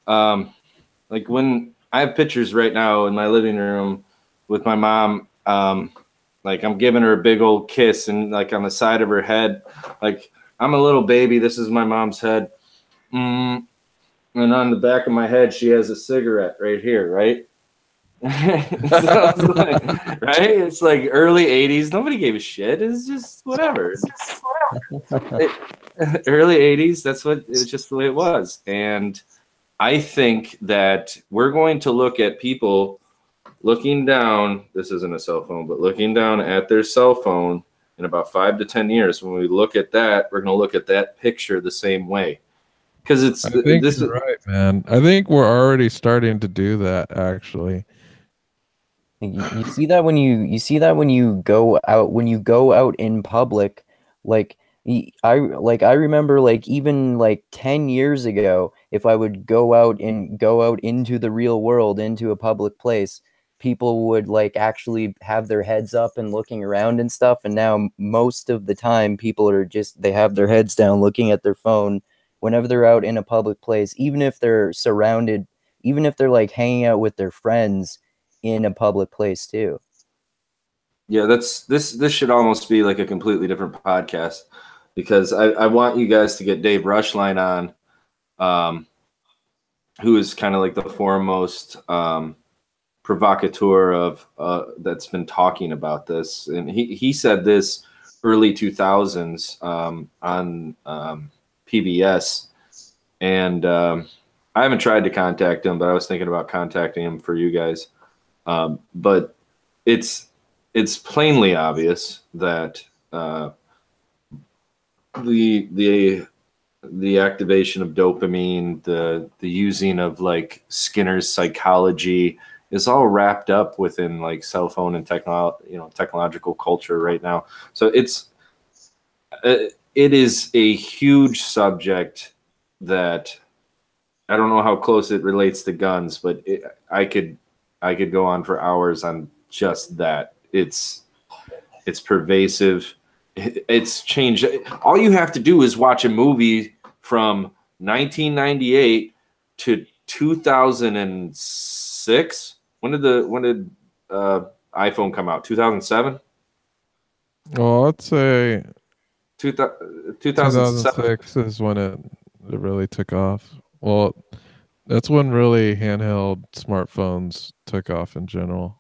like when I have pictures right now in my living room with my mom, like I'm giving her a big old kiss, and like on the side of her head, like I'm a little baby. This is my mom's head. And on the back of my head, she has a cigarette right here, right? So it's like, right? It's like early 80s. Nobody gave a shit. It's just whatever. Early 80s, that's what it was, just the way it was. And I think that we're going to look at people looking down, this isn't a cell phone, but looking down at their cell phone in about 5 to 10 years. When we look at that, we're going to look at that picture the same way. Because it's I think you're right, man. I think we're already starting to do that, actually. You see that when you go out in public, like I remember, like even like 10 years ago, if I would go out into the real world, into a public place, people would like actually have their heads up and looking around and stuff. And now most of the time people are they have their heads down looking at their phone whenever they're out in a public place, even if they're like hanging out with their friends in a public place too. Yeah, this should almost be like a completely different podcast, because I want you guys to get Dave Rushline on. who is kind of like the foremost provocateur of that's been talking about this, and he said this early 2000s on PBS, and I haven't tried to contact him, but I was thinking about contacting him for you guys. But it's plainly obvious that the activation of dopamine, the using of like Skinner's psychology is all wrapped up within like cell phone and technological culture right now. So it is a huge subject that I don't know how close it relates to guns, but I could go on for hours on just that. It's pervasive. It's changed. All you have to do is watch a movie from 1998 to 2006. When did iPhone come out? 2007? Well, I'd say 2007. 2006 is when it really took off. Well, that's when really handheld smartphones took off in general.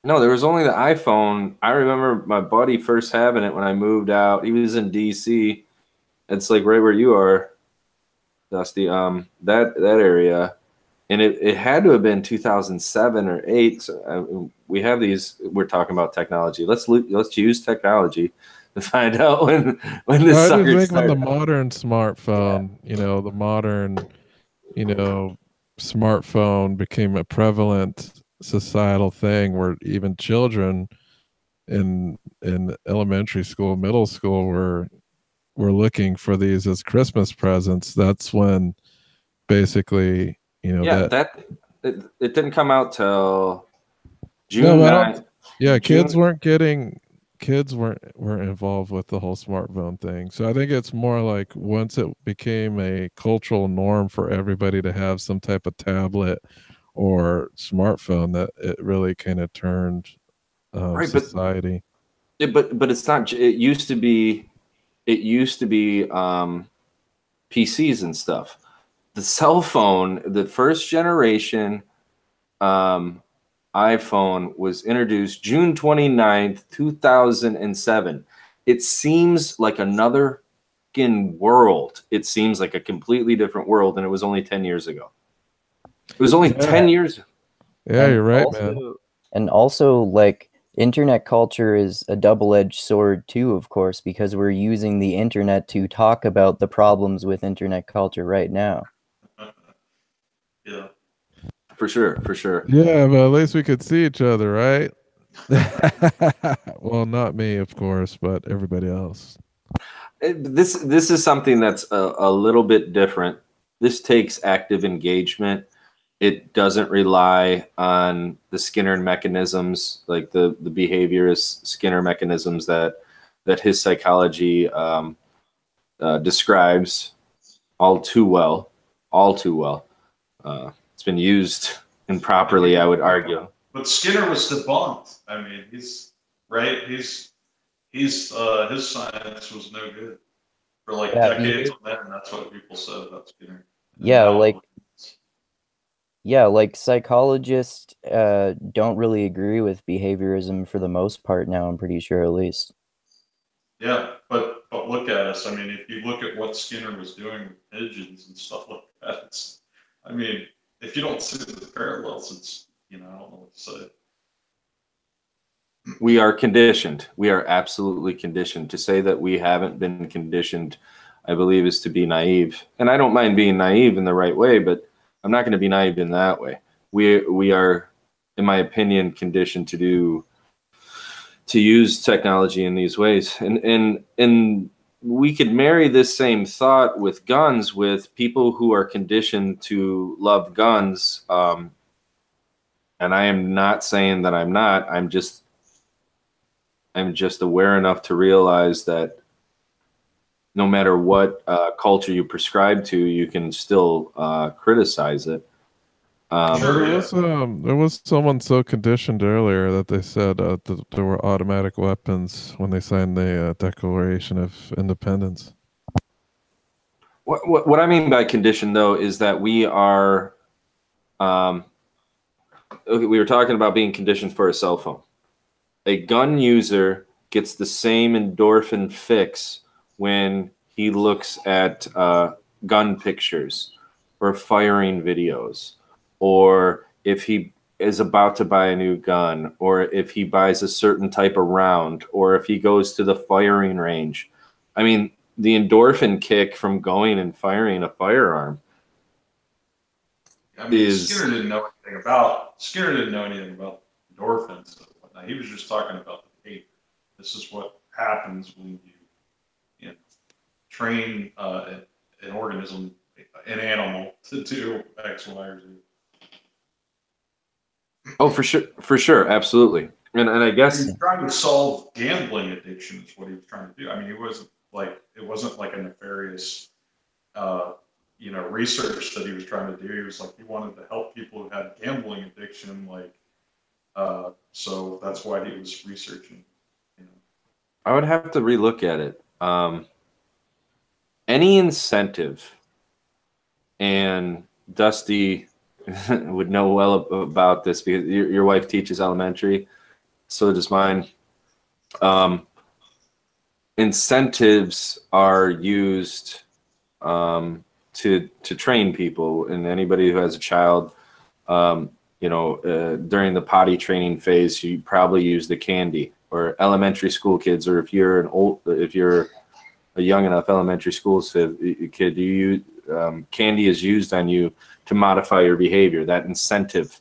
No, there was only the iPhone. I remember my buddy first having it when I moved out. He was in DC. It's like right where you are, Dusty. That area, and it had to have been 2007 or 8. So, we have these. We're talking about technology. Let's use technology to find out when this I sucker just think when started. the modern smartphone, the modern, smartphone became a prevalent societal thing where even children in elementary school, middle school were looking for these as Christmas presents. That's when basically, it didn't come out till June No, 9th. kids weren't involved with the whole smartphone thing. So I think it's more like once it became a cultural norm for everybody to have some type of tablet or smartphone, that it really kind of turned Right, society. But it's not. It used to be PCs and stuff. The cell phone, the first generation iPhone was introduced June 29th, 2007. It seems like another world. It seems like a completely different world, and it was only 10 years ago. It was only 10 years. Yeah, you're right, also, man. And also, like, internet culture is a double-edged sword too, of course, because we're using the internet to talk about the problems with internet culture right now. Yeah. For sure. Yeah, but at least we could see each other, right? Well, not me, of course, but everybody else. This is something that's a little bit different. This takes active engagement. It doesn't rely on the Skinner mechanisms, like the behaviorist Skinner mechanisms that his psychology describes all too well. It's been used improperly, I would argue. But Skinner was debunked. I mean, his science was no good for like decades on that, and that's what people said about Skinner. Like psychologists don't really agree with behaviorism for the most part now, I'm pretty sure, at least. Yeah, but look at us. I mean, if you look at what Skinner was doing with pigeons and stuff like that, if you don't see the parallels, it's, I don't know what to say. We are conditioned. We are absolutely conditioned. To say that we haven't been conditioned, I believe, is to be naive. And I don't mind being naive in the right way, but I'm not going to be naive in that way. We are, in my opinion, conditioned to use technology in these ways. And we could marry this same thought with guns, with people who are conditioned to love guns. And I am not saying that I'm not. I'm just aware enough to realize that no matter what culture you prescribe to, you can still criticize it. There was someone so conditioned earlier that they said that there were automatic weapons when they signed the Declaration of Independence. What I mean by condition, though, is that we are Okay, we were talking about being conditioned for a cell phone. A gun user gets the same endorphin fix when he looks at gun pictures or firing videos, or if he is about to buy a new gun, or if he buys a certain type of round, or if he goes to the firing range. I mean, the endorphin kick from going and firing a firearm. I mean, Skinner didn't know anything about endorphins and whatnot. He was just talking about the behavior. This is what happens when you know, train an organism, an animal, to do X, Y, or Z. Oh, for sure, absolutely. And I guess he was trying to solve gambling addiction is what he was trying to do. I mean, it wasn't like a nefarious, research that he was trying to do. He was like, he wanted to help people who had gambling addiction, so that's why he was researching. I would have to relook at it. Any incentive, and Dusty would know well about this because your wife teaches elementary, so does mine. Incentives are used to train people, and anybody who has a child, during the potty training phase, you probably use the candy. Or elementary school kids, or if you're a young enough elementary school kid, candy is used on you to modify your behavior. That incentive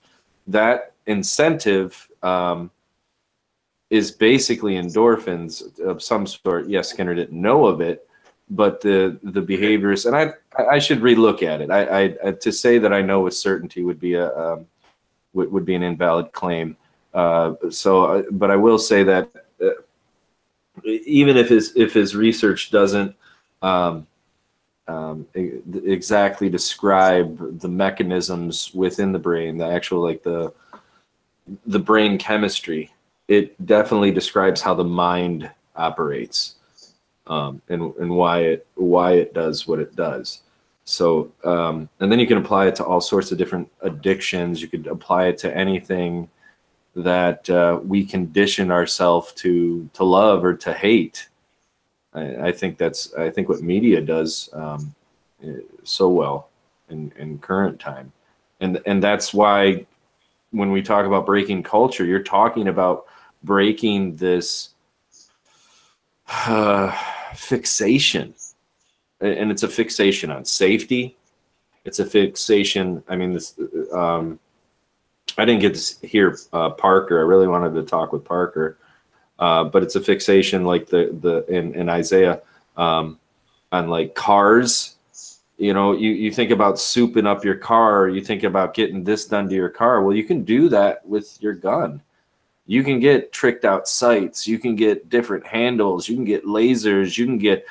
is basically endorphins of some sort. Yes, Skinner didn't know of it, but the behaviors, and I should relook at it. I to say that I know with certainty would be an invalid claim. But I will say that even if his research doesn't exactly describe the mechanisms within the brain, the actual the brain chemistry, it definitely describes how the mind operates, and why it does what it does. So, and then you can apply it to all sorts of different addictions. You could apply it to anything that we condition ourselves to love or to hate. I think what media does so well in current time, and that's why when we talk about breaking culture, you're talking about breaking this fixation, and it's a fixation on safety. It's a fixation. I mean, this. I didn't get to hear Parker. I really wanted to talk with Parker, but it's a fixation like in Isaiah on like cars. You think about souping up your car. You think about getting this done to your car. Well, you can do that with your gun. You can get tricked out sights. You can get different handles. You can get lasers. You can get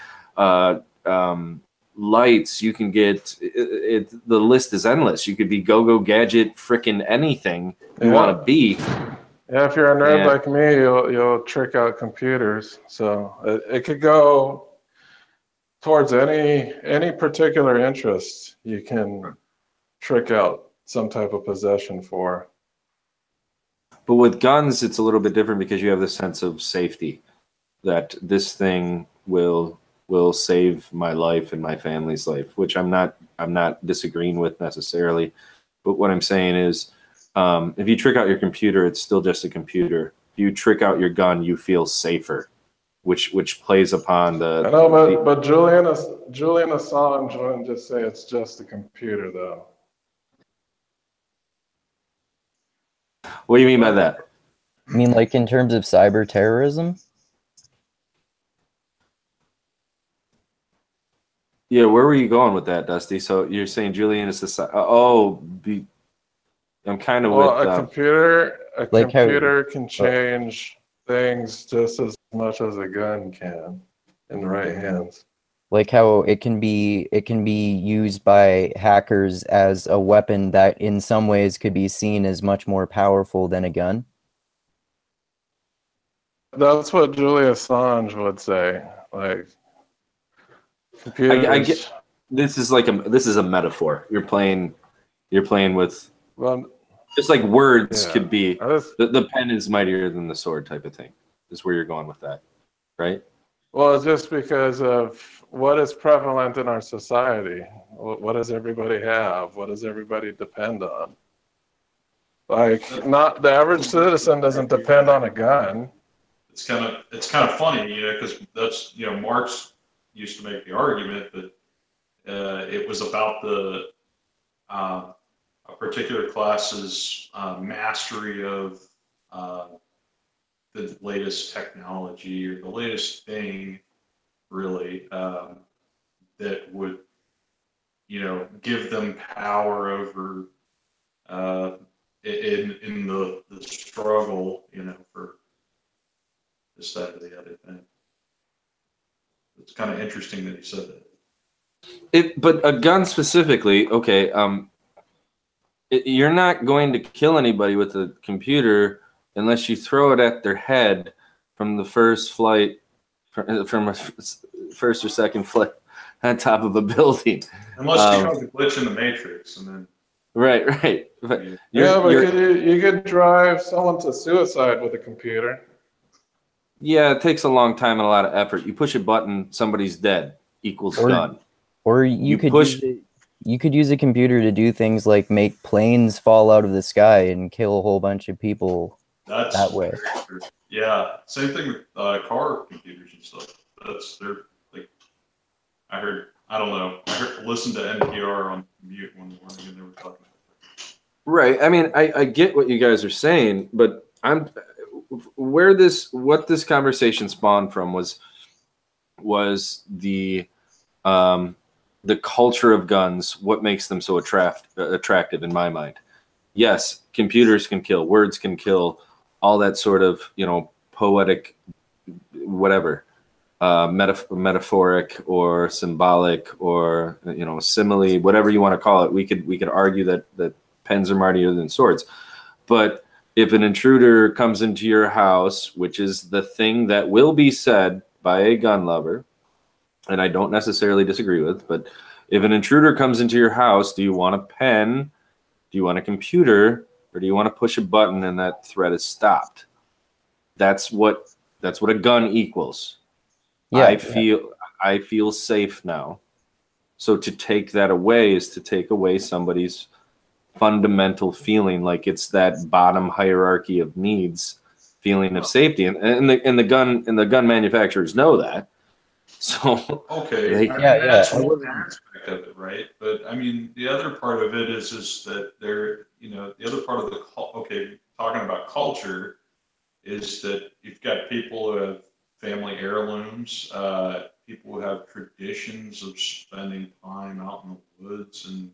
lights. You can get it. The list is endless. You could be go gadget frickin' anything you want to be. Yeah, if you're a nerd like me, you'll trick out computers. So it could go towards any particular interest. You can trick out some type of possession for. But with guns, it's a little bit different because you have this sense of safety that this thing will save my life and my family's life, which I'm not disagreeing with necessarily. But what I'm saying is, if you trick out your computer, it's still just a computer. If you trick out your gun, you feel safer, which plays upon the. I know, but Julian Assange wouldn't just say it's just a computer, though. What do you mean by that? I mean, like in terms of cyber terrorism? Yeah, where were you going with that, Dusty? So you're saying Julian is I'm kind of with a computer can change things just as much as a gun can in the right hands. Like how it can be used by hackers as a weapon that in some ways could be seen as much more powerful than a gun. That's what Julian Assange would say. Like computers. I get this is a metaphor. You're playing with Well, just like words yeah. could be, I was- the pen is mightier than the sword type of thing, is where you're going with that, right? Well, it's just because of what is prevalent in our society. What does everybody have? What does everybody depend on? Like, not the average citizen doesn't depend on a gun. It's kind of funny, you know, because that's, you know, Marx used to make the argument that it was about the a particular class's mastery of the latest technology or the latest thing, really, that would, you know, give them power over in the struggle, you know, for this, that, or the other thing. It's kind of interesting that he said that. But a gun specifically, okay, you're not going to kill anybody with a computer unless you throw it at their head from the first flight, from a first or second flight on top of a building. Unless you have a glitch in the Matrix, and then. Right. But you could drive someone to suicide with a computer. Yeah, it takes a long time and a lot of effort. You push a button, somebody's dead, equals gun. Or you could use a computer to do things like make planes fall out of the sky and kill a whole bunch of people that way. Yeah, same thing with car computers and stuff. They're like, I don't know. Listened to NPR on mute one morning and they were talking about that. Right. I mean, I get what you guys are saying, but what this conversation spawned from was the culture of guns, what makes them so attractive in my mind. Yes, computers can kill, words can kill, all that sort of, you know, poetic, whatever, metaphoric or symbolic or, you know, simile, whatever you want to call it. We could argue that pens are mightier than swords. But if an intruder comes into your house, which is the thing that will be said by a gun lover, and I don't necessarily disagree with, but if an intruder comes into your house, do you want a pen, do you want a computer, or do you want to push a button and that threat is stopped? That's what a gun equals. Yeah, I feel safe now. So to take that away is to take away somebody's fundamental feeling, like it's that bottom hierarchy of needs, feeling of safety, and the gun manufacturers know that. So okay, that's one aspect of it, right? But I mean, the other part of it is that they're, you know, the other part of talking about culture is that you've got people who have family heirlooms, people who have traditions of spending time out in the woods and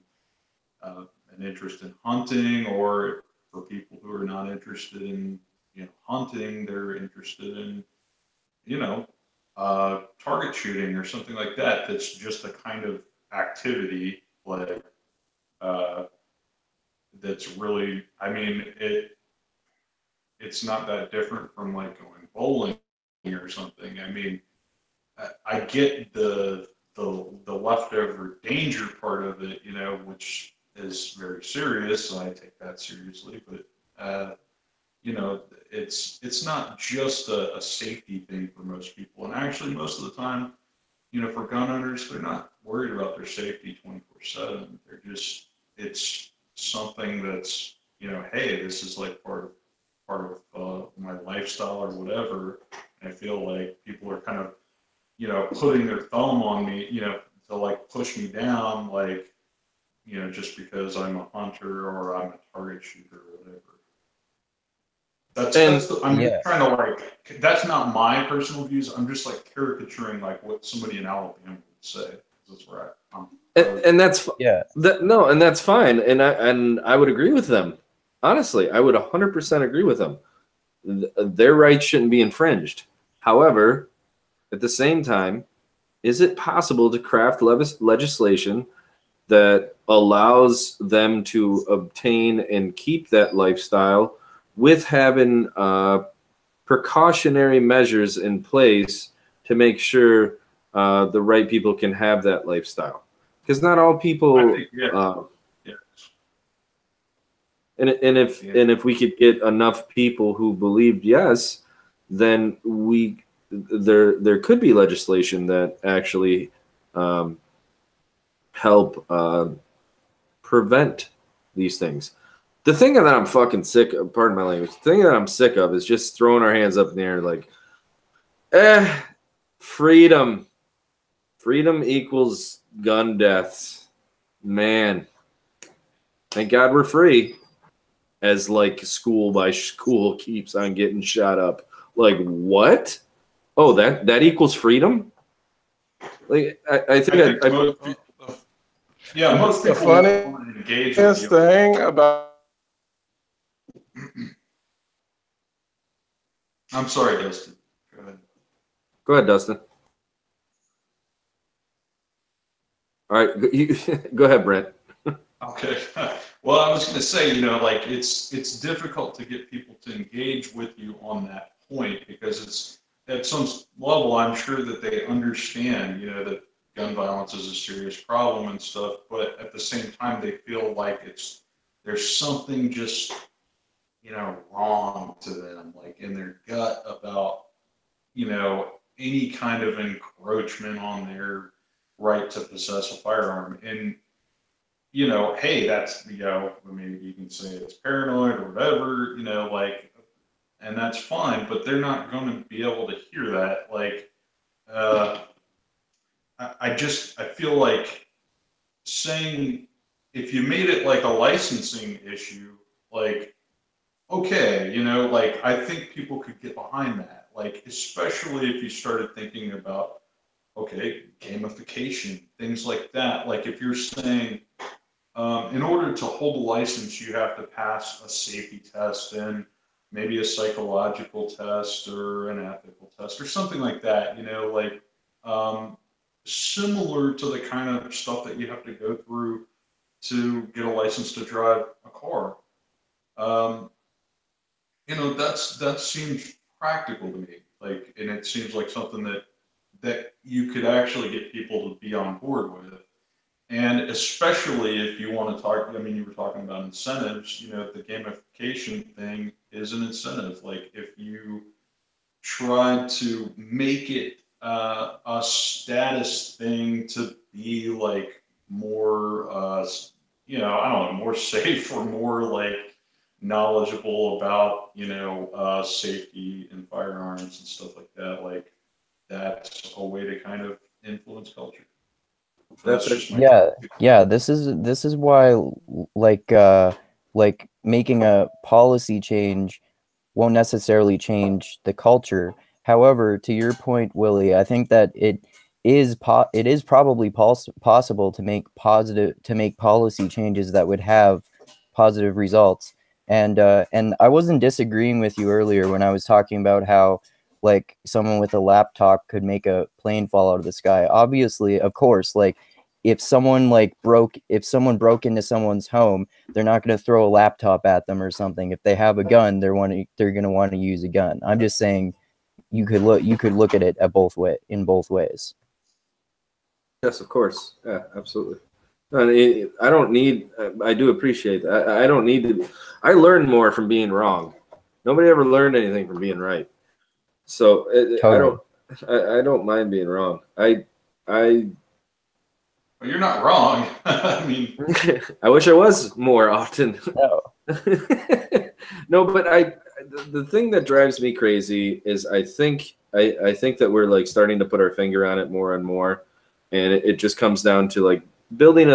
an interest in hunting, or for people who are not interested in, you know, hunting, they're interested in, you know, target shooting or something like that. That's just a kind of activity, like that's really, I mean, it's not that different from like going bowling or something. I mean, I get the leftover danger part of it, you know, which is very serious, so I take that seriously. But you know, it's not just a safety thing for most people. And actually, most of the time, you know, for gun owners, they're not worried about their safety 24/7. They're just, it's something that's, you know, hey, this is like part of my lifestyle or whatever. And I feel like people are kind of, you know, putting their thumb on me, you know, to like push me down, like, you know, just because I'm a hunter or I'm a target shooter or whatever. I'm just trying to like, that's not my personal views. I'm just like caricaturing like what somebody in Alabama would say. That's where I'm. And that's and that's fine. And I would agree with them. Honestly, I would 100% agree with them. Their rights shouldn't be infringed. However, at the same time, is it possible to craft legislation that allows them to obtain and keep that lifestyle with having precautionary measures in place to make sure the right people can have that lifestyle? Because not all people. And if we could get enough people who believed yes, then there could be legislation that actually help prevent these things. The thing that I'm fucking sick of, pardon my language, the thing that I'm sick of is just throwing our hands up in the air like, freedom. Freedom equals gun deaths. Man, thank God we're free. As like school by school keeps on getting shot up. Like what? Oh, that equals freedom? Like I think most people the funniest thing about. I'm sorry, Dustin. Go ahead. Go ahead, Dustin. All right, go ahead, Brent. Okay. Well, I was going to say, you know, like it's difficult to get people to engage with you on that point because it's at some level, I'm sure that they understand, you know, that gun violence is a serious problem and stuff, but at the same time, they feel like there's something just, you know, wrong to them, like in their gut about, you know, any kind of encroachment on their right to possess a firearm. And you know, hey, that's, you know, I mean, you can say it's paranoid or whatever, you know, like, and that's fine, but they're not going to be able to hear that. Like, I feel like saying, if you made it like a licensing issue, like, okay, you know, like, I think people could get behind that. Like, especially if you started thinking about, okay, gamification, things like that. Like, if you're saying, in order to hold a license, you have to pass a safety test and maybe a psychological test or an ethical test or something like that, you know, like similar to the kind of stuff that you have to go through to get a license to drive a car. You know, that seems practical to me, like, and it seems like something that you could actually get people to be on board with. And especially if you want to talk, I mean, you were talking about incentives, you know, the gamification thing is an incentive. Like if you try to make it a status thing to be like more, you know, I don't know, more safe or more like knowledgeable about, you know, safety and firearms and stuff like that, like that's a way to kind of influence culture. Yeah. This is why like making a policy change won't necessarily change the culture. However, to your point, Willie, I think that it is probably possible to make policy changes that would have positive results. And I wasn't disagreeing with you earlier when I was talking about how like someone with a laptop could make a plane fall out of the sky. Obviously, of course, like if someone broke into someone's home, they're not going to throw a laptop at them or something. If they have a gun, they're going to want to use a gun. I'm just saying you could look at it in both ways. Yes, of course. Yeah, absolutely. I don't need. I do appreciate that. I don't need to. I learned more from being wrong. Nobody ever learned anything from being right. So totally. I don't mind being wrong. Well, you're not wrong. I mean, I wish I was more often. No. No, but the thing that drives me crazy is I think that we're like starting to put our finger on it more and more, and it just comes down to like building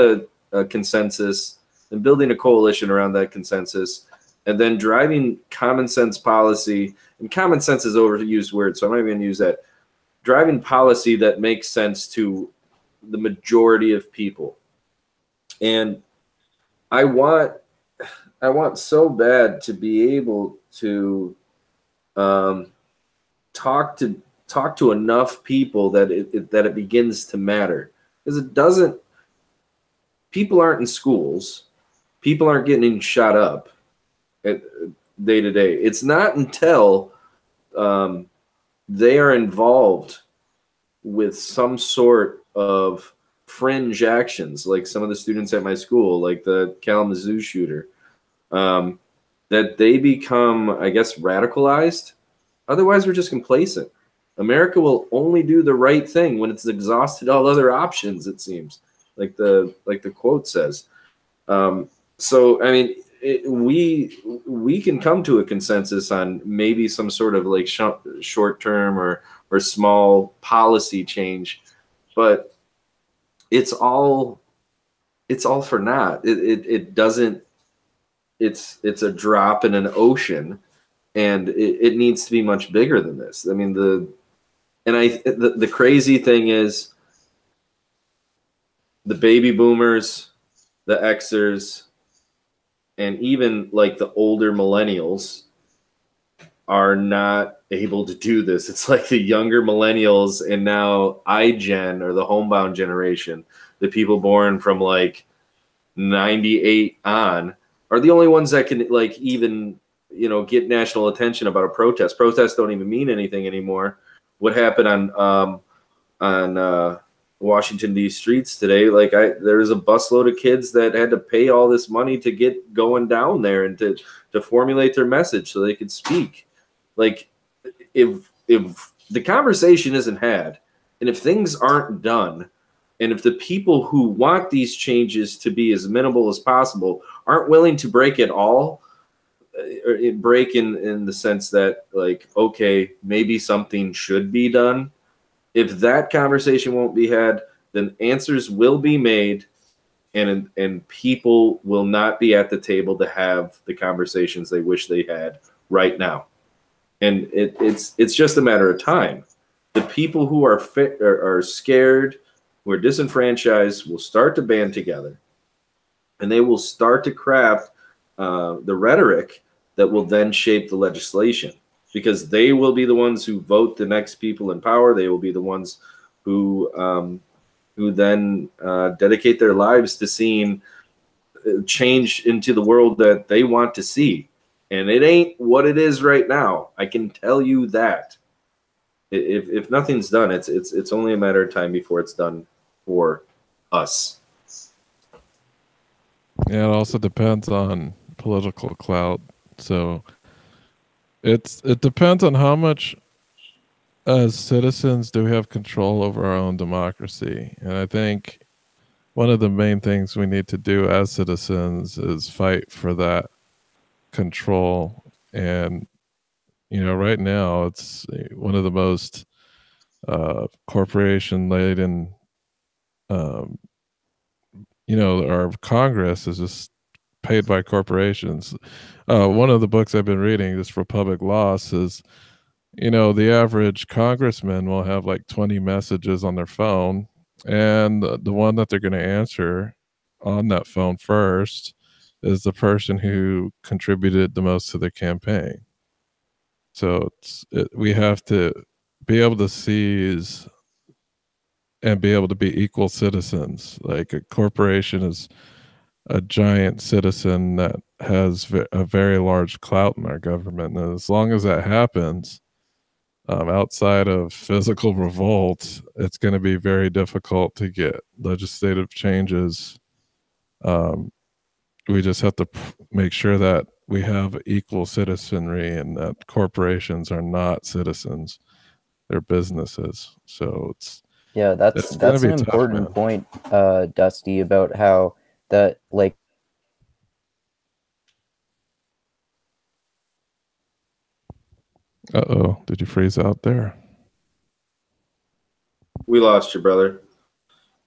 a consensus and building a coalition around that consensus, and then driving common sense policy. And common sense is an overused word, so I'm not even going to use that. Driving policy that makes sense to the majority of people. And I want so bad to be able to talk to enough people that it begins to matter, because it doesn't. People aren't in schools, people aren't getting shot up day to day. It's not until they are involved with some sort of fringe actions, like some of the students at my school, like the Kalamazoo shooter. that they become, I guess, radicalized. Otherwise, we're just complacent. America will only do the right thing when it's exhausted all other options, it seems, like the quote says. So, I mean, we can come to a consensus on maybe some sort of like short-term or small policy change, but it's all for naught. It doesn't. It's a drop in an ocean, and it needs to be much bigger than this. I mean, the crazy thing is the baby boomers, the Xers, and even like the older millennials are not able to do this. It's like the younger millennials and now iGen, or the homebound generation, the people born from like 98 on, are the only ones that can like even, you know, get national attention about a protest. Protests don't even mean anything anymore. What happened on Washington D.C. streets today? Like there was a busload of kids that had to pay all this money to get going down there and to formulate their message so they could speak. Like if the conversation isn't had, and if things aren't done, and if the people who want these changes to be as minimal as possible aren't willing to break it all, or break in the sense that like, okay, maybe something should be done. If that conversation won't be had, then answers will be made, and people will not be at the table to have the conversations they wish they had right now. And it's just a matter of time. The people who are scared, who are disenfranchised, will start to band together, and they will start to craft the rhetoric that will then shape the legislation, because they will be the ones who vote the next people in power. They will be the ones who then dedicate their lives to seeing change into the world that they want to see. And it ain't what it is right now. I can tell you that. If nothing's done, it's only a matter of time before it's done for us. Yeah, it also depends on political clout. So it depends on how much as citizens do we have control over our own democracy. And I think one of the main things we need to do as citizens is fight for that control. And you know, right now it's one of the most corporation laden, you know, our Congress is just paid by corporations. One of the books I've been reading, this for public law, says, you know, the average congressman will have like 20 messages on their phone, and the one that they're going to answer on that phone first is the person who contributed the most to the campaign. So we have to be able to seize and be able to be equal citizens. Like a corporation is a giant citizen that has a very large clout in our government. And as long as that happens, outside of physical revolt, it's going to be very difficult to get legislative changes. We just have to make sure that we have equal citizenry and that corporations are not citizens, they're businesses. So that's an important point, Dusty, about how that, like, did you freeze out there? We lost you, brother.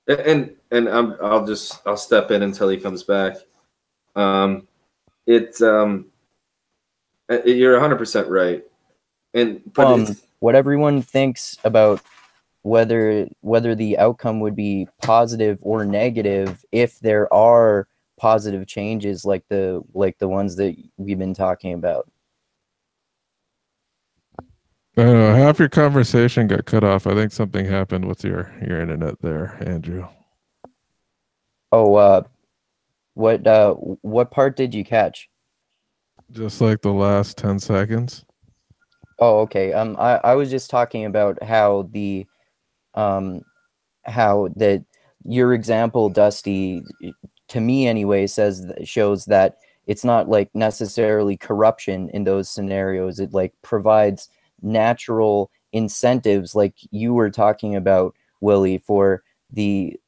And I'll step in until he comes back. You're 100% right. But what everyone thinks about whether the outcome would be positive or negative, if there are positive changes like the ones that we've been talking about. I don't know, half your conversation got cut off. I think something happened with your internet there, Andrew. Oh, what part did you catch? Just like the last 10 seconds. Oh, okay. I was just talking about how your example, Dusty, to me anyway, shows that it's not like necessarily corruption in those scenarios. It like provides natural incentives, like you were talking about, Willie, for the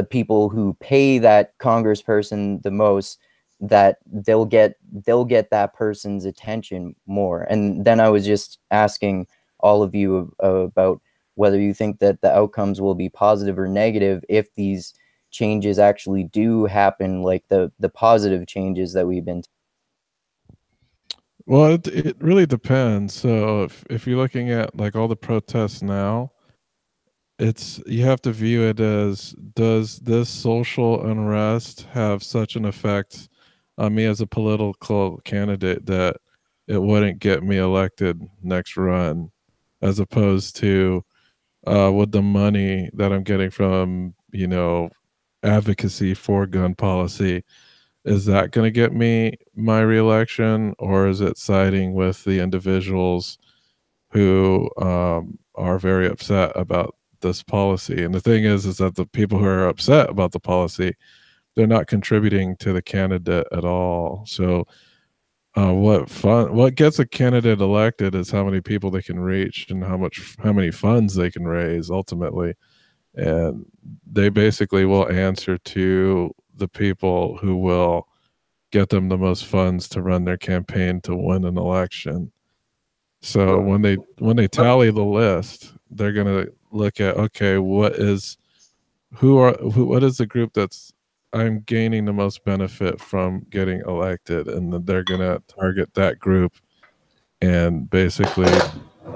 people who pay that congressperson the most, that they'll get that person's attention more. And then I was just asking all of you about whether you think that the outcomes will be positive or negative if these changes actually do happen, like the positive changes that we've been. Well, it really depends. So if you're looking at like all the protests now, you have to view it as, does this social unrest have such an effect on me as a political candidate that it wouldn't get me elected next run, as opposed to with the money that I'm getting from, advocacy for gun policy, is that going to get me my reelection, or is it siding with the individuals who are very upset about this policy? And the thing is that the people who are upset about the policy, they're not contributing to the candidate at all. So what gets a candidate elected is how many people they can reach and how many funds they can raise ultimately. And they basically will answer to the people who will get them the most funds to run their campaign to win an election. So when they tally the list, they're going to look at, okay, what is the group that's I'm gaining the most benefit from getting elected, and then they're going to target that group and basically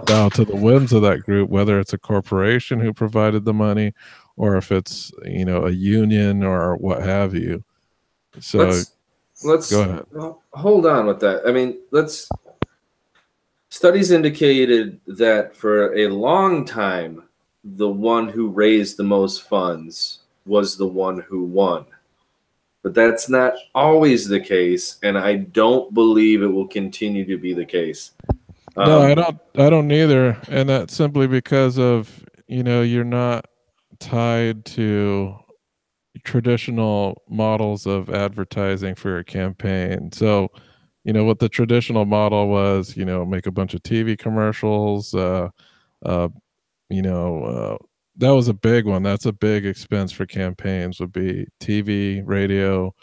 bow to the whims of that group, whether it's a corporation who provided the money or if it's, a union or what have you. So let's go ahead. Hold on with that. I mean, studies indicated that for a long time, the one who raised the most funds was the one who won. But that's not always the case, and I don't believe it will continue to be the case. No, I don't either. And that's simply because of, you're not tied to traditional models of advertising for your campaign. So, what the traditional model was, make a bunch of TV commercials, that was a big one. That's a big expense for campaigns, would be TV, radio,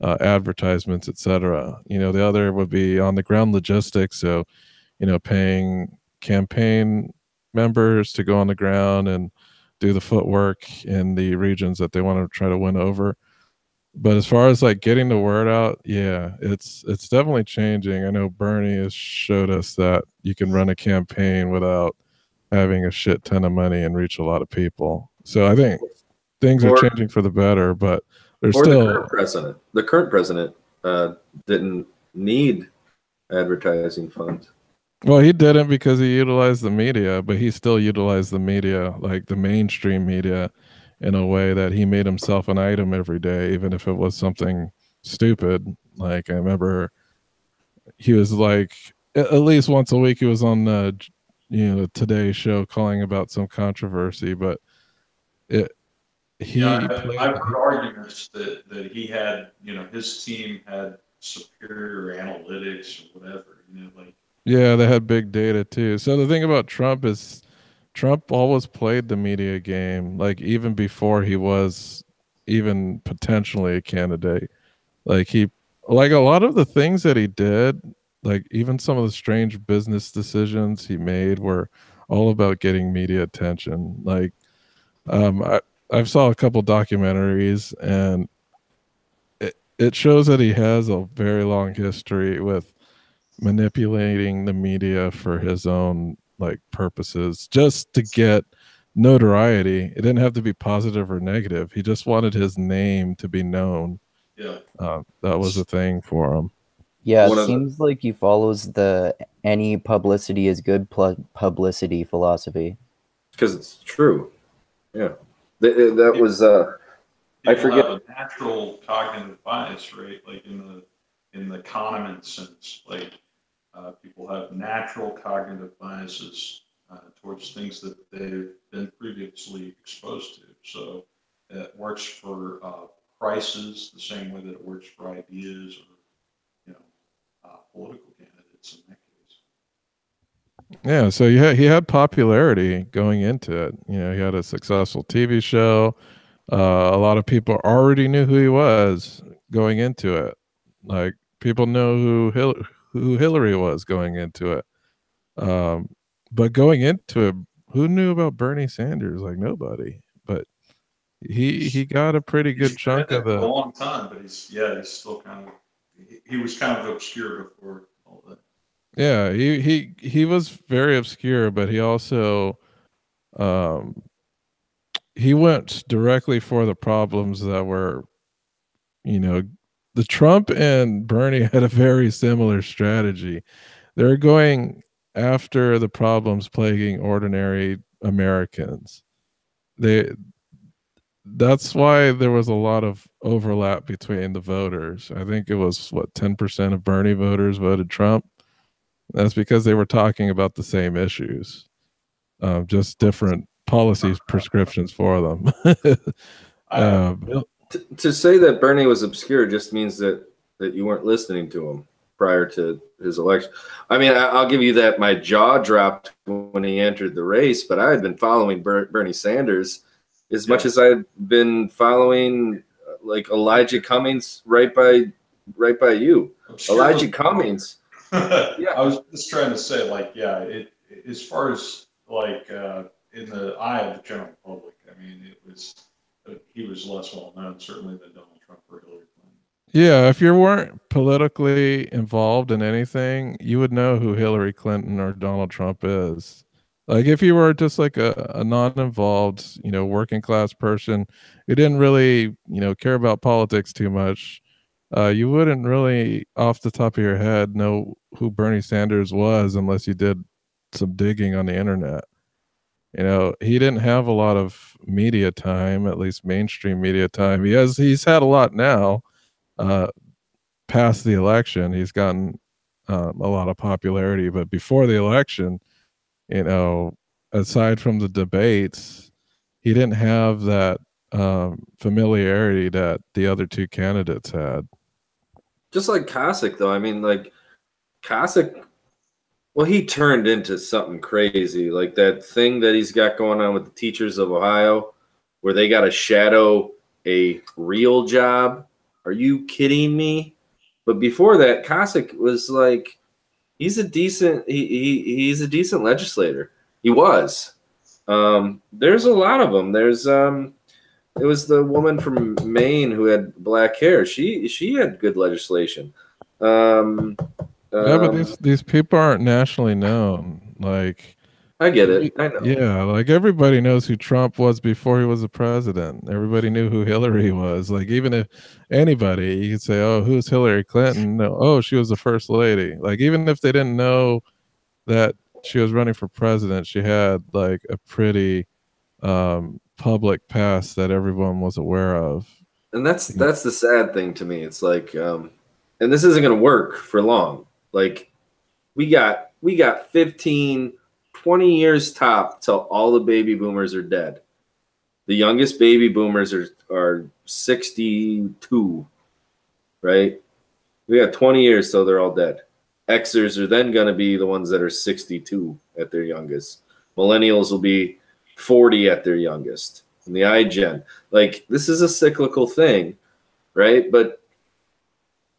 advertisements, etc. The other would be on the ground logistics. So, paying campaign members to go on the ground and do the footwork in the regions that they want to try to win over. But as far as like getting the word out, yeah, it's definitely changing. I know Bernie has showed us that you can run a campaign without having a shit ton of money and reach a lot of people. So I think things are changing for the better, but there's still the current president didn't need advertising funds. Well, he didn't because he utilized the media, but he still utilized the media, like the mainstream media, in a way that he made himself an item every day, even if it was something stupid. Like I remember he was like, at least once a week he was on the Today Show calling about some controversy, but I've heard arguments that he had, his team had superior analytics or whatever, yeah, they had big data too. So the thing about Trump is Trump always played the media game, like even before he was even potentially a candidate. Like a lot of the things that he did, like even some of the strange business decisions he made were all about getting media attention. Like I've saw a couple documentaries, and it shows that he has a very long history with manipulating the media for his own like purposes, just to get notoriety. It didn't have to be positive or negative. He just wanted his name to be known. Yeah. That was a thing for him. Yeah, it seems like he follows the any publicity is good publicity philosophy. Because it's true. Yeah. That was I forget. Have a natural cognitive bias, right? Like in the Kahneman sense, like people have natural cognitive biases towards things that they've been previously exposed to. So it works for prices the same way that it works for ideas, or political candidates in that case. Yeah, so he had popularity going into it. You know, he had a successful TV show. A lot of people already knew who he was going into it. Like people know who Hillary was going into it. But going into it, who knew about Bernie Sanders? Like nobody. But he got a pretty good chunk of the for a long time, but he's still kind of he was kind of obscure before all that. Yeah, he was very obscure, but he also he went directly for the problems that were, you know, the Trump and Bernie had a very similar strategy. They're going after the problems plaguing ordinary Americans. That's why there was a lot of overlap between the voters. I think it was 10% of Bernie voters voted Trump. That's because they were talking about the same issues, just different policies, prescriptions for them. To say that Bernie was obscure just means that you weren't listening to him prior to his election. I mean, I'll give you that. My jaw dropped when he entered the race, but I had been following Bernie Sanders as much as I'd been following like Elijah Cummings right by you. Obscure Elijah Cummings. Yeah, I was just trying to say, like, as far as like in the eye of the general public, I mean, he was less well known certainly than Donald Trump or Hillary Clinton. Yeah, if you weren't politically involved in anything, you would know who Hillary Clinton or Donald Trump is. Like if you were just like a non-involved, you know, working class person who didn't really, you know, care about politics too much, you wouldn't really off the top of your head know who Bernie Sanders was unless you did some digging on the internet. You know, he didn't have a lot of media time, at least mainstream media time. He's had a lot now. Past the election, he's gotten a lot of popularity, but before the election, you know, aside from the debates, he didn't have that familiarity that the other two candidates had. Just like Kasich, though. I mean, like Kasich, well, he turned into something crazy, like that thing that he's got going on with the teachers of Ohio, where they got to shadow a real job. Are you kidding me? But before that, Kasich was like, he's a decent legislator. He was. There's a lot of them. There's it was the woman from Maine who had black hair. She had good legislation. Yeah, but these people aren't nationally known. Like, I get it. I know. Yeah, like everybody knows who Trump was before he was a president. Everybody knew who Hillary was. Like, even if anybody, you could say, "Oh, who's Hillary Clinton?" No, oh, she was the first lady. Like, even if they didn't know that she was running for president, she had like a pretty public past that everyone was aware of. And that's the sad thing to me. It's like, and this isn't going to work for long. Like, we got 15, 20 years top till all the baby boomers are dead. The youngest baby boomers are 62, right? We got 20 years till they're all dead. Xers are then going to be the ones that are 62 at their youngest. Millennials will be 40 at their youngest. And the iGen. Like, this is a cyclical thing, right? But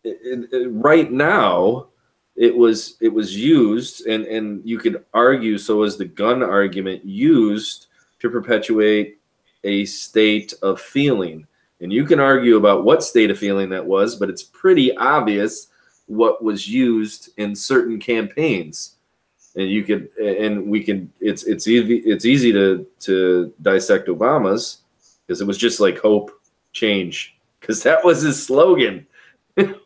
right now, it was used, and you could argue, so is the gun argument used to perpetuate a state of feeling. And you can argue about what state of feeling that was, but it's pretty obvious what was used in certain campaigns. And you could, and we can, it's easy to dissect Obama's, because it was just like hope, change, because that was his slogan.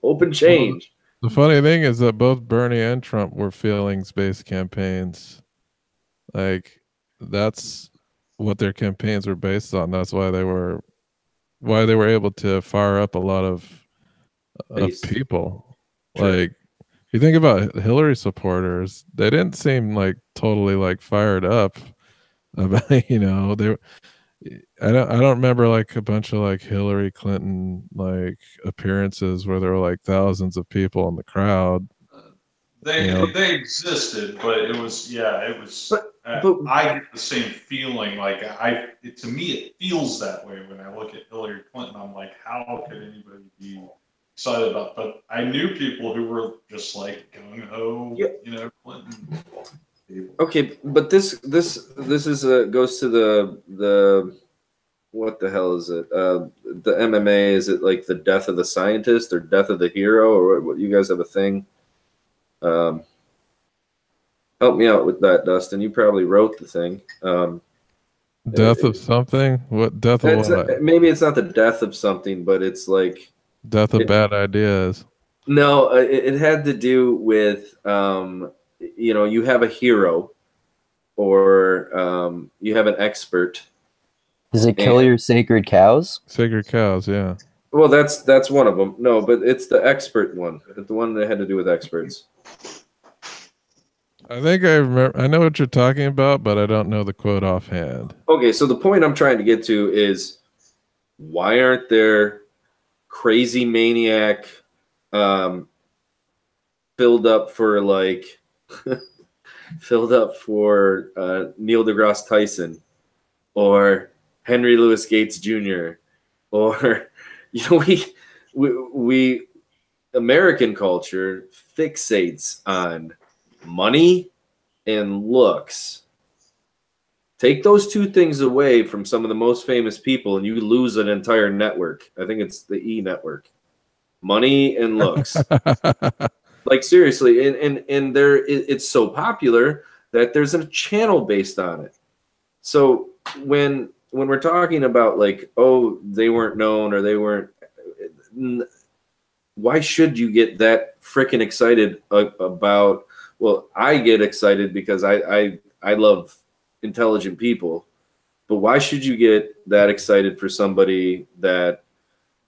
Hope and change. The funny thing is that both Bernie and Trump were feelings-based campaigns. Like, that's what their campaigns were based on. That's why they were able to fire up a lot of people. Sure. Like, if you think about Hillary supporters, they didn't seem like totally like fired up about, you know, I don't remember like a bunch of like Hillary Clinton like appearances where there were like thousands of people in the crowd. They existed, but it was I get the same feeling. Like to me, it feels that way when I look at Hillary Clinton. I'm like, how could anybody be excited about? But I knew people who were just like gung ho, Clinton people. Okay, but this is goes to the what the hell is it? The MMA, is it like the death of the scientist or death of the hero, or what? You guys have a thing? Help me out with that, Dustin. You probably wrote the thing. Death of something? What death of what? Maybe it's not the death of something, but it's like death of bad ideas. No, it had to do with you have a hero, or you have an expert. Does it kill your sacred cows? Sacred cows, yeah. Well, that's one of them. No, but it's the expert one. The one that had to do with experts. I think I remember. I know what you're talking about, but I don't know the quote offhand. Okay, so the point I'm trying to get to is, why aren't there crazy maniac filled up for Neil deGrasse Tyson or Henry Louis Gates Jr. or we American culture fixates on money and looks. Take those two things away from some of the most famous people and you lose an entire network. I think it's the E network. Money and looks. Like seriously, and it's so popular that there's a channel based on it. So when we're talking about like, oh, they weren't known or they weren't, why should you get that freaking excited about? Well, I get excited because I love intelligent people, but why should you get that excited for somebody that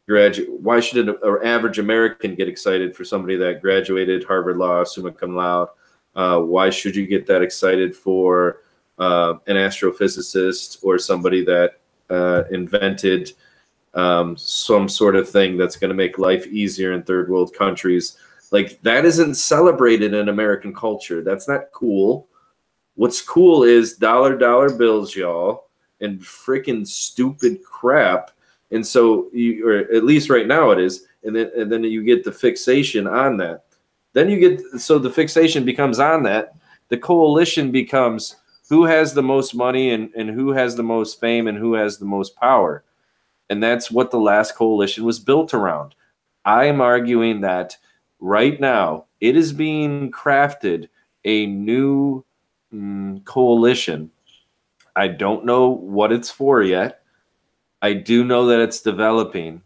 why should an average American get excited for somebody that graduated Harvard Law, summa cum laude? Why should you get that excited for an astrophysicist or somebody that invented some sort of thing that's going to make life easier in third world countries? Like, that isn't celebrated in American culture. That's not cool. What's cool is dollar bills, y'all, and freaking stupid crap. And so, or at least right now it is. And then you get the fixation on that. Then so the fixation becomes on that. The coalition becomes who has the most money and who has the most fame and who has the most power. And that's what the last coalition was built around. I am arguing that right now it is being crafted a new coalition. I don't know what it's for yet. I do know that it's developing.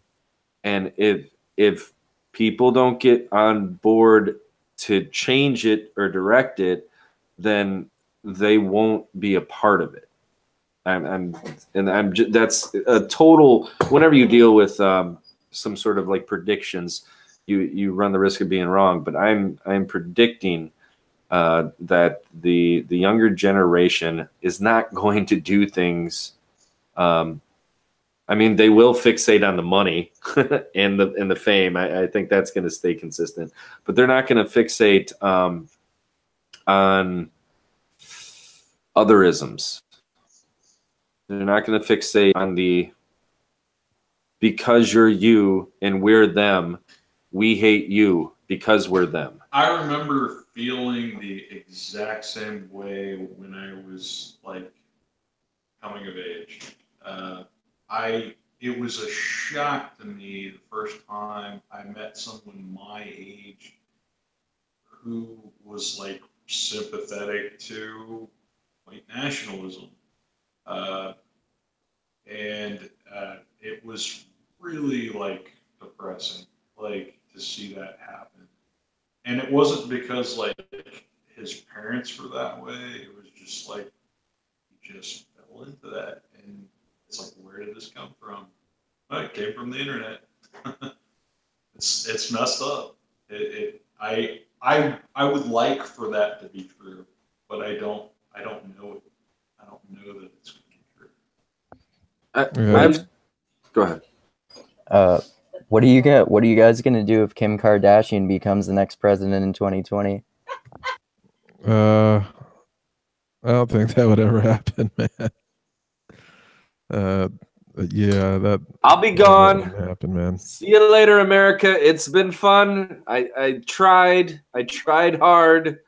And if people don't get on board to change it or direct it, then they won't be a part of it. That's a total. Whenever you deal with some sort of like predictions, you run the risk of being wrong. But I'm predicting that the younger generation is not going to do things. I mean, they will fixate on the money and the fame. I think that's going to stay consistent, but they're not going to fixate on otherisms. They're not going to fixate on because you're you and we're them, we hate you because we're them. I remember feeling the exact same way when I was like coming of age. It was a shock to me the first time I met someone my age who was like sympathetic to white nationalism. And it was really like depressing, like to see that happen. And it wasn't because like his parents were that way. It was just like he just fell into that. And it's like, where did this come from? Well, it came from the internet. It's messed up. I would like for that to be true, but I don't know it. I don't know that it's going to be true. Go ahead. What are you guys gonna do if Kim Kardashian becomes the next president in 2020? I don't think that would ever happen, man. Yeah, that I'll be that gone. wouldn't happen, man. See you later, America. It's been fun. I tried hard,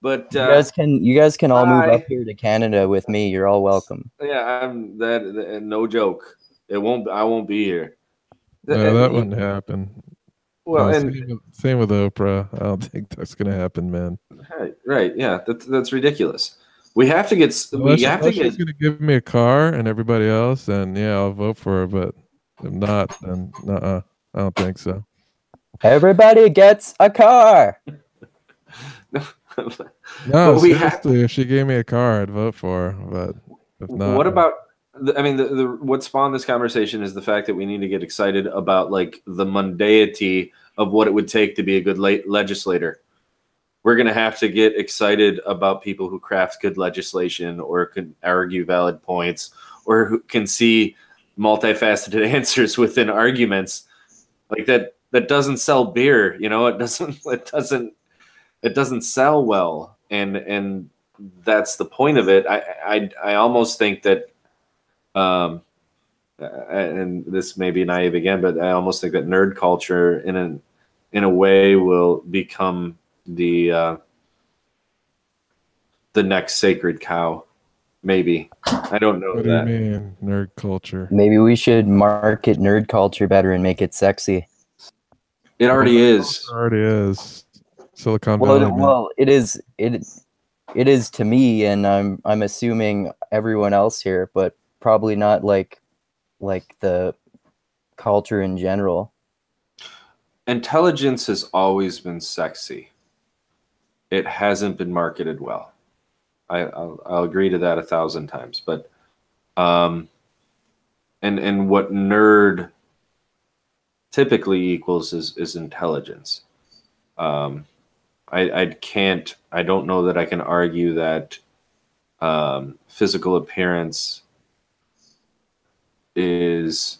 but You guys can all move bye. up here to Canada with me. You're all welcome. Yeah, I'm that no joke. I won't be here. No, that wouldn't happen. Well, No, and same with Oprah. I don't think that's gonna happen, man. right, yeah, that's ridiculous. We have to get. Unless she's gonna give me a car and everybody else, then yeah, I'll vote for her. But if not, then I don't think so. Everybody gets a car. No, seriously, if she gave me a car, I'd vote for her. But if not, what about? I mean, what spawned this conversation is the fact that we need to get excited about like the mundanity of what it would take to be a good legislator. We're going to have to get excited about people who craft good legislation or can argue valid points or who can see multifaceted answers within arguments. Like that doesn't sell beer, you know, it doesn't sell well. And that's the point of it. I almost think that and this may be naive again, but I almost think that nerd culture in a way will become the next sacred cow. Maybe. I don't know. What do you mean, nerd culture? Maybe we should market nerd culture better and make it sexy. It already is. It already is. Silicon Valley. Well, it is to me, and I'm assuming everyone else here, but probably not like the culture in general. Intelligence has always been sexy. It hasn't been marketed well. I'll agree to that 1,000 times. But and what nerd typically equals is intelligence. I don't know that I can argue that physical appearance is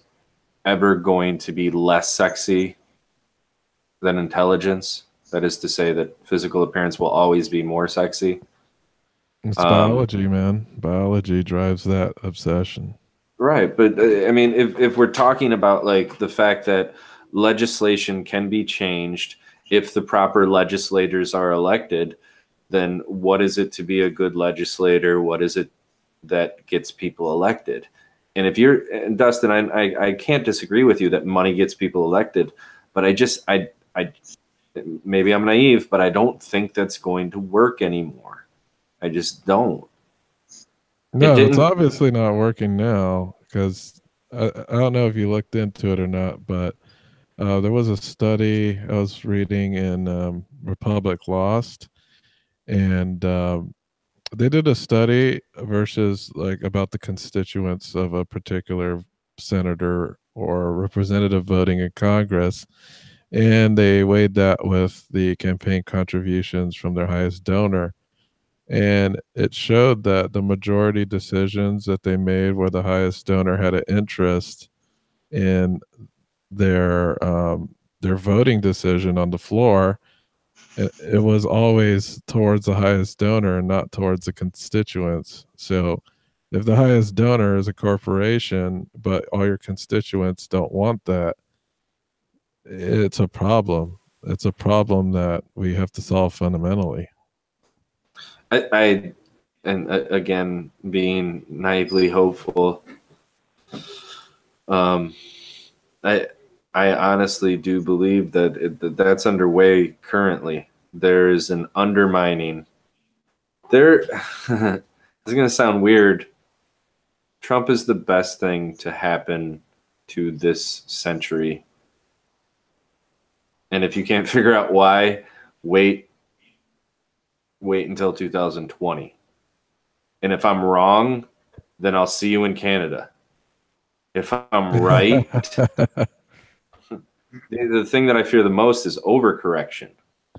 ever going to be less sexy than intelligence. That is to say that physical appearance will always be more sexy. It's biology, man. Biology drives that obsession. Right, but I mean, if we're talking about like the fact that legislation can be changed if the proper legislators are elected, then what is it to be a good legislator? What is it that gets people elected? And if you're, and Dustin, I can't disagree with you that money gets people elected, but I maybe I'm naive, but I don't think that's going to work anymore. I just don't. No, it's obviously not working now because I don't know if you looked into it or not, but there was a study I was reading in Republic Lost, and they did a study versus like about the constituents of a particular senator or representative voting in Congress, and they weighed that with the campaign contributions from their highest donor. And it showed that the majority decisions that they made where the highest donor had an interest in their voting decision on the floor, it was always towards the highest donor and not towards the constituents. So if the highest donor is a corporation, but all your constituents don't want that, it's a problem. It's a problem that we have to solve fundamentally. And again, being naively hopeful, I honestly do believe that that's underway currently. There is an undermining. It's going to sound weird. Trump is the best thing to happen to this century. And if you can't figure out why, wait until 2020. And if I'm wrong, then I'll see you in Canada. If I'm right, the thing that I fear the most is overcorrection,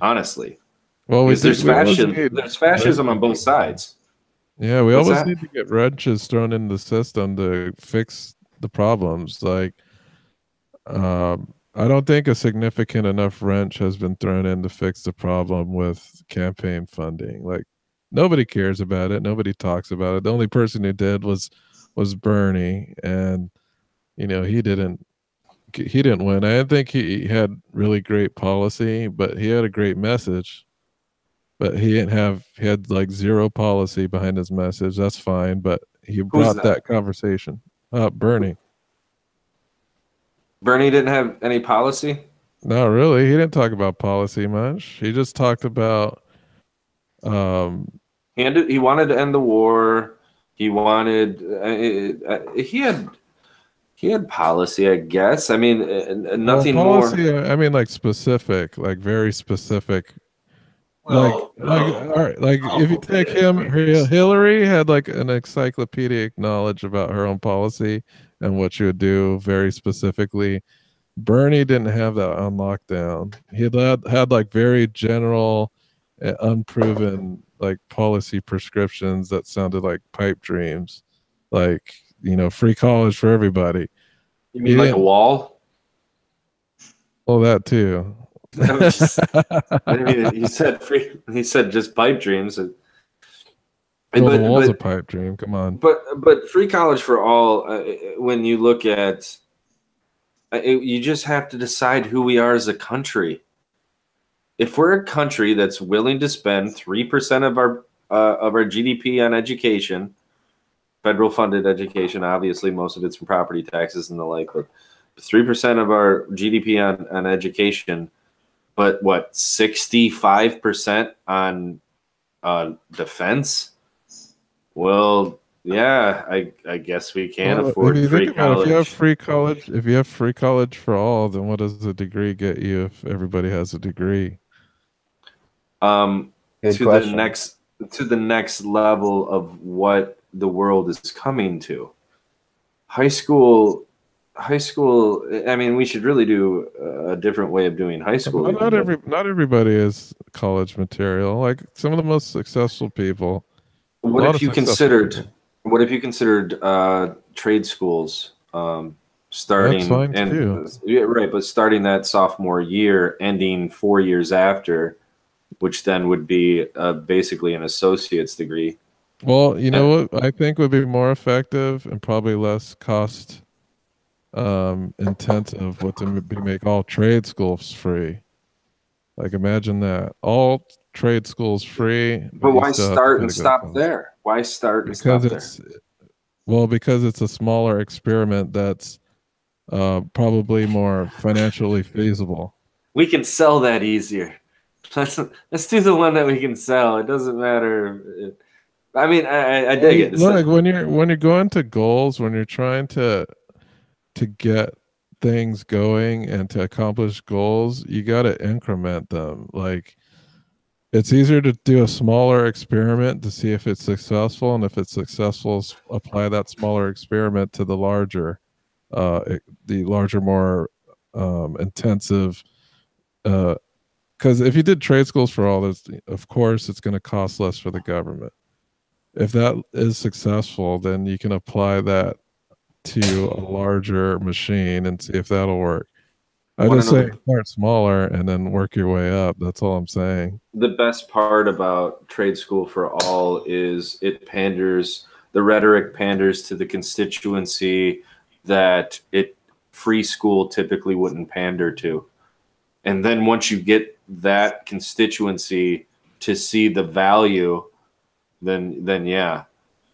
honestly. Well, there's fascism on both sides. Yeah, we always need to get wrenches thrown in the system to fix the problems. Like, I don't think a significant enough wrench has been thrown in to fix the problem with campaign funding. Like, nobody cares about it. Nobody talks about it. The only person who did was Bernie, and he didn't win. I didn't think he had really great policy, but he had a great message. But he had like zero policy behind his message. That's fine, but he brought that conversation up. Bernie didn't have any policy. No, really. He didn't talk about policy much. He just talked about he wanted to end the war. He wanted he had policy, I guess. I mean, nothing policy, more. I mean, like specific, like very specific. Well, all right, like if you take Hillary had like an encyclopedic knowledge about her own policy and what she would do very specifically. Bernie didn't have that on lockdown. He had like very general, unproven like policy prescriptions that sounded like pipe dreams, like free college for everybody. You mean like a wall? Well, that too. I mean, he said free. He said just pipe dreams. Well, the wall's a pipe dream. Come on. But free college for all. When you look at you just have to decide who we are as a country. If we're a country that's willing to spend 3% of our GDP on education, federal funded education, obviously most of it's from property taxes and the like, but 3% of our GDP on education, but what, 65% on defense? Well, yeah, I guess we can afford free college. If you have free college for all, then what does a degree get you if everybody has a degree? To the next level of what the world is coming to. High school. I mean, we should really do a different way of doing high school. Not everybody is college material. Like some of the most successful people. What if you considered trade schools starting? That's fine too. Yeah, right, but starting that sophomore year, ending 4 years after, which then would be basically an associate's degree. Well, you know what I think would be more effective and probably less cost intensive would to make all trade schools free. Like imagine that all trade schools free. But why start and stop there? Why start and stop there? Well, because it's a smaller experiment that's probably more financially feasible. We can sell that easier. Let's do the one that we can sell. It doesn't matter. I mean, I dig it. Look, when you're going to goals, when you're trying to get things going and to accomplish goals, you got to increment them. Like it's easier to do a smaller experiment to see if it's successful, and if it's successful, apply that smaller experiment to the larger, more intensive. Because if you did trade schools for all, of course, it's going to cost less for the government. If that is successful, then you can apply that to a larger machine and see if that'll work. I just say start smaller and then work your way up. That's all I'm saying. The best part about trade school for all is the rhetoric panders to the constituency that free school typically wouldn't pander to. And then once you get that constituency to see the value, then yeah.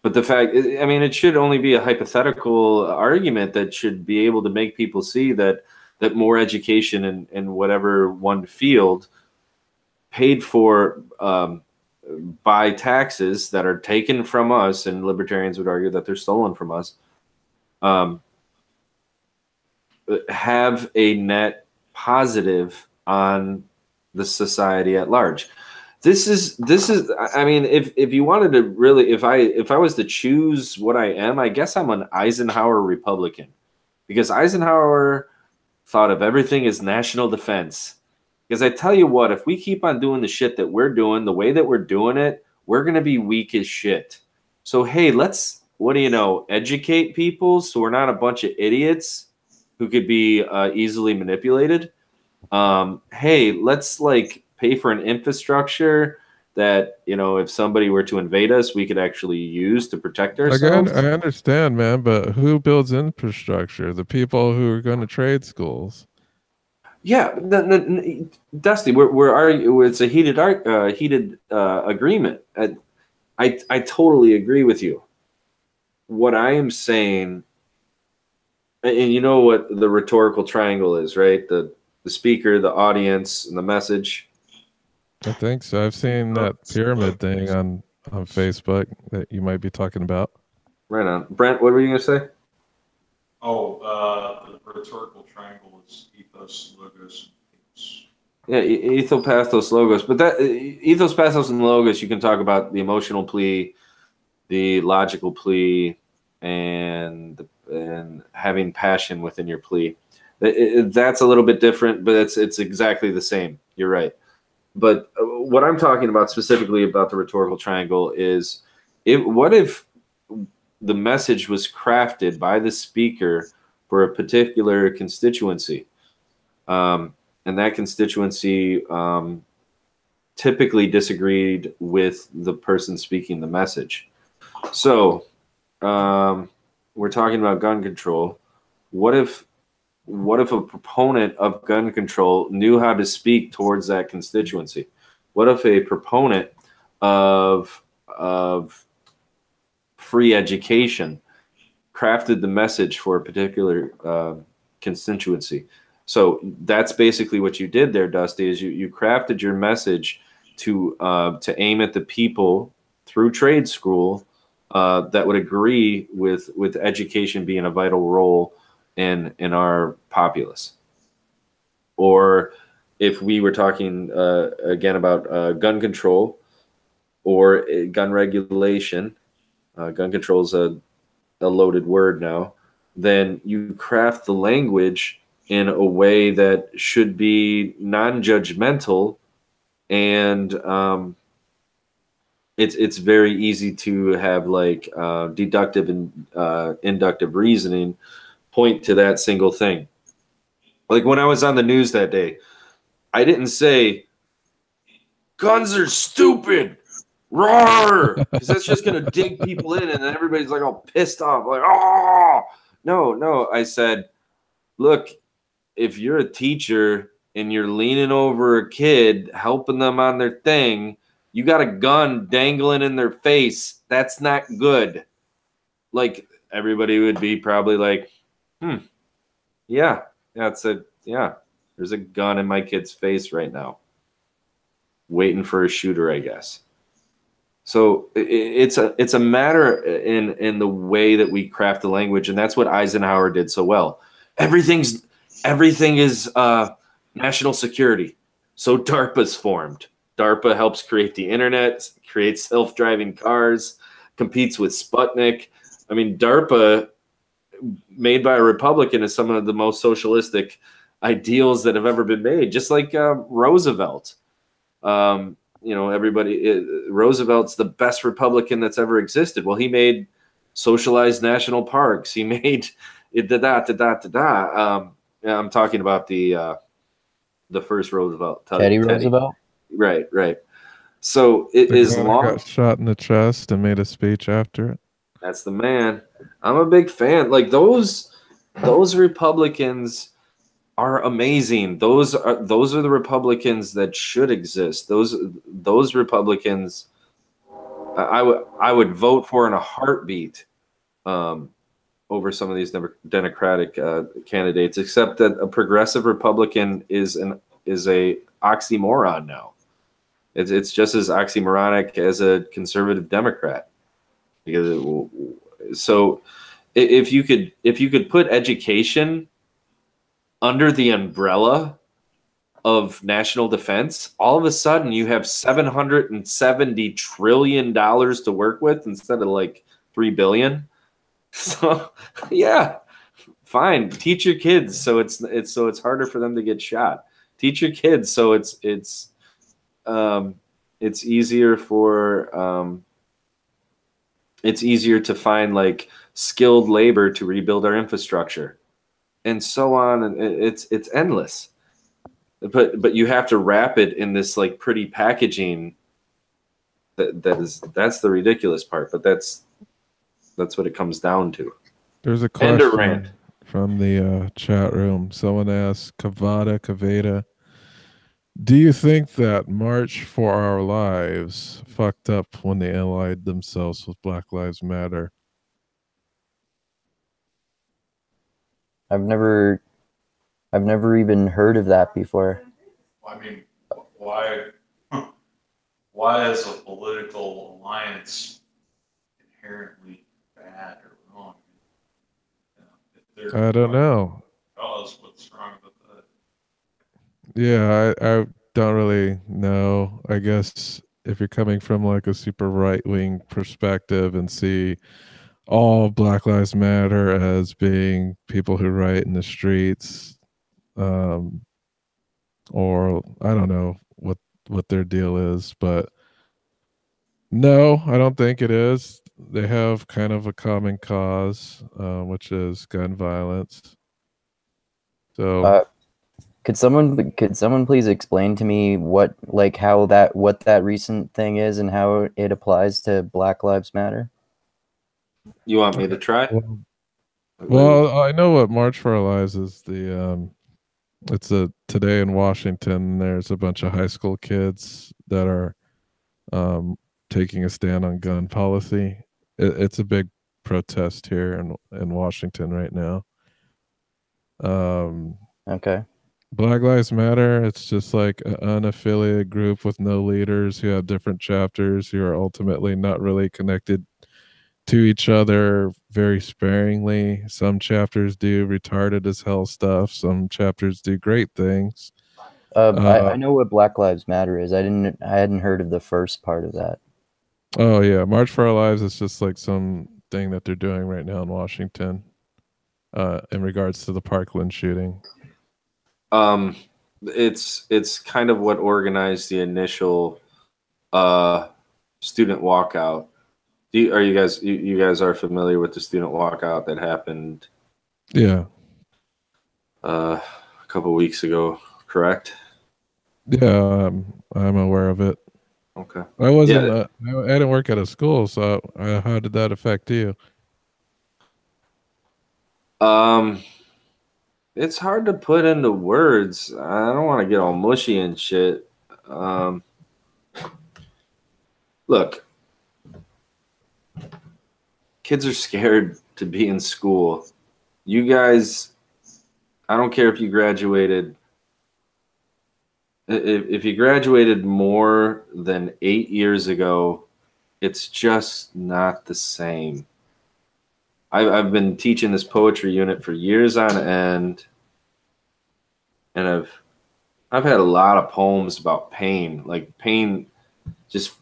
But the fact, I mean, it should only be a hypothetical argument that should be able to make people see that more education in whatever one field paid for by taxes that are taken from us, and libertarians would argue that they're stolen from us, have a net positive on the society at large. This is I mean, if you wanted to really, if I was to choose what I am, I guess I'm an Eisenhower Republican, because Eisenhower thought of everything as national defense. Because I tell you what, if we keep on doing the shit that we're doing, the way that we're doing it, we're going to be weak as shit. So, hey, let's, educate people so we're not a bunch of idiots who could be easily manipulated. Hey, let's pay for an infrastructure that, you know, if somebody were to invade us, we could actually use to protect ourselves. Again, I understand, man, but who builds infrastructure? The people who are going to trade schools. Yeah, Dusty, we're arguing. It's a heated agreement. I totally agree with you. What I am saying, and you know what the rhetorical triangle is, right? The speaker, the audience, and the message. I think so. I've seen that pyramid thing on Facebook that you might be talking about. Right on. Brent, what were you going to say? Oh, the rhetorical triangle is ethos, logos, and theos. Yeah, ethos, pathos, logos. But that ethos, pathos, and logos, you can talk about the emotional plea, the logical plea, and having passion within your plea. That's a little bit different, but it's exactly the same. You're right. But what I'm talking about specifically about the rhetorical triangle is, what if the message was crafted by the speaker for a particular constituency, and that constituency typically disagreed with the person speaking the message. So we're talking about gun control. What if a proponent of gun control knew how to speak towards that constituency? What if a proponent of free education crafted the message for a particular constituency? So that's basically what you did there, Dusty, is you crafted your message to aim at the people through trade school that would agree with education being a vital role in our populace. Or if we were talking again about gun control or gun regulation, gun control is a loaded word now, then you craft the language in a way that should be non-judgmental, and it's very easy to have like deductive and inductive reasoning point to that single thing. Like when I was on the news that day, I didn't say guns are stupid, roar, because that's just gonna dig people in, and then everybody's like all pissed off, like, oh no. I said, look, if you're a teacher and you're leaning over a kid, helping them on their thing, you got a gun dangling in their face. That's not good. Like everybody would be probably like, yeah, there's a gun in my kid's face right now, waiting for a shooter, I guess. So it's a matter in the way that we craft the language, and that's what Eisenhower did so well. Everything is national security. So DARPA's formed. DARPA helps create the internet, creates self-driving cars, competes with Sputnik. I mean, DARPA, made by a Republican, is some of the most socialistic ideals that have ever been made. Just like Roosevelt. Roosevelt's the best Republican that's ever existed. Well, he made socialized national parks. He made I'm talking about the first Roosevelt. Teddy Roosevelt. Right. So it is long. Got shot in the chest and made a speech after it. That's the man. I'm a big fan. Like those Republicans are amazing. Those are the Republicans that should exist. Those Republicans, I would vote for in a heartbeat over some of these Democratic candidates. Except that a progressive Republican is a oxymoron now. It's just as oxymoronic as a conservative Democrat. So if you could put education under the umbrella of national defense, all of a sudden you have $770 trillion to work with instead of like $3 billion. So yeah, fine. Teach your kids so it's harder for them to get shot. Teach your kids so it's easier for it's easier to find like skilled labor to rebuild our infrastructure, and so on. And it's endless. But you have to wrap it in this like pretty packaging That's the ridiculous part, but that's what it comes down to. There's a End of question rant. from the chat room. Someone asked Kaveda, do you think that March for Our Lives fucked up when they allied themselves with Black Lives Matter? I've never even heard of that before. I mean, why is a political alliance inherently bad or wrong? I don't know. Cause, what's wrong with that? Yeah, I don't really know. I guess if you're coming from like a super right-wing perspective and see all Black Lives Matter as being people who riot in the streets, or I don't know what their deal is, but no, I don't think it is. They have kind of a common cause, which is gun violence. So, could someone please explain to me what that recent thing is and how it applies to Black Lives Matter? You want me to try? Well, I know what March for Our Lives is. It's today in Washington. There's a bunch of high school kids that are taking a stand on gun policy. It's a big protest here in Washington right now. Okay. Black Lives Matter, it's just like an unaffiliated group with no leaders who have different chapters who are ultimately not really connected to each other, very sparingly. Some chapters do retarded as hell stuff. Some chapters do great things. I know what Black Lives Matter is. I hadn't heard of the first part of that. Oh yeah, March for Our Lives is just like some thing that they're doing right now in Washington, in regards to the Parkland shooting. It's kind of what organized the initial student walkout. Are you guys are familiar with the student walkout that happened? Yeah. A couple weeks ago, correct? Yeah, I'm aware of it. Okay. I wasn't. I didn't work at a school, so how did that affect you? It's hard to put into words. I don't want to get all mushy and shit. Look, kids are scared to be in school. You guys, I don't care if you graduated. If you graduated more than 8 years ago, it's just not the same. I've been teaching this poetry unit for years on end, and I've had a lot of poems about pain. Like pain, just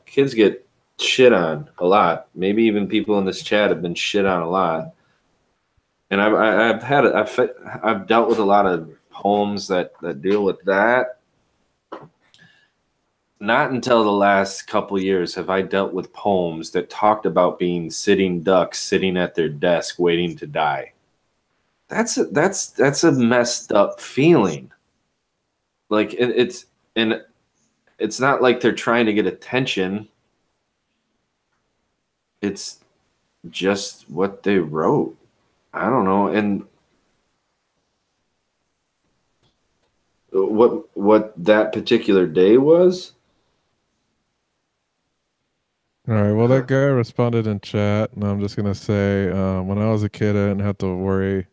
kids get shit on a lot. Maybe even people in this chat have been shit on a lot. And I've dealt with a lot of poems that deal with that. Not until the last couple years have I dealt with poems that talked about being sitting ducks sitting at their desk waiting to die. That's a messed up feeling. Like it's not like they're trying to get attention. It's just what they wrote. I don't know. And what that particular day was. All right. Well, that guy responded in chat, and I'm just gonna say, when I was a kid, I didn't have to worry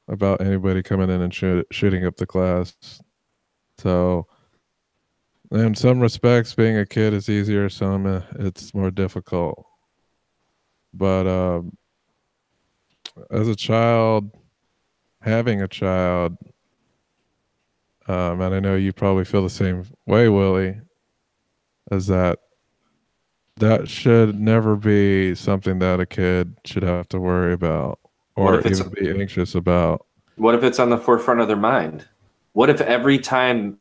about anybody coming in and shooting up the class. So, in some respects, being a kid is easier. Some it's more difficult. But as a child, having a child, and I know you probably feel the same way, Willie, is that should never be something that a kid should have to worry about or even be anxious about. What if it's on the forefront of their mind? What if every time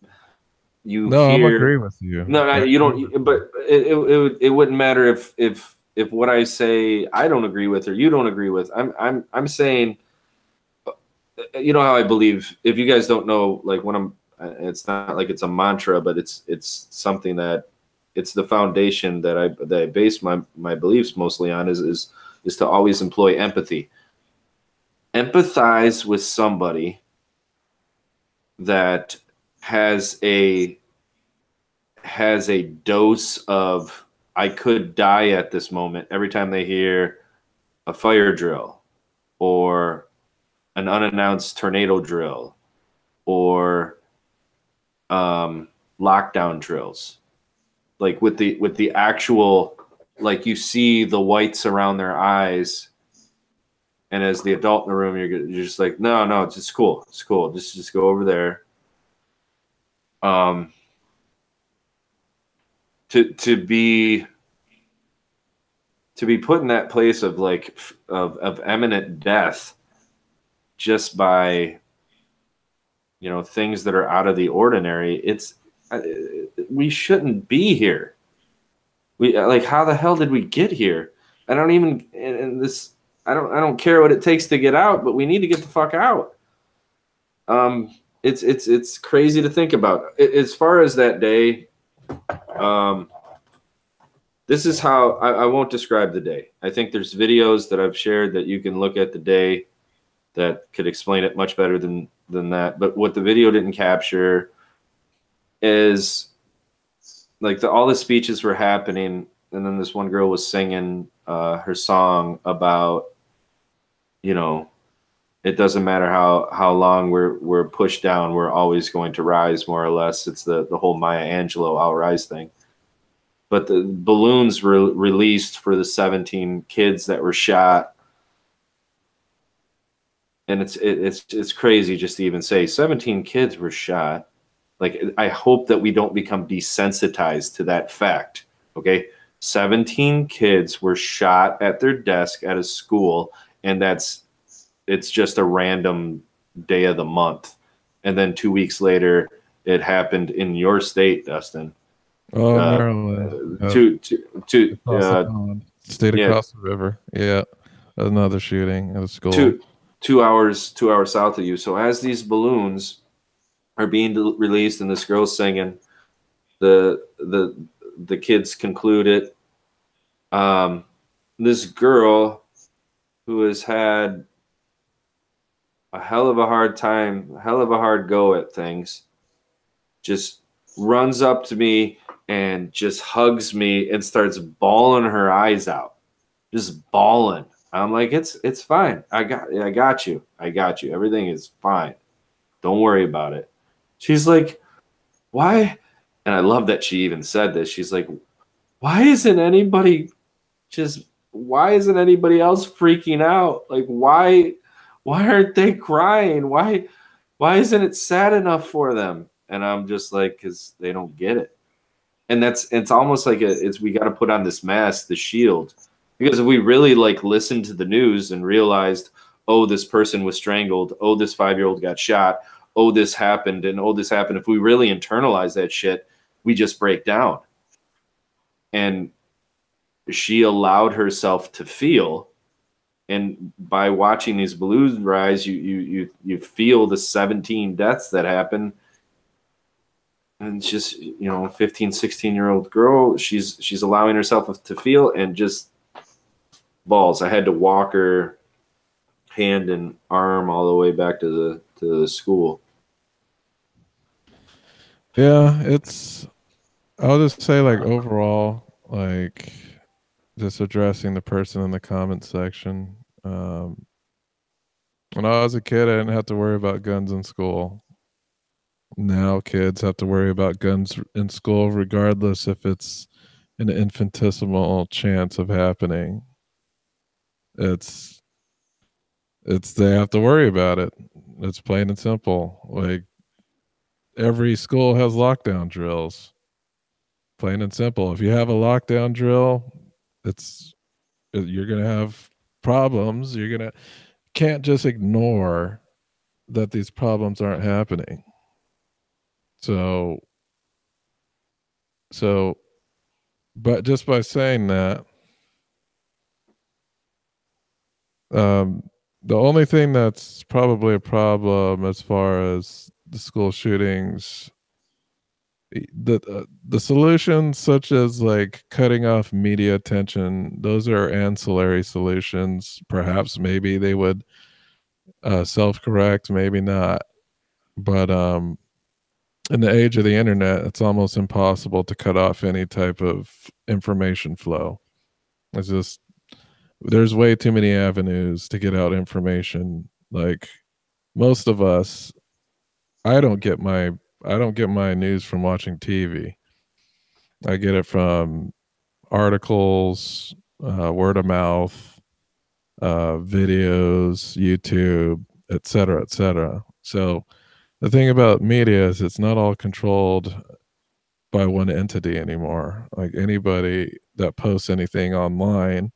you hear... I'm agreeing with you. No, you don't. But it wouldn't matter if what I say I don't agree with or you don't agree with. I'm saying, you know how I believe. If you guys don't know, like when it's not like it's a mantra, but it's something that it's the foundation that I base my beliefs mostly on is to always employ empathy. Empathize with somebody that has a dose of I could die at this moment every time they hear a fire drill or an unannounced tornado drill or lockdown drills, like with the actual, like you see the whites around their eyes, and as the adult in the room, you're just like, no, it's just cool, just go over there. To be put in that place of like of imminent death just by things that are out of the ordinary, we shouldn't be here. We like, how the hell did we get here? I don't care what it takes to get out, but we need to get the fuck out. It's crazy to think about. As far as that day, this is how I won't describe the day. I think there's videos that I've shared that you can look at the day that could explain it much better than that. But what the video didn't capture is like all the speeches were happening, and then this one girl was singing her song about, it doesn't matter how long we're pushed down, we're always going to rise, more or less. It's the whole Maya Angelou "I'll Rise" thing. But the balloons were released for the 17 kids that were shot. And it's crazy just to even say 17 kids were shot. Like, I hope that we don't become desensitized to that fact. Okay, 17 kids were shot at their desk at a school, and it's just a random day of the month. And then 2 weeks later, it happened in your state, Dustin. Oh, Maryland. State across the river. Yeah, another shooting at a school. 2 hours south of you. So as these balloons are being released and this girl's singing, the kids conclude it. This girl who has had a hell of a hard time, hell of a hard go at things, just runs up to me and just hugs me and starts bawling her eyes out, just bawling. I'm like, it's fine. I got you. Everything is fine. Don't worry about it. She's like, why? And I love that she even said this. She's like, why isn't anybody else freaking out? Like, why aren't they crying? Why isn't it sad enough for them? And I'm just like, because they don't get it. And it's almost like we got to put on this mask, the shield. Because if we really listened to the news and realized, oh, this person was strangled, oh, this 5-year-old got shot, oh, this happened, and oh, this happened. If we really internalize that shit, we just break down. And she allowed herself to feel, and by watching these balloons rise, you feel the 17 deaths that happen. And it's just, 15, 16-year-old girl, she's allowing herself to feel, and just balls. I had to walk her hand and arm all the way back to the school. Yeah, I'll just say, overall, just addressing the person in the comment section. When I was a kid, I didn't have to worry about guns in school. Now kids have to worry about guns in school, regardless if it's an infinitesimal chance of happening. They have to worry about it. It's plain and simple. Every school has lockdown drills. Plain and simple. If you have a lockdown drill, you're gonna have problems. Can't just ignore that these problems aren't happening. So, but just by saying that, the only thing that's probably a problem as far as the school shootings, the solutions such as like cutting off media attention, those are ancillary solutions. Perhaps maybe they would self-correct, maybe not. But in the age of the internet, it's almost impossible to cut off any type of information flow. It's just there's way too many avenues to get out information. Like most of us, I don't get my news from watching TV. I get it from articles, word of mouth, videos, YouTube, et cetera, et cetera. So the thing about media is it's not all controlled by one entity anymore. Like anybody that posts anything online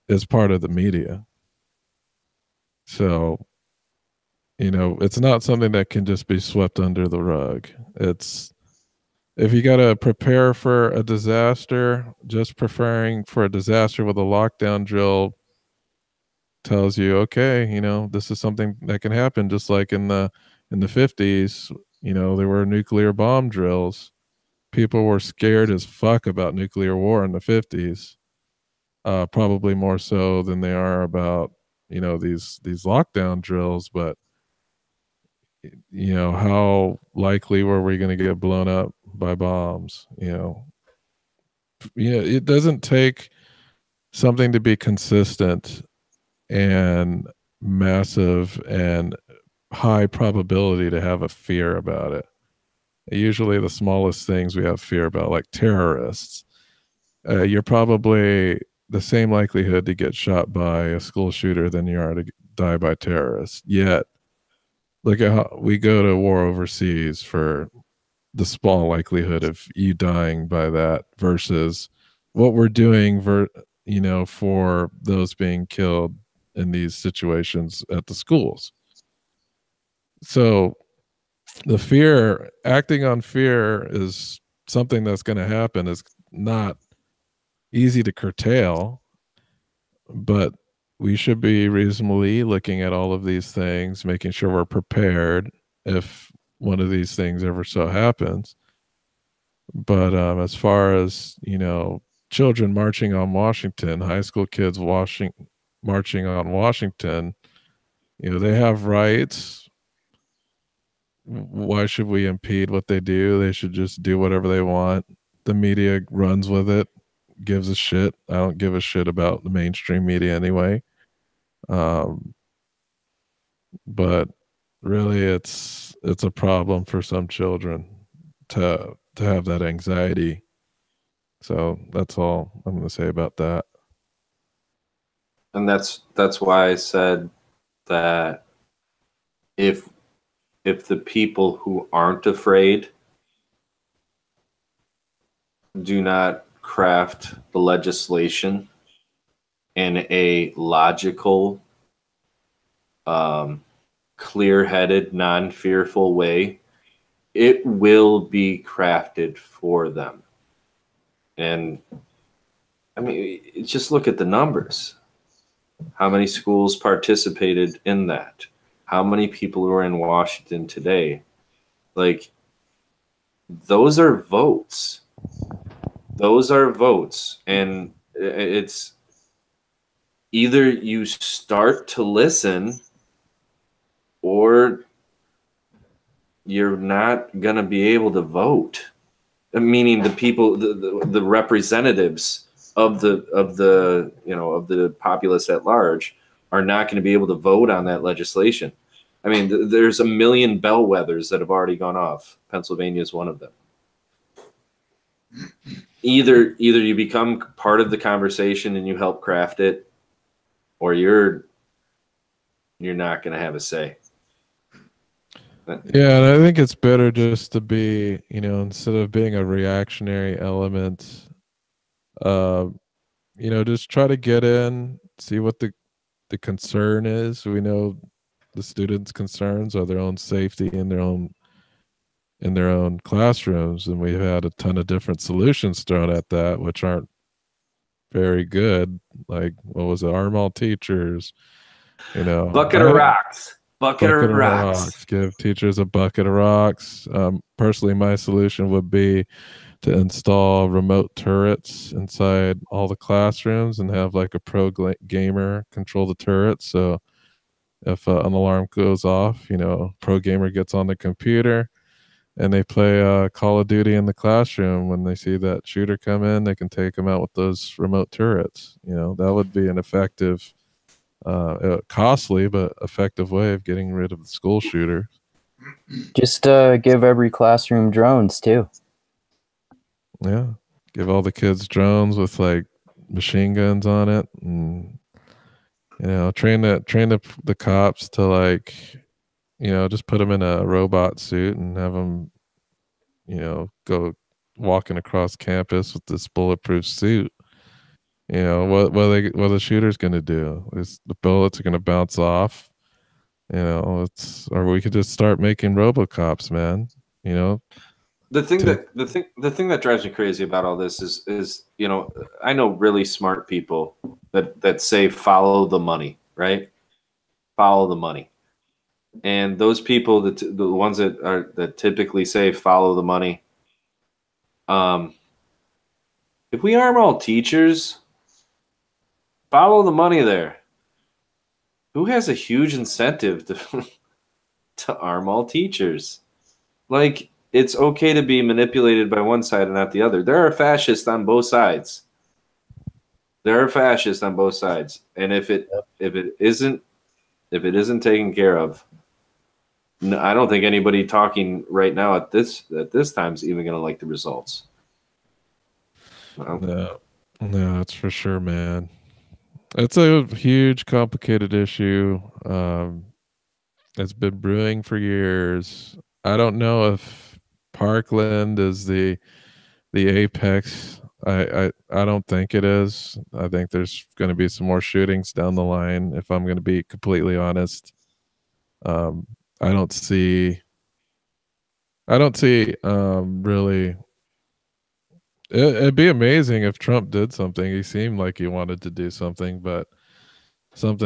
is part of the media. So, it's not something that can just be swept under the rug. It's if you got to prepare for a disaster, just preparing for a disaster with a lockdown drill tells you, okay, this is something that can happen. Just like in the 50s, there were nuclear bomb drills. People were scared as fuck about nuclear war in the 50s. Probably more so than they are about, these lockdown drills. But how likely were we going to get blown up by bombs? It doesn't take something to be consistent and massive and high probability to have a fear about it. Usually the smallest things we have fear about, like terrorists, you're probably the same likelihood to get shot by a school shooter than you are to die by terrorists. Yet look at how we go to war overseas for the small likelihood of you dying by that versus what we're doing for those being killed in these situations at the schools. So the acting on fear is something that's going to happen. Is not easy to curtail, but we should be reasonably looking at all of these things, making sure we're prepared if one of these things ever so happens. But as far as, children marching on Washington, high school kids marching on Washington, they have rights. Why should we impede what they do? They should just do whatever they want. The media runs with it, gives a shit. I don't give a shit about the mainstream media anyway. But really it's a problem for some children to have that anxiety. So that's all I'm going to say about that. And that's why I said that if the people who aren't afraid do not craft the legislation in a logical, clear-headed, non-fearful way, it will be crafted for them. And I mean, just look at the numbers. How many schools participated in that? How many people who are in Washington today? Like, those are votes. Those are votes. And it's either you start to listen or you're not going to be able to vote. Meaning the people, the representatives of the populace at large are not going to be able to vote on that legislation. I mean, there's a million bellwethers that have already gone off. Pennsylvania is one of them. Either you become part of the conversation and you help craft it, or you're not going to have a say. Yeah, and I think it's better just to be, instead of being a reactionary element, just try to get in, see what the concern is. We know the students' concerns are their own safety in their own classrooms, and we've had a ton of different solutions thrown at that, which aren't very good. Like, what was it? Arm all teachers, bucket of rocks. Bucket of rocks. Give teachers a bucket of rocks. Personally, my solution would be to install remote turrets inside all the classrooms and have like a pro gamer control the turret. So if an alarm goes off, pro gamer gets on the computer and they play Call of Duty in the classroom. When they see that shooter come in, they can take him out with those remote turrets. That would be an effective, costly but effective way of getting rid of the school shooter. Just give every classroom drones too. Yeah, give all the kids drones with like machine guns on it, and train the cops to like, just put them in a robot suit and have them, go walking across campus with this bulletproof suit. What are the shooters going to do? Is the bullets are going to bounce off? Or we could just start making RoboCops, man. The thing that drives me crazy about all this is I know really smart people that say follow the money, right? Follow the money, and those people, the ones that typically say follow the money. If we arm all teachers, follow the money there. Who has a huge incentive to arm all teachers? Like, it's okay to be manipulated by one side and not the other. There are fascists on both sides. And if it isn't taken care of, I don't think anybody talking right now at this time is even going to like the results. No, that's for sure, man. It's a huge, complicated issue. It's been brewing for years. I don't know if Parkland is the apex. I don't think it is. I think there's going to be some more shootings down the line, if I'm going to be completely honest. I don't see really. It'd be amazing if Trump did something. He seemed like he wanted to do something, but some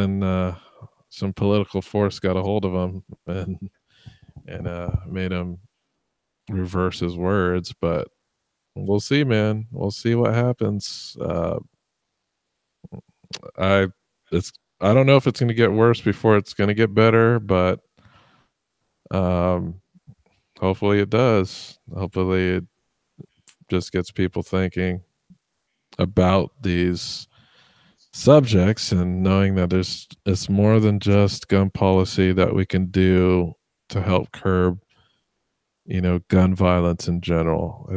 political force got a hold of him and made him reverse his words. But we'll see, man. We'll see what happens. I don't know if it's going to get worse before it's going to get better, but hopefully it does. Hopefully it just gets people thinking about these subjects and knowing that it's more than just gun policy that we can do to help curb, gun violence in general.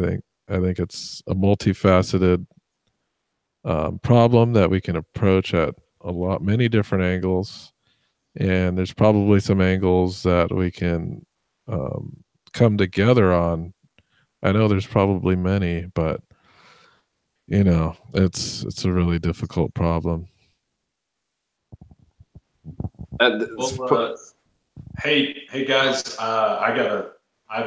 I think it's a multifaceted problem that we can approach at many different angles, and there's probably some angles that we can come together on. I know there's probably many, but it's a really difficult problem. Hey guys, I've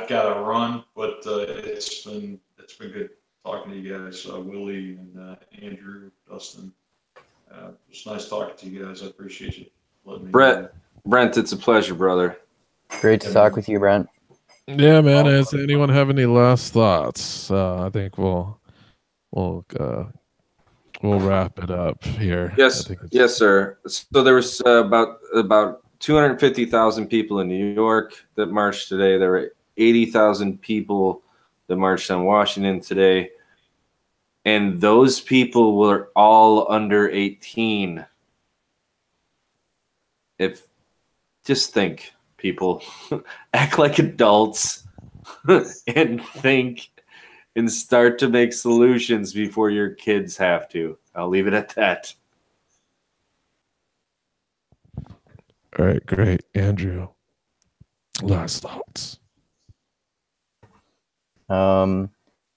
gotta run, but it's been good talking to you guys, Willie and Andrew, Dustin. It's nice talking to you guys. I appreciate you letting me. Brent, it's a pleasure, brother. Great to talk with you, Brent. Yeah, man. Does anyone have any last thoughts? I think we'll wrap it up here. Yes, sir. So there was about 250,000 people in New York that marched today. There were 80,000 people that marched on Washington today, and those people were all under 18. Just think, people, act like adults and think and start to make solutions before your kids have to. I'll leave it at that. All right, great. Andrew, last thoughts.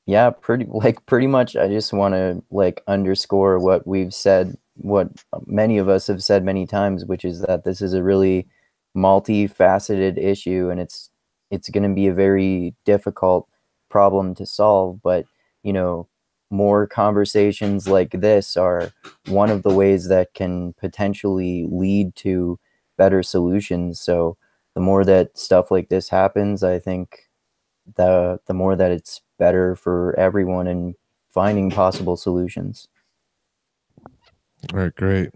Yeah, pretty much I just want to underscore what we've said, what many of us have said many times, which is that this is a really multifaceted issue, and it's going to be a very difficult problem to solve. But more conversations like this are one of the ways that can potentially lead to better solutions. So the more that stuff like this happens, I think the more that it's better for everyone in finding possible solutions. All right, great.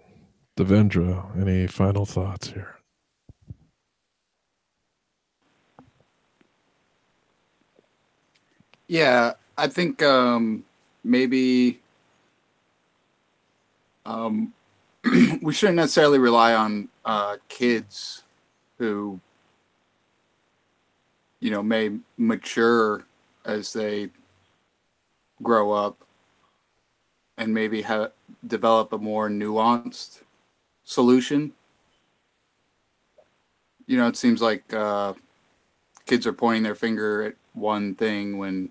Davendra, any final thoughts here? Yeah, I think maybe we shouldn't necessarily rely on kids who, you know, may mature as they grow up and maybe develop a more nuanced solution. You know, it seems like kids are pointing their finger at one thing when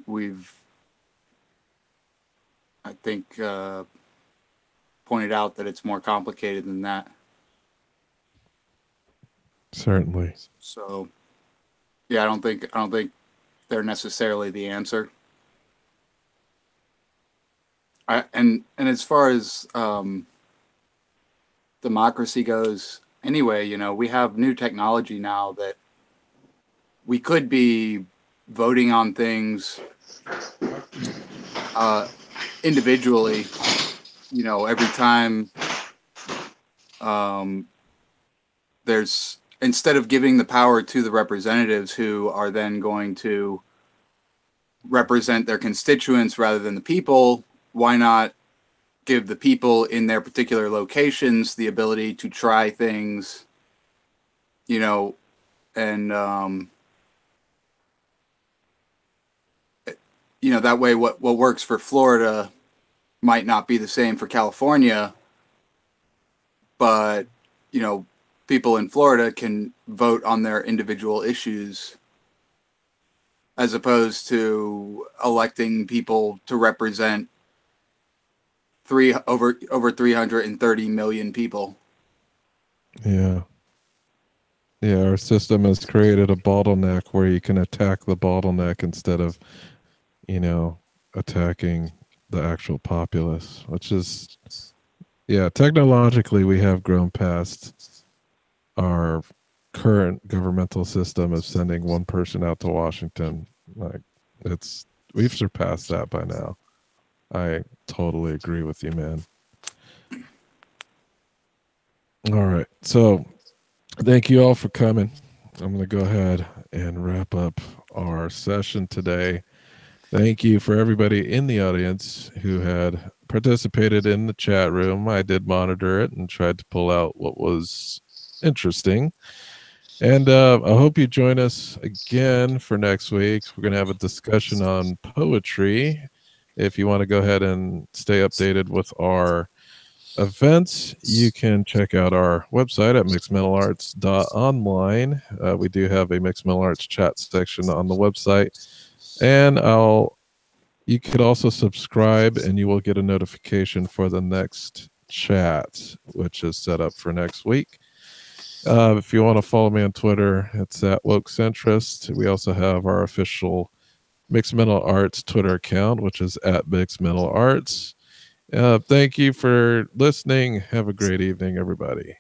we've, I think, pointed out that it's more complicated than that. Certainly. So, yeah, I don't think they're necessarily the answer. And as far as democracy goes, anyway, you know, we have new technology now that we could be voting on things individually, you know, every time there's, instead of giving the power to the representatives who are then going to represent their constituents rather than the people, why not give the people in their particular locations the ability to try things, you know, and, you know, that way what works for Florida might not be the same for California, but, you know, people in Florida can vote on their individual issues as opposed to electing people to represent over 330 million people. Yeah. Yeah, our system has created a bottleneck where you can attack the bottleneck instead of, you know, attacking the actual populace, which is, yeah, technologically we have grown past our current governmental system of sending one person out to Washington. Like, we've surpassed that by now. I totally agree with you, man. All right. So thank you all for coming. I'm going to go ahead and wrap up our session today. Thank you for everybody in the audience who had participated in the chat room. I did monitor it and tried to pull out what was interesting. And I hope you join us again for next week. We're going to have a discussion on poetry. If you want to go ahead and stay updated with our events, you can check out our website at mixedmetal.arts.online. We do have a Mixed Metal Arts chat section on the website. And you could also subscribe and you will get a notification for the next chat, which is set up for next week. If you want to follow me on Twitter, it's at Woke Centrist. We also have our official Mixed Metal Arts Twitter account, which is at Mixed Metal Arts. Thank you for listening. Have a great evening, everybody.